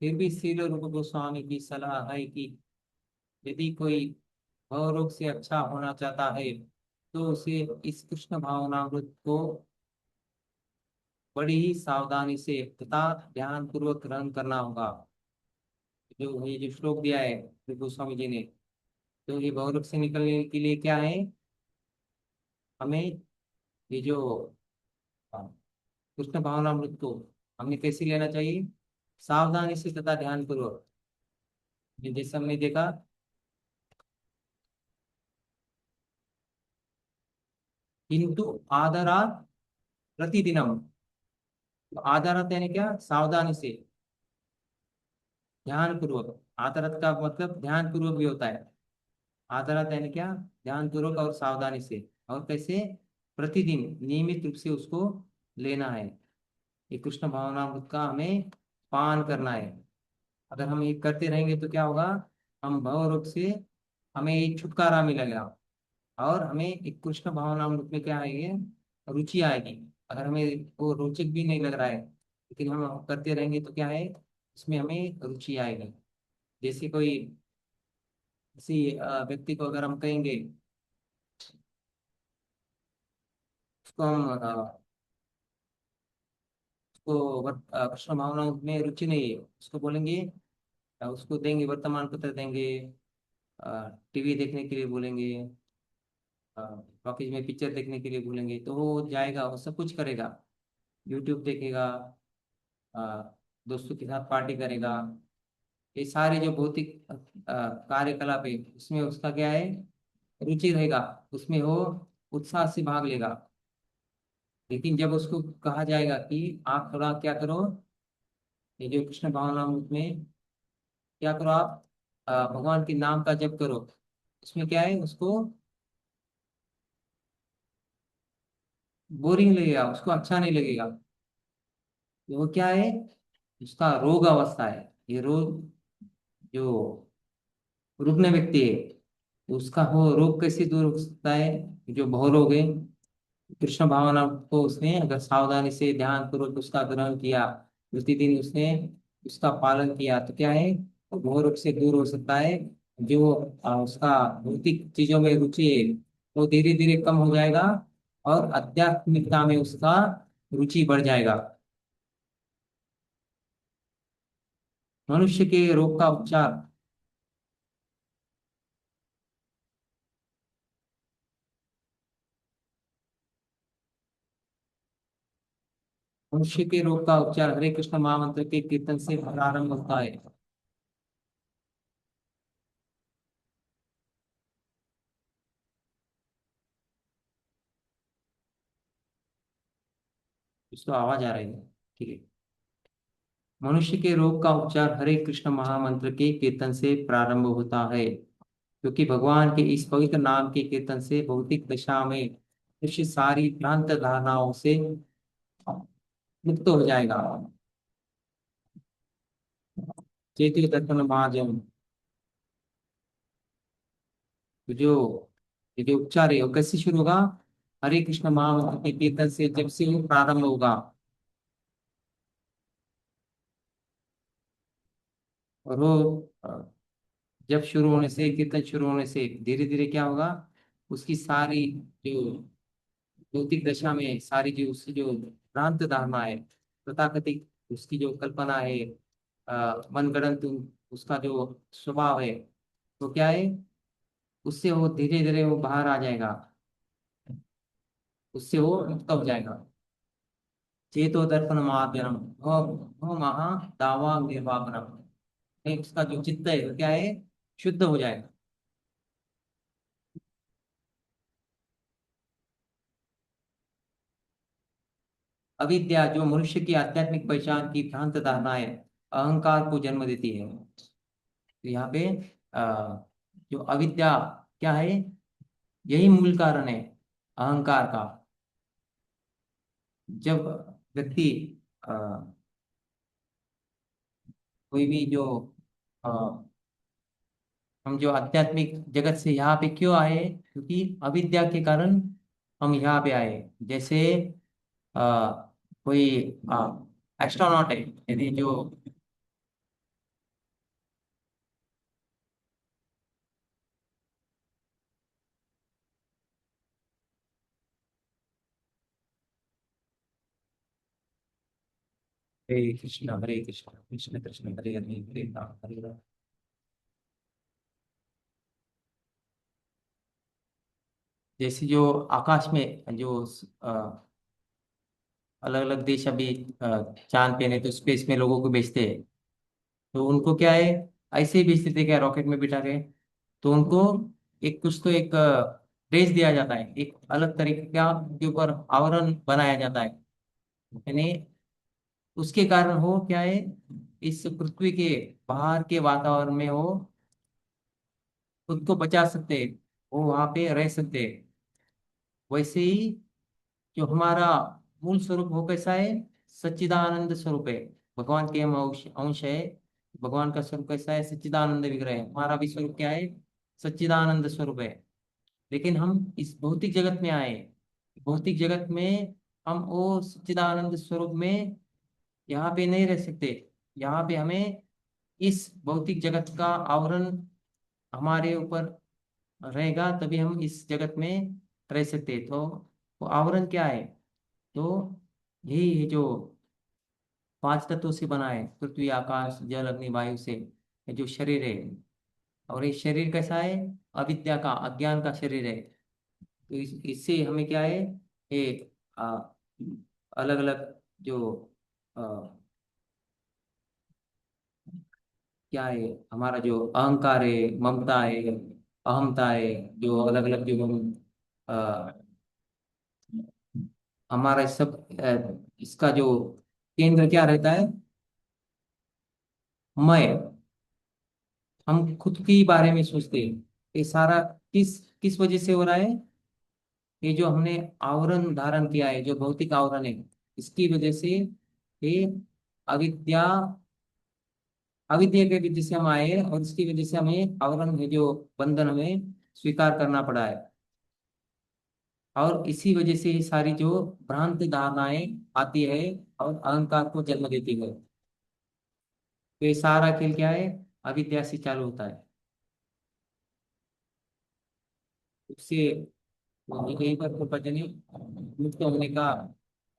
फिर भी श्रील रूप गोस्वामी की सलाह है कि यदि कोई भवरोग से अच्छा होना चाहता है, तो उसे इस कृष्ण भावनामृत को बड़ी ही सावधानी से तथा ध्यान पूर्वक ग्रहण करना होगा। जो ये जो श्लोक दिया है जो गोस्वामी जी ने, तो ये भवरोग से निकलने के लिए क्या है, हमें ये जो कृष्ण भावनामृत को हमें कैसे लेना चाहिए? सावधानी से तथा ध्यान पूर्वक। जैसे हमने देखा, किंतु आदरात प्रतिदिनम। तो आदरात यानी क्या? सावधानी से, ध्यान पूर्वक। आदरात का मतलब ध्यान पूर्वक भी होता है। आदरात यानी क्या? ध्यान पूर्वक और सावधानी से। और कैसे? प्रतिदिन नियमित रूप से उसको लेना है। ये कृष्ण भावनामृत का हमें पान करना है। अगर हम ये करते रहेंगे तो क्या होगा? हम भव रोग से हमें ये छुटकारा मिलेगा। और हमें एक कृष्ण भावनामृत में क्या आएगी? रुचि आएगी। अगर हमें वो रोचक भी नहीं लग रहा है, लेकिन हम करते रहेंगे तो क्या है? उसमें हमें रुचि आएगी। जैसे कोई किसी व्यक्ति को अगर हम कहेंगे, उसको हम कृष्ण भावनाओं में रुचि नहीं है, उसको बोलेंगे, उसको देंगे वर्तमान पत्र देंगे, टीवी देखने के लिए बोलेंगे, टॉकीज में पिक्चर देखने के लिए बोलेंगे, तो वो जाएगा, वो सब कुछ करेगा। यूट्यूब देखेगा, अ, दोस्तों के साथ पार्टी करेगा। ये सारे जो भौतिक कार्यकलाप है, उसमें उसका क्या है? रुचि रहेगा। उसमें वो उत्साह से भाग लेगा। लेकिन जब उसको कहा जाएगा कि आप थोड़ा क्या करो, ये जो कृष्ण भावनामृत में क्या करो आप, भगवान के नाम का जप करो, उसमें क्या है? उसको बोरिंग लगेगा, उसको अच्छा नहीं लगेगा। तो वो क्या है? उसका रोग अवस्था है। ये रोग जो रुग्ण व्यक्ति है, तो उसका हो रोग कैसे दूर हो सकता है? जो बहुरोग है, कृष्ण भावना को उसने अगर सावधानी से ध्यान पूर्वक उसका ग्रहण किया, प्रतिदिन उसने उसका पालन किया, तो क्या है? वो बहुरोग से दूर हो सकता है। जो उसका भौतिक चीजों में रुचि है, वो धीरे धीरे कम हो जाएगा। और आध्यात्मिकता में उसका रुचि बढ़ जाएगा। मनुष्य के रोग का उपचार। मनुष्य के रोग का उपचार हरे कृष्ण महामंत्र के कीर्तन से प्रारंभ होता है। इसको आवाज आ रही है? ठीक है। मनुष्य के रोग का उपचार हरे कृष्ण महामंत्र के कीर्तन से प्रारंभ होता है, क्योंकि भगवान के इस पवित्र नाम के कीर्तन से भौतिक दशा में मनुष्य सारी भ्रांत धारणाओं से मुक्त हो जाएगा। चैत्य दर्शन महाजन। तो जो ये जो उपचार है वो कैसे शुरू होगा? हरे कृष्ण महामंत्र के कीर्तन से जब से वो प्रारंभ होगा। और वो जब शुरू होने से, कीर्तन शुरू होने से धीरे धीरे क्या होगा? उसकी सारी जो भौतिक दशा में सारी जो उसकी जो भ्रांत धारणा है, तथाकथित उसकी जो कल्पना है, मनगढ़ंत उसका जो स्वभाव है, तो क्या है? उससे वो धीरे धीरे वो बाहर आ जाएगा। उससे वो मुक्त हो जाएगा। चेतो दर्पण महात्म वो महा दावा निर्वापनम। उसका जो चित्त है वो क्या है? शुद्ध हो जाएगा। अविद्या जो मनुष्य की आध्यात्मिक पहचान की भ्रांत धारणा है, अहंकार को जन्म देती है। तो यहाँ पे जो अविद्या क्या है? यही मूल कारण है अहंकार का। जब व्यक्ति अ, कोई भी जो अ, हम जो आध्यात्मिक जगत से यहाँ पे क्यों आए? क्योंकि अविद्या के कारण हम यहाँ पे आए। जैसे अ, कोई एस्ट्रोनॉट है, यदि जो हरे कृष्ण कृष्ण कृष्ण हरे हरे हरे राम हरे राम। जैसे जो आकाश में जो अलग अलग देश अभी चांद पे नहीं तो स्पेस में लोगों को भेजते हैं, तो उनको क्या है, ऐसे ही भेजते थे क्या रॉकेट में बिठा के, तो उनको एक कुछ तो एक ड्रेस दिया जाता है, एक अलग तरीके का के ऊपर आवरण बनाया जाता है, यानी उसके कारण हो क्या है, इस पृथ्वी के बाहर के वातावरण में वो खुद को बचा सकते हैं, वो वहां पे रह सकते हैं। वैसे ही जो हमारा मूल स्वरूप वो कैसा है, सच्चिदानंद स्वरूप है, भगवान के हम अंश अंश है। भगवान का स्वरूप कैसा है, सच्चिदानंद विग्रह है, हमारा भी स्वरूप क्या है, सच्चिदानंद स्वरूप है। लेकिन हम इस भौतिक जगत में आए, भौतिक जगत में हम वो सच्चिदानंद स्वरूप में यहाँ पे नहीं रह सकते। यहाँ पे हमें इस भौतिक जगत का आवरण हमारे ऊपर रहेगा, तभी हम इस जगत में रह सकते हैं। तो वो आवरण क्या है, तो यही है जो पांच तत्वों से बना है, पृथ्वी आकाश जल अग्नि वायु से, ये जो शरीर है। और ये शरीर कैसा है, अविद्या का अज्ञान का शरीर है। तो इससे हमें क्या है, ये अलग अलग जो आ, क्या है, हमारा जो अहंकार है, ममता है, अहमता है, जो अलग अलग जो हम आ, हमारा सब इसका जो केंद्र क्या रहता है, मैं, हम खुद के बारे में सोचते हैं। ये सारा किस किस वजह से हो रहा है, ये जो हमने आवरण धारण किया है, जो भौतिक आवरण है, इसकी वजह से ये अविद्या, अविद्या के वजह से हम आए हैं, और इसकी वजह से हमें आवरण में जो बंधन हमें स्वीकार करना पड़ा है। और इसी वजह से ये सारी जो भ्रांत धारणाएं आती है और अहंकार को जन्म देती है। तो ये सारा खेल क्या है, अविद्या से चालू होता है। उससे यही पर प्रपंच ने मुक्त होने का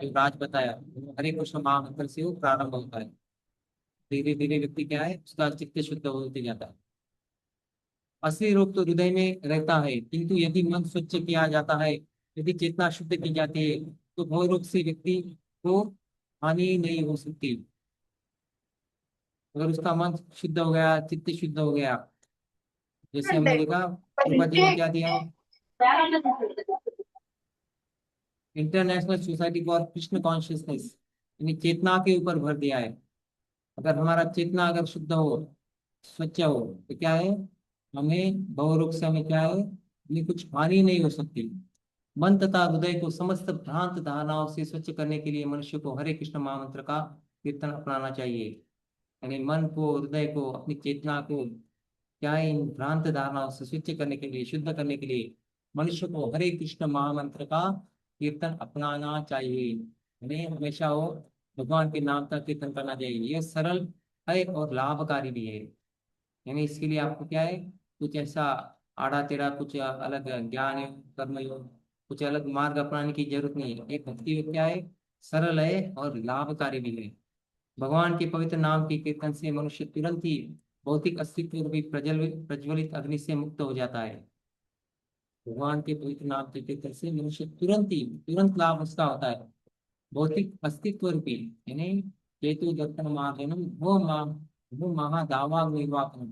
जो राज बताया, हरे कृष्ण महामंत्र से वो प्रारंभ होता है। धीरे धीरे व्यक्ति क्या है, उसका चित्त शुद्ध होते जाता है। असली रोग तो हृदय में रहता है, किंतु यदि मन स्वच्छ किया जाता है, यदि चेतना शुद्ध की जाती है, तो भव रोग से व्यक्ति को हानि नहीं हो सकती। अगर उसका मन शुद्ध हो गया, चित्त शुद्ध हो गया, जैसे हमने देखा कृपा जी ने क्या दिया, international society for Krishna consciousness, यानी चेतना के ऊपर भर दिया है। अगर हमारा चेतना अगर शुद्ध हो, स्वच्छ हो, तो क्या है, हमें भवरोग से हमें क्या है, हमें कुछ हानि नहीं हो सकती। मन तथा हृदय को समस्त भ्रांत धारणाओं से स्वच्छ करने के लिए मनुष्य को हरे कृष्ण महामंत्र का कीर्तन अपनाना चाहिए। यानी मन को, हृदय को, अपनी चेतना को क्या है, इन भ्रांत धारणाओं से स्वच्छ करने के लिए, शुद्ध करने के लिए मनुष्य को हरे कृष्ण महामंत्र का कीर्तन अपनाना चाहिए। हमें हमेशा वो भगवान के नाम का कीर्तन करना चाहिए। यह सरल है और लाभकारी भी है। यानी इसके लिए आपको क्या है, कुछ ऐसा आड़ा टेढ़ा कुछ अलग ज्ञान योग, कर्म योग, कुछ अलग मार्ग अपनाने की जरूरत नहीं है। एक भक्ति योग क्या है, सरल है और लाभकारी भी है। भगवान के पवित्र नाम के कीर्तन से मनुष्य तुरंत ही भौतिक अस्तित्व भी प्रज्वलित अग्नि से मुक्त हो जाता है। भगवान के पवित्र नाम के कीर्तन से मनुष्य तुरंत लाभ उसका होता है। भौतिक अस्तित्व रूपी, यानी केतु दर्शन महाजनम वो महादावा निर्वापनम,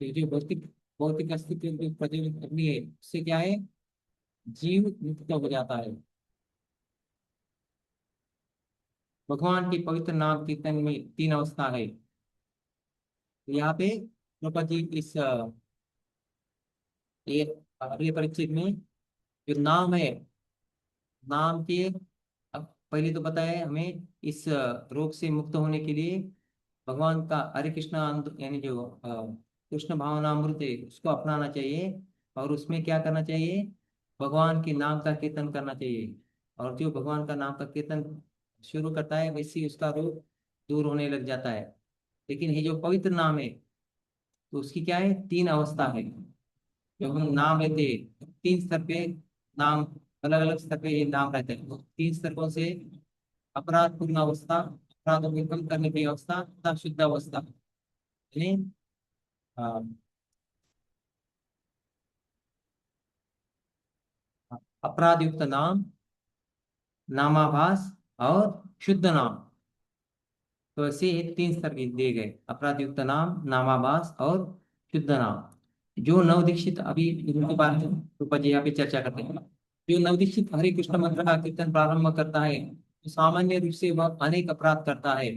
तो जो भौतिक भौतिक अस्तित्व रूपी प्रज्वलित अग्नि है, उससे क्या है, जीव मुक्त हो जाता है। भगवान के पवित्र नाम कीर्तन में तीन अवस्था है। तो यहाँ पे प्रभुपाद जी इस ये अगले परिच्छेद में जो नाम है, नाम के, अब पहले तो पता है हमें इस रोग से मुक्त होने के लिए भगवान का हरे कृष्ण यानी जो कृष्ण भावनामृत है उसको अपनाना चाहिए। और उसमें क्या करना चाहिए, भगवान के नाम का कीर्तन करना चाहिए। और जो भगवान का नाम का कीर्तन शुरू करता है, वैसे ही उसका रोग दूर होने लग जाता है। लेकिन ये जो पवित्र नाम है, तो उसकी क्या है, तीन अवस्था है। जब हम नाम लेते हैं, तीन स्तर पे नाम, अलग अलग स्तर पे ये नाम रहते हैं। तो तीन स्तरों से अपराध पूर्ण अवस्था, अपराधों को कम करने की अवस्था तथा शुद्ध अवस्था, यानी अ, अपराध युक्त नाम, नामाभास और शुद्ध नाम। तो ऐसे ये 3 स्तर दिए गए, अपराध युक्त नाम, नामाभास और शुद्ध नाम। जो नवदीक्षित, अभी इनके बारे में रूपा जी यहाँ पे चर्चा करते हैं। जो नवदीक्षित हरे कृष्ण मंत्र का कीर्तन प्रारंभ करता है, तो सामान्य रूप से वह अनेक अपराध करता है।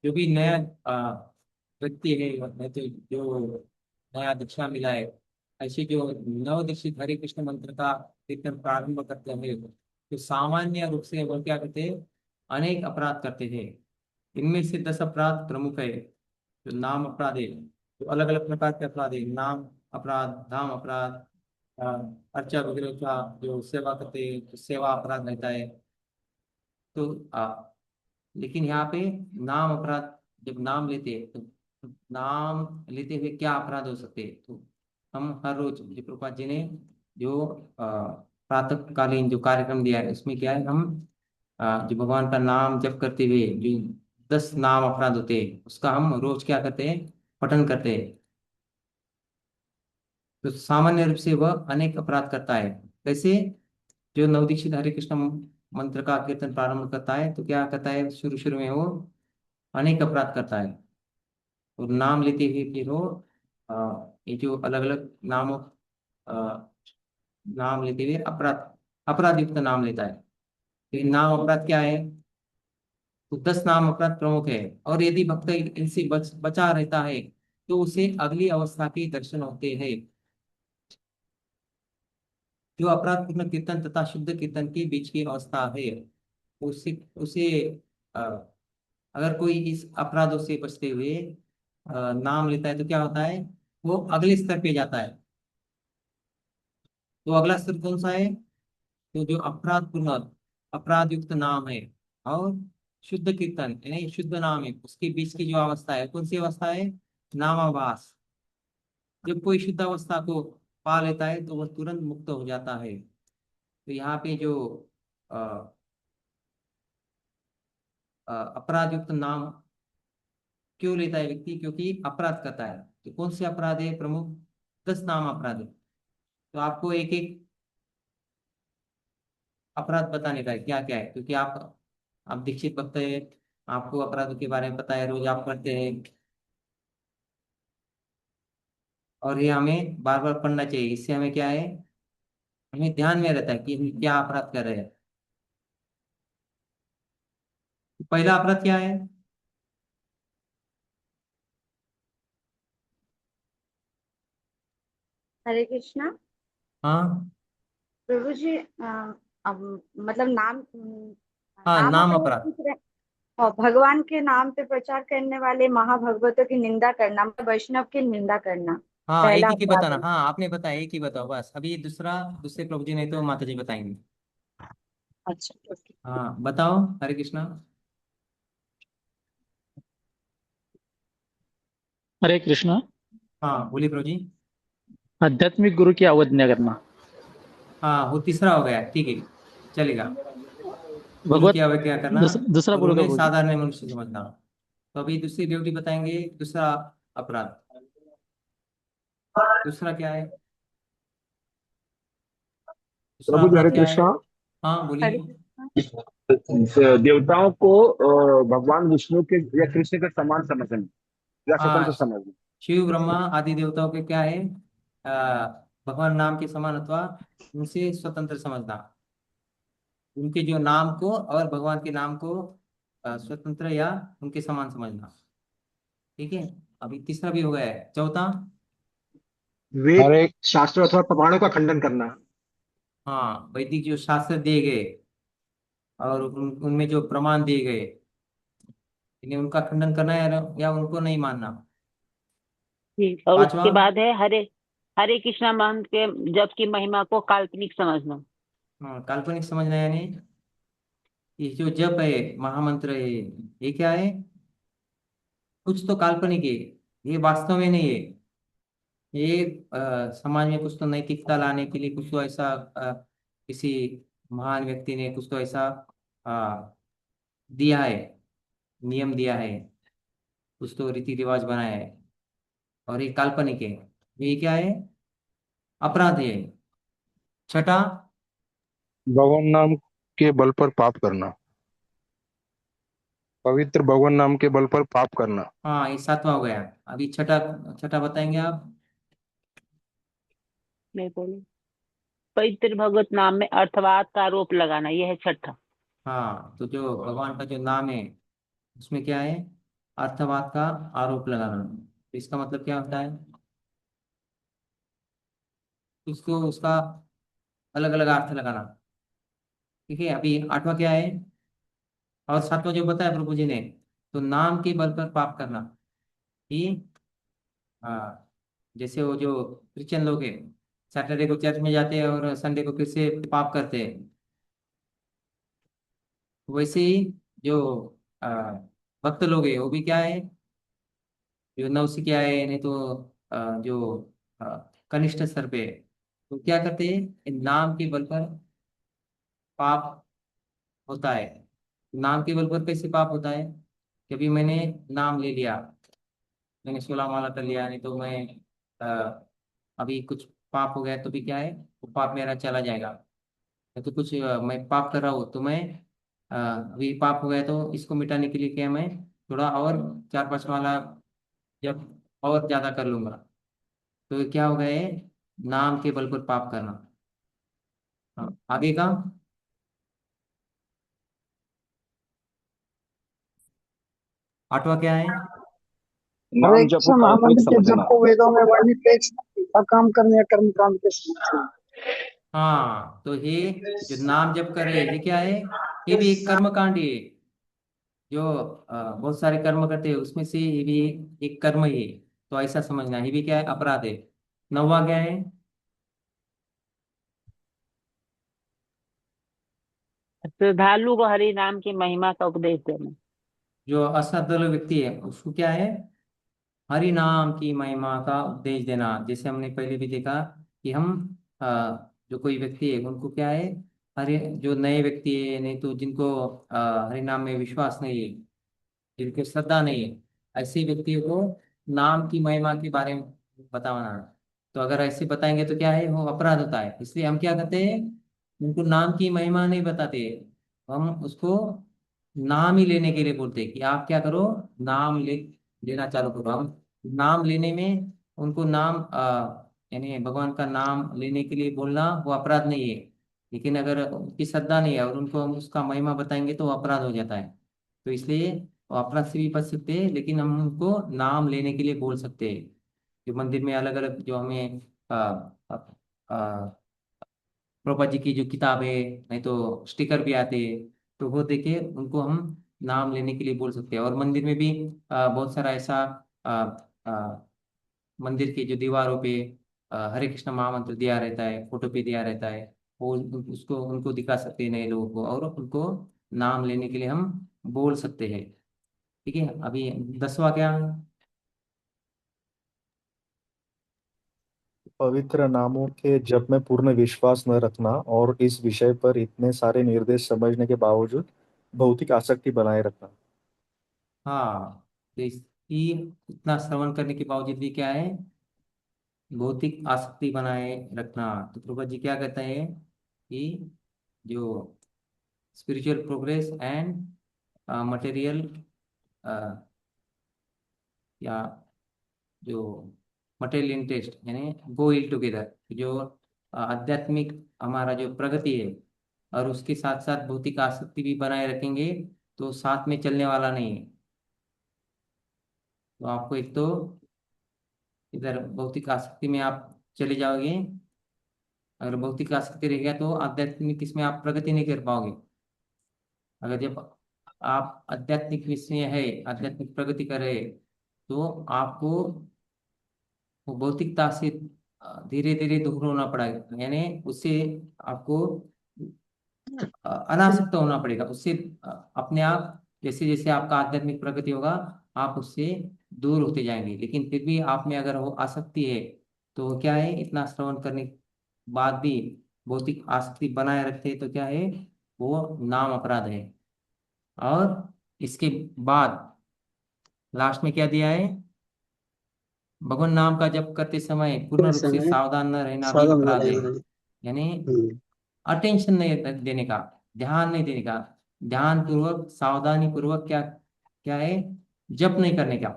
जो भी नया व्यक्ति है, नहीं तो जो नया दीक्षा मिला है, ऐसे जो नव दीक्षित हरे कृष्ण मंत्र का कीर्तन प्रारंभ करते हैं, तो सामान्य रूप से वो क्या करते हैं, अनेक अपराध करते हैं। इनमें से 10 अपराध प्रमुख है। जो नाम अपराध है, जो अलग अलग प्रकार के अपराध है, नाम अपराध, धाम अपराध, अ, अर्चा वगैरह का जो सेवा करते हैं, तो सेवा अपराध रहता है। तो लेकिन यहाँ पे नाम अपराध, जब नाम लेते हैं तो नाम लेते हुए क्या अपराध हो सकते हैं, तो हम हर रोज जो प्रभुपाद जी ने जो प्रातःकालीन जो कार्यक्रम दिया है, उसमें क्या है, हम जो भगवान का नाम जप करते हुए जो 10 नाम अपराध होते हैं, उसका हम रोज क्या करते हैं, पठन करते हैं। तो सामान्य रूप से वह अनेक अपराध करता है। कैसे? जो नवदीक्षित हरे कृष्ण मंत्र का कीर्तन प्रारंभ करता है, तो क्या करता है, शुरू शुरू में वो अनेक अपराध करता है। और नाम लेते हुए फिर वो ये जो अलग अलग नामों नाम लेते हुए अपराध, अपराध युक्त नाम लेता है। तो ये नाम अपराध क्या है, तो 10 नाम अपराध प्रमुख है। और यदि भक्त इनसे बचा रहता है, तो उसे अगली अवस्था के दर्शन होते हैं। जो अपराध पूर्ण कीर्तन तथा शुद्ध कीर्तन के बीच की अवस्था है, उसे उसे अ, अगर कोई इस अपराधों से बचते हुए नाम लेता है, तो क्या होता है, वो अगले स्तर पे जाता है। तो अगला स्तर कौन सा है, तो जो अपराध पूर्ण, अपराध युक्त नाम है और शुद्ध कीर्तन यानी शुद्ध नाम है, उसके बीच की जो अवस्था है, कौन सी अवस्था है, नामाभास। जब कोई शुद्ध अवस्था को पा लेता है, तो वह तुरंत मुक्त हो जाता है। तो यहाँ पे जो अ, अपराध युक्त नाम क्यों लेता है व्यक्ति, क्योंकि अपराध करता है। तो कौन से अपराध है प्रमुख, 10 नाम अपराध है। तो आपको एक एक अपराध बताने का है क्या क्या है, क्योंकि आप दीक्षित भक्त है, आपको अपराधों के बारे में पता है, रोज आप पढ़ते हैं। और ये हमें बार बार पढ़ना चाहिए। इससे हमें क्या है, हमें ध्यान में रहता है कि हम क्या अपराध कर रहे हैं। तो पहला अपराध क्या है, हरे कृष्णा। हाँ प्रभु जी अब मतलब हाँ, नाम नाम अपराध अपराध। पूछ रहे हैं। और भगवान के नाम पे प्रचार करने वाले महाभगवतों की निंदा करना, मतलब वैष्णव की निंदा करना, हाँ, एक पहला एक ही अपराध बताना। है। हाँ, आपने बताया, एक ही बताओ बस। अभी दूसरा, दूसरे प्रभु जी नहीं तो माता जी बताएंगे। अच्छा, ओके। हाँ बताओ, हरे कृष्णा। हरे कृष्णा। हाँ बोलिए प्रभु जी। आध्यात्मिक गुरु की अवज्ञा करना। हाँ, वो तीसरा हो गया, ठीक है, चलेगा। गुरु की भगवत अवज्ञा करना दूसरा और बोलोगे उन्हें प्रभु जी। साधारण मनुष्य समझना। तो अभी दूसरी ड्यूटी बताएंगे, दूसरा अपराध। दूसरा क्या है, दूसरा प्रभु जी हरे अपराध क्या है? कृष्णा। हाँ बोलिए। हरे कृष्णा। देवताओं को भगवान विष्णु के या कृष्ण के समान समझना या हाँ, स्वतंत्र समझना। शिव ब्रह्मा आदि देवताओं के क्या है, भगवान नाम के समान अथवा उनसे स्वतंत्र समझना। उनके जो नाम को और भगवान के नाम को स्वतंत्र या उनके समान समझना। ठीक है, अभी तीसरा भी हो गया है। चौथा, वेद, हरे शास्त्र अथवा प्रमाणों का खंडन करना। हाँ, वैदिक जो शास्त्र दिए गए और उनमें जो प्रमाण दिए गए, इन्हें उनका खंडन करना है या उनको नहीं मानना। ठीक, और पांचवा, उसके बाद है हरे हरे कृष्णा मंत्र के जप की महिमा को काल्पनिक समझना। हाँ, काल्पनिक समझना यानी ये जो जप है, महामंत्र है, ये क्या है, कुछ तो काल्पनिक है, ये वास्तव में नहीं है। ये समाज में कुछ तो नैतिकता लाने के लिए कुछ तो ऐसा किसी महान व्यक्ति ने कुछ तो ऐसा अ, दिया है, नियम दिया है, कुछ तो रीति रिवाज बनाया है। और ये काल्पनिक है। ये क्या है? अपराध है। छठा, भगवान नाम के बल पर पाप करना। पवित्र भगवान नाम के बल पर पाप करना। हाँ ये सातवां हो गया। अभी छठा, छठा बताएंगे आप? मैं बोलूं? पवित्र भगवत नाम में अर्थवाद का आरोप लगाना, यह है छठा। हाँ, तो जो भगवान का जो नाम है उसमें क्या है? अर्थवाद का आरोप लगाना। तो इसका मतलब क्या होता है? उसको उसका अलग अलग अर्थ लगाना। ठीक है, अभी आठवां क्या है? और सातवां जो बताया प्रभु जी ने, तो नाम के बल पर पाप करना। कि हाँ, जैसे वो जो क्रिश्चियन लोग हैं, सैटरडे को चर्च में जाते हैं और संडे को फिर से पाप करते हैं, वैसे ही जो आ, भक्त लोग हैं वो भी क्या है? जो नवसिखिया है, नहीं तो जो कनिष्ठ स्तर पे है, तो क्या करते हैं? इन नाम के बल पर पाप होता है। नाम के बल पर कैसे पाप होता है? कि अभी मैंने नाम ले लिया, मैंने 16 माला कर लिया, नहीं तो मैं अभी कुछ पाप हो गया तो भी क्या है, वो पाप मेरा चला जाएगा। या तो कुछ मैं पाप कर रहा हूँ तो मैं अभी पाप हो गया तो इसको मिटाने के लिए क्या है, मैं थोड़ा और 4-5 माला जब और ज्यादा कर लूंगा। तो ये क्या हो गया है? नाम के बल पर पाप करना। हाँ, आगे का। आठवां क्या है? हरे नाम जप कृष्ण का उपयोग महामंत्र के समझना। जप को वेदों में वर्णित एक अकाम करने या कर्म कांड के समान है। हाँ, तो ये जो नाम जप कर रहे हैं ये क्या है? ये भी एक कर्म कांड ही है। जो बहुत सारे कर्म करते हैं उसमें से ये भी एक कर्म ही है। तो ऐसा समझना, ये भी क्या है? अपराध है। नौवा क्या है? श्रद्धालु को हरि नाम की महिमा का उपदेश देना। जो अश्रद्धालु व्यक्ति है उसको क्या है? हरि नाम की महिमा का उपदेश देना। जैसे हमने पहले भी देखा कि हम जो कोई व्यक्ति है उनको क्या है, हरि, जो नए व्यक्ति है, नहीं तो जिनको हरि नाम में विश्वास नहीं है, जिनकी श्रद्धा नहीं है, ऐसे व्यक्तियों को नाम की महिमा के बारे में बताना। तो अगर ऐसे बताएंगे तो क्या है, वो अपराध होता है। इसलिए हम क्या करते हैं, उनको नाम की महिमा नहीं बताते, हम उसको नाम ही लेने के लिए बोलते हैं कि आप क्या करो, नाम लेना चालू करो। हम नाम लेने में उनको नाम यानी भगवान का नाम लेने के लिए बोलना वो अपराध नहीं है। लेकिन अगर उनकी श्रद्धा नहीं है और उनको हम उसका महिमा बताएंगे तो वो अपराध हो जाता है। तो इसलिए वो अपराध से भी बच सकते हैं, लेकिन हम उनको नाम लेने के लिए बोल सकते हैं। जो मंदिर में अलग अलग जो हमें आ, आ, आ, प्रभुपाद जी की जो किताब है, नहीं तो स्टिकर भी आते हैं, तो वो देके उनको हम नाम लेने के लिए बोल सकते हैं। और मंदिर में भी बहुत सारा ऐसा आ, आ, मंदिर की जो दीवारों पे हरे कृष्ण महामंत्र दिया रहता है, फोटो पे दिया रहता है, वो उसको उनको दिखा सकते हैं नए लोगों को, और उनको नाम लेने के लिए हम बोल सकते हैं। ठीक है, अभी 10वां क्या? पवित्र नामों के जप में पूर्ण विश्वास न रखना और इस विषय पर इतने सारे निर्देश समझने के बावजूद भौतिक आसक्ति बनाए रखना। हाँ, तो इसकी इतना श्रवण करने के बावजूद भी क्या है, भौतिक आसक्ति बनाए रखना। तो प्रभुपाद जी क्या कहते हैं कि जो स्पिरिचुअल प्रोग्रेस एंड मटेरियल, या जो मटेरियल इंटरेस्ट यानी गो इल टुगेदर। जो आध्यात्मिक हमारा जो प्रगति है और उसके साथ साथ भौतिक आसक्ति भी बनाए रखेंगे तो साथ में चलने वाला नहीं है। तो आपको एक तो इधर भौतिक आसक्ति में आप चले जाओगे, अगर भौतिक आसक्ति रहेगा तो आध्यात्मिक इसमें आप प्रगति नहीं कर पाओगे। अगर जब आप आध्यात्मिक विषय है, आध्यात्मिक प्रगति कर रहे हैं, तो आपको वो भौतिकता से धीरे धीरे दूर होना पड़ेगा, यानी उससे आपको अनासक्त होना पड़ेगा उससे। अपने आप जैसे जैसे आपका आध्यात्मिक प्रगति होगा, आप उससे दूर होते जाएंगे। लेकिन फिर भी आप में अगर वो आसक्ति है, तो क्या है, इतना श्रवण करने के बाद भी भौतिक आसक्ति बनाए रखते हैं, तो क्या है, वो नाम अपराध है। और इसके बाद लास्ट में क्या दिया है? भगवान नाम का जप करते समय पूर्ण रूप से समय सावधान न रहना भी साधन अपराध है। रहना। यानी हम्म, अटेंशन नहीं देने का, ध्यान नहीं देने का, ध्यान पूर्वक सावधानी पूर्वक क्या क्या है, जप नहीं करने का,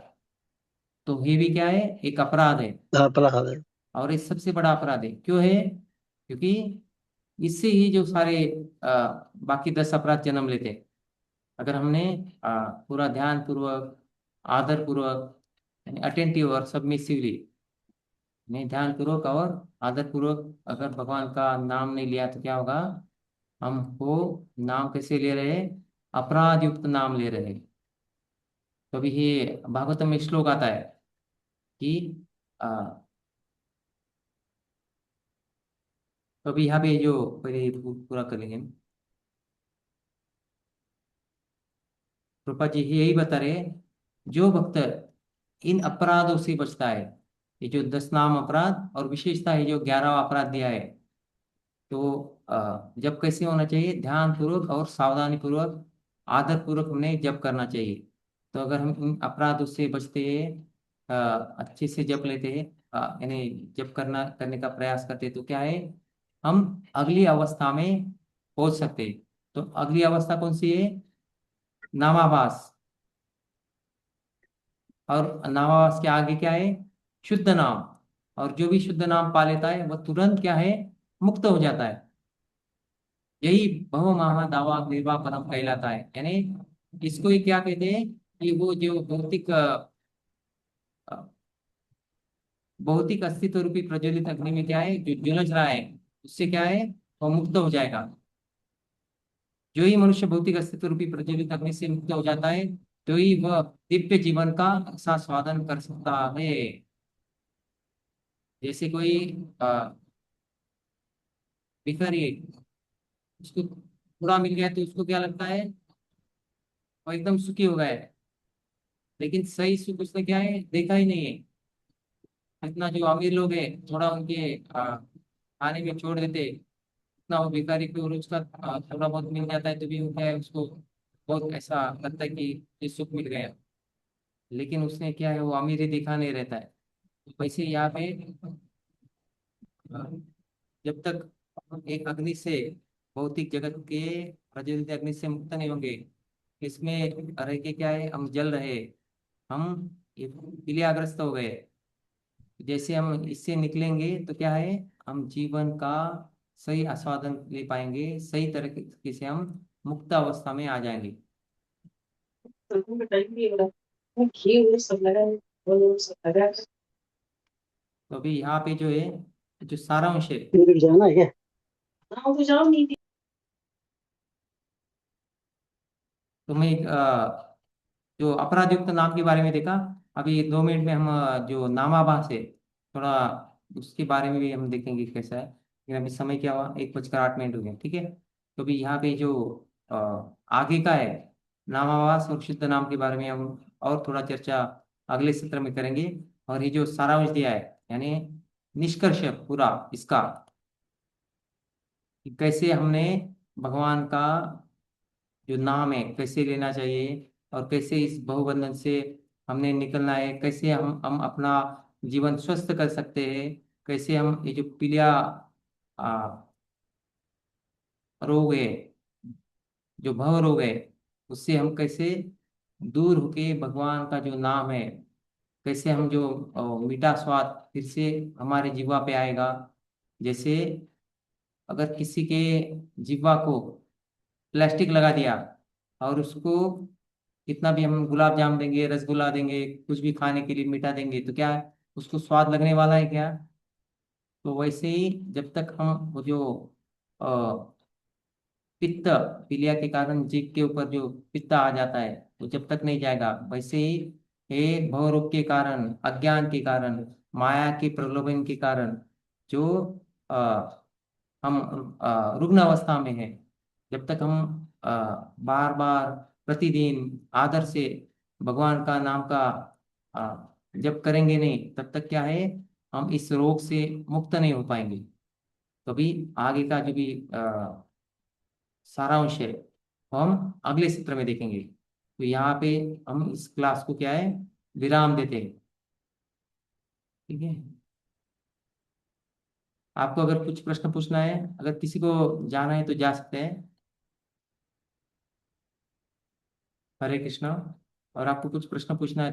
तो ये भी क्या है, एक अपराध है। अपराध है। और ये सबसे बड़ा अपराध है। क्यों है? क्योंकि इससे ही जो सारे बाकी 10 अपराध जन्म लेते हैं। अगर हमने पूरा ध्यान पूर्वक, आदर पूर्वक, अटेंटिव और सबमिसिवली, नहीं ध्यान पूर्वक और आदर पूर्वक अगर भगवान का नाम नहीं लिया तो क्या होगा? हमको नाम कैसे ले रहे हैं? अपराध युक्त नाम ले रहे हैं। तो अभी ये भागवतम में श्लोक आता है कि तो अभी यहाँ पे जो पहले ये पूरा कर लेंगे हम। रूपा जी यही बता रहे हैं, जो भक्त इन अपराधों से बचता है, ये जो 10 नाम अपराध और विशेषता है जो 11वां अपराध दिया है, तो जब कैसे होना चाहिए? ध्यान पूर्वक और सावधानी पूर्वक, आदर पूर्वक हमने जप करना चाहिए। तो अगर हम इन अपराधों से बचते हैं, अच्छे से जप लेते हैं, यानी जप करने का प्रयास करते हैं, तो क्या है, हम अगली अवस्था में पहुंच सकते हैं। तो अगली अवस्था कौन सी है? नामाभास। और नामावास के आगे क्या है? शुद्ध नाम। और जो भी शुद्ध नाम पा लेता है वह तुरंत क्या है? मुक्त हो जाता है। यही भव महा दावा निर्वाह परम कहलाता है। यानी इसको ही क्या कहते हैं कि वो जो अ, भौतिक अस्तित्व रूपी प्रज्वलित अग्नि में क्या है, जो जुलझ रहा है, उससे क्या है, वो मुक्त हो जाएगा। जो ही मनुष्य भौतिक अस्तित्व रूपी प्रज्वलित अग्नि से मुक्त हो जाता है, तो ही वह दिव्य जीवन का स्वादन कर सकता है। जैसे कोई भिखारी है, उसको थोड़ा मिल गया तो उसको क्या लगता है? वो एकदम सुखी हो गया है। लेकिन सही सुख उसने क्या है, देखा ही नहीं है। इतना जो अमीर लोग हैं, थोड़ा उनके खाने में छोड़ देते, इतना वो भिखारी को रोज का थोड़ा बहुत मिल जाता है तो भी वो क्या है, उसको बहुत ऐसा लगता है कि ये सुख मिल गया। लेकिन उसने क्या है, वो अमीर ही दिखा नहीं रहता है। वैसे यहाँ पे अ, जब तक एक अग्नि से, भौतिक जगत के प्रज्वलित अग्नि से मुक्त नहीं होंगे, इसमें रह के क्या है, हम जल रहे, हम ये पीलियाग्रस्त हो गए। जैसे हम इससे निकलेंगे तो क्या है, हम जीवन का सही आस्वादन ले पाएंगे, सही तरीके से हम मुक्त अवस्था में आ जाएंगे। तो अभी यहाँ पे जो है, जो सारांश है, जाना है क्या? तो मैं जो अपराध युक्त नाम के बारे में देखा। अभी 2 मिनट में हम जो नामाभास है, थोड़ा उसके बारे में भी हम देखेंगे कैसा है। लेकिन अभी समय क्या हुआ, 1:08 हो गया, ठीक है। तो अभी यहाँ पे जो अ, आगे का है, नामाभास और शुद्ध नाम के बारे में हम और थोड़ा चर्चा अगले सत्र में करेंगे। और ये जो सारांश दिया है, यानी निष्कर्ष है पूरा इसका, कि कैसे हमने भगवान का जो नाम है कैसे लेना चाहिए, और कैसे इस बहुबंधन से हमने निकलना है, कैसे हम अपना जीवन स्वस्थ कर सकते हैं, कैसे हम ये जो पीलिया आ, रोग है, जो भव रोग है, उससे हम कैसे दूर होके भगवान का जो नाम है, कैसे हम जो मीठा स्वाद फिर से हमारे जीवा पे आएगा। जैसे अगर किसी के जीवा को प्लास्टिक लगा दिया, और उसको कितना भी हम गुलाब जाम देंगे, रसगुल्ला देंगे, कुछ भी खाने के लिए मीठा देंगे, तो क्या उसको स्वाद लगने वाला है क्या? तो वैसे ही जब तक हम वो जो अ, पित्त, पीलिया के कारण जीभ के ऊपर जो पित्त आ जाता है, वो जब तक नहीं जाएगा, वैसे ही ये भवरोग के कारण, अज्ञान के कारण, माया के प्रलोभन के कारण जो हम रुग्ण अवस्था में है, जब तक हम बार बार प्रतिदिन आदर से भगवान का नाम का जप करेंगे नहीं, तब तक क्या है, हम इस रोग से मुक्त नहीं हो पाएंगे। तो अभी आगे का जो भी सारांश है वो हम अगले सत्र में देखेंगे। तो यहाँ पे हम इस क्लास को क्या है, विराम देते हैं। ठीक है। आपको अगर कुछ प्रश्न पूछना है, अगर किसी को जाना है तो जा सकते हैं। हरे कृष्णा। और आपको कुछ प्रश्न पूछना है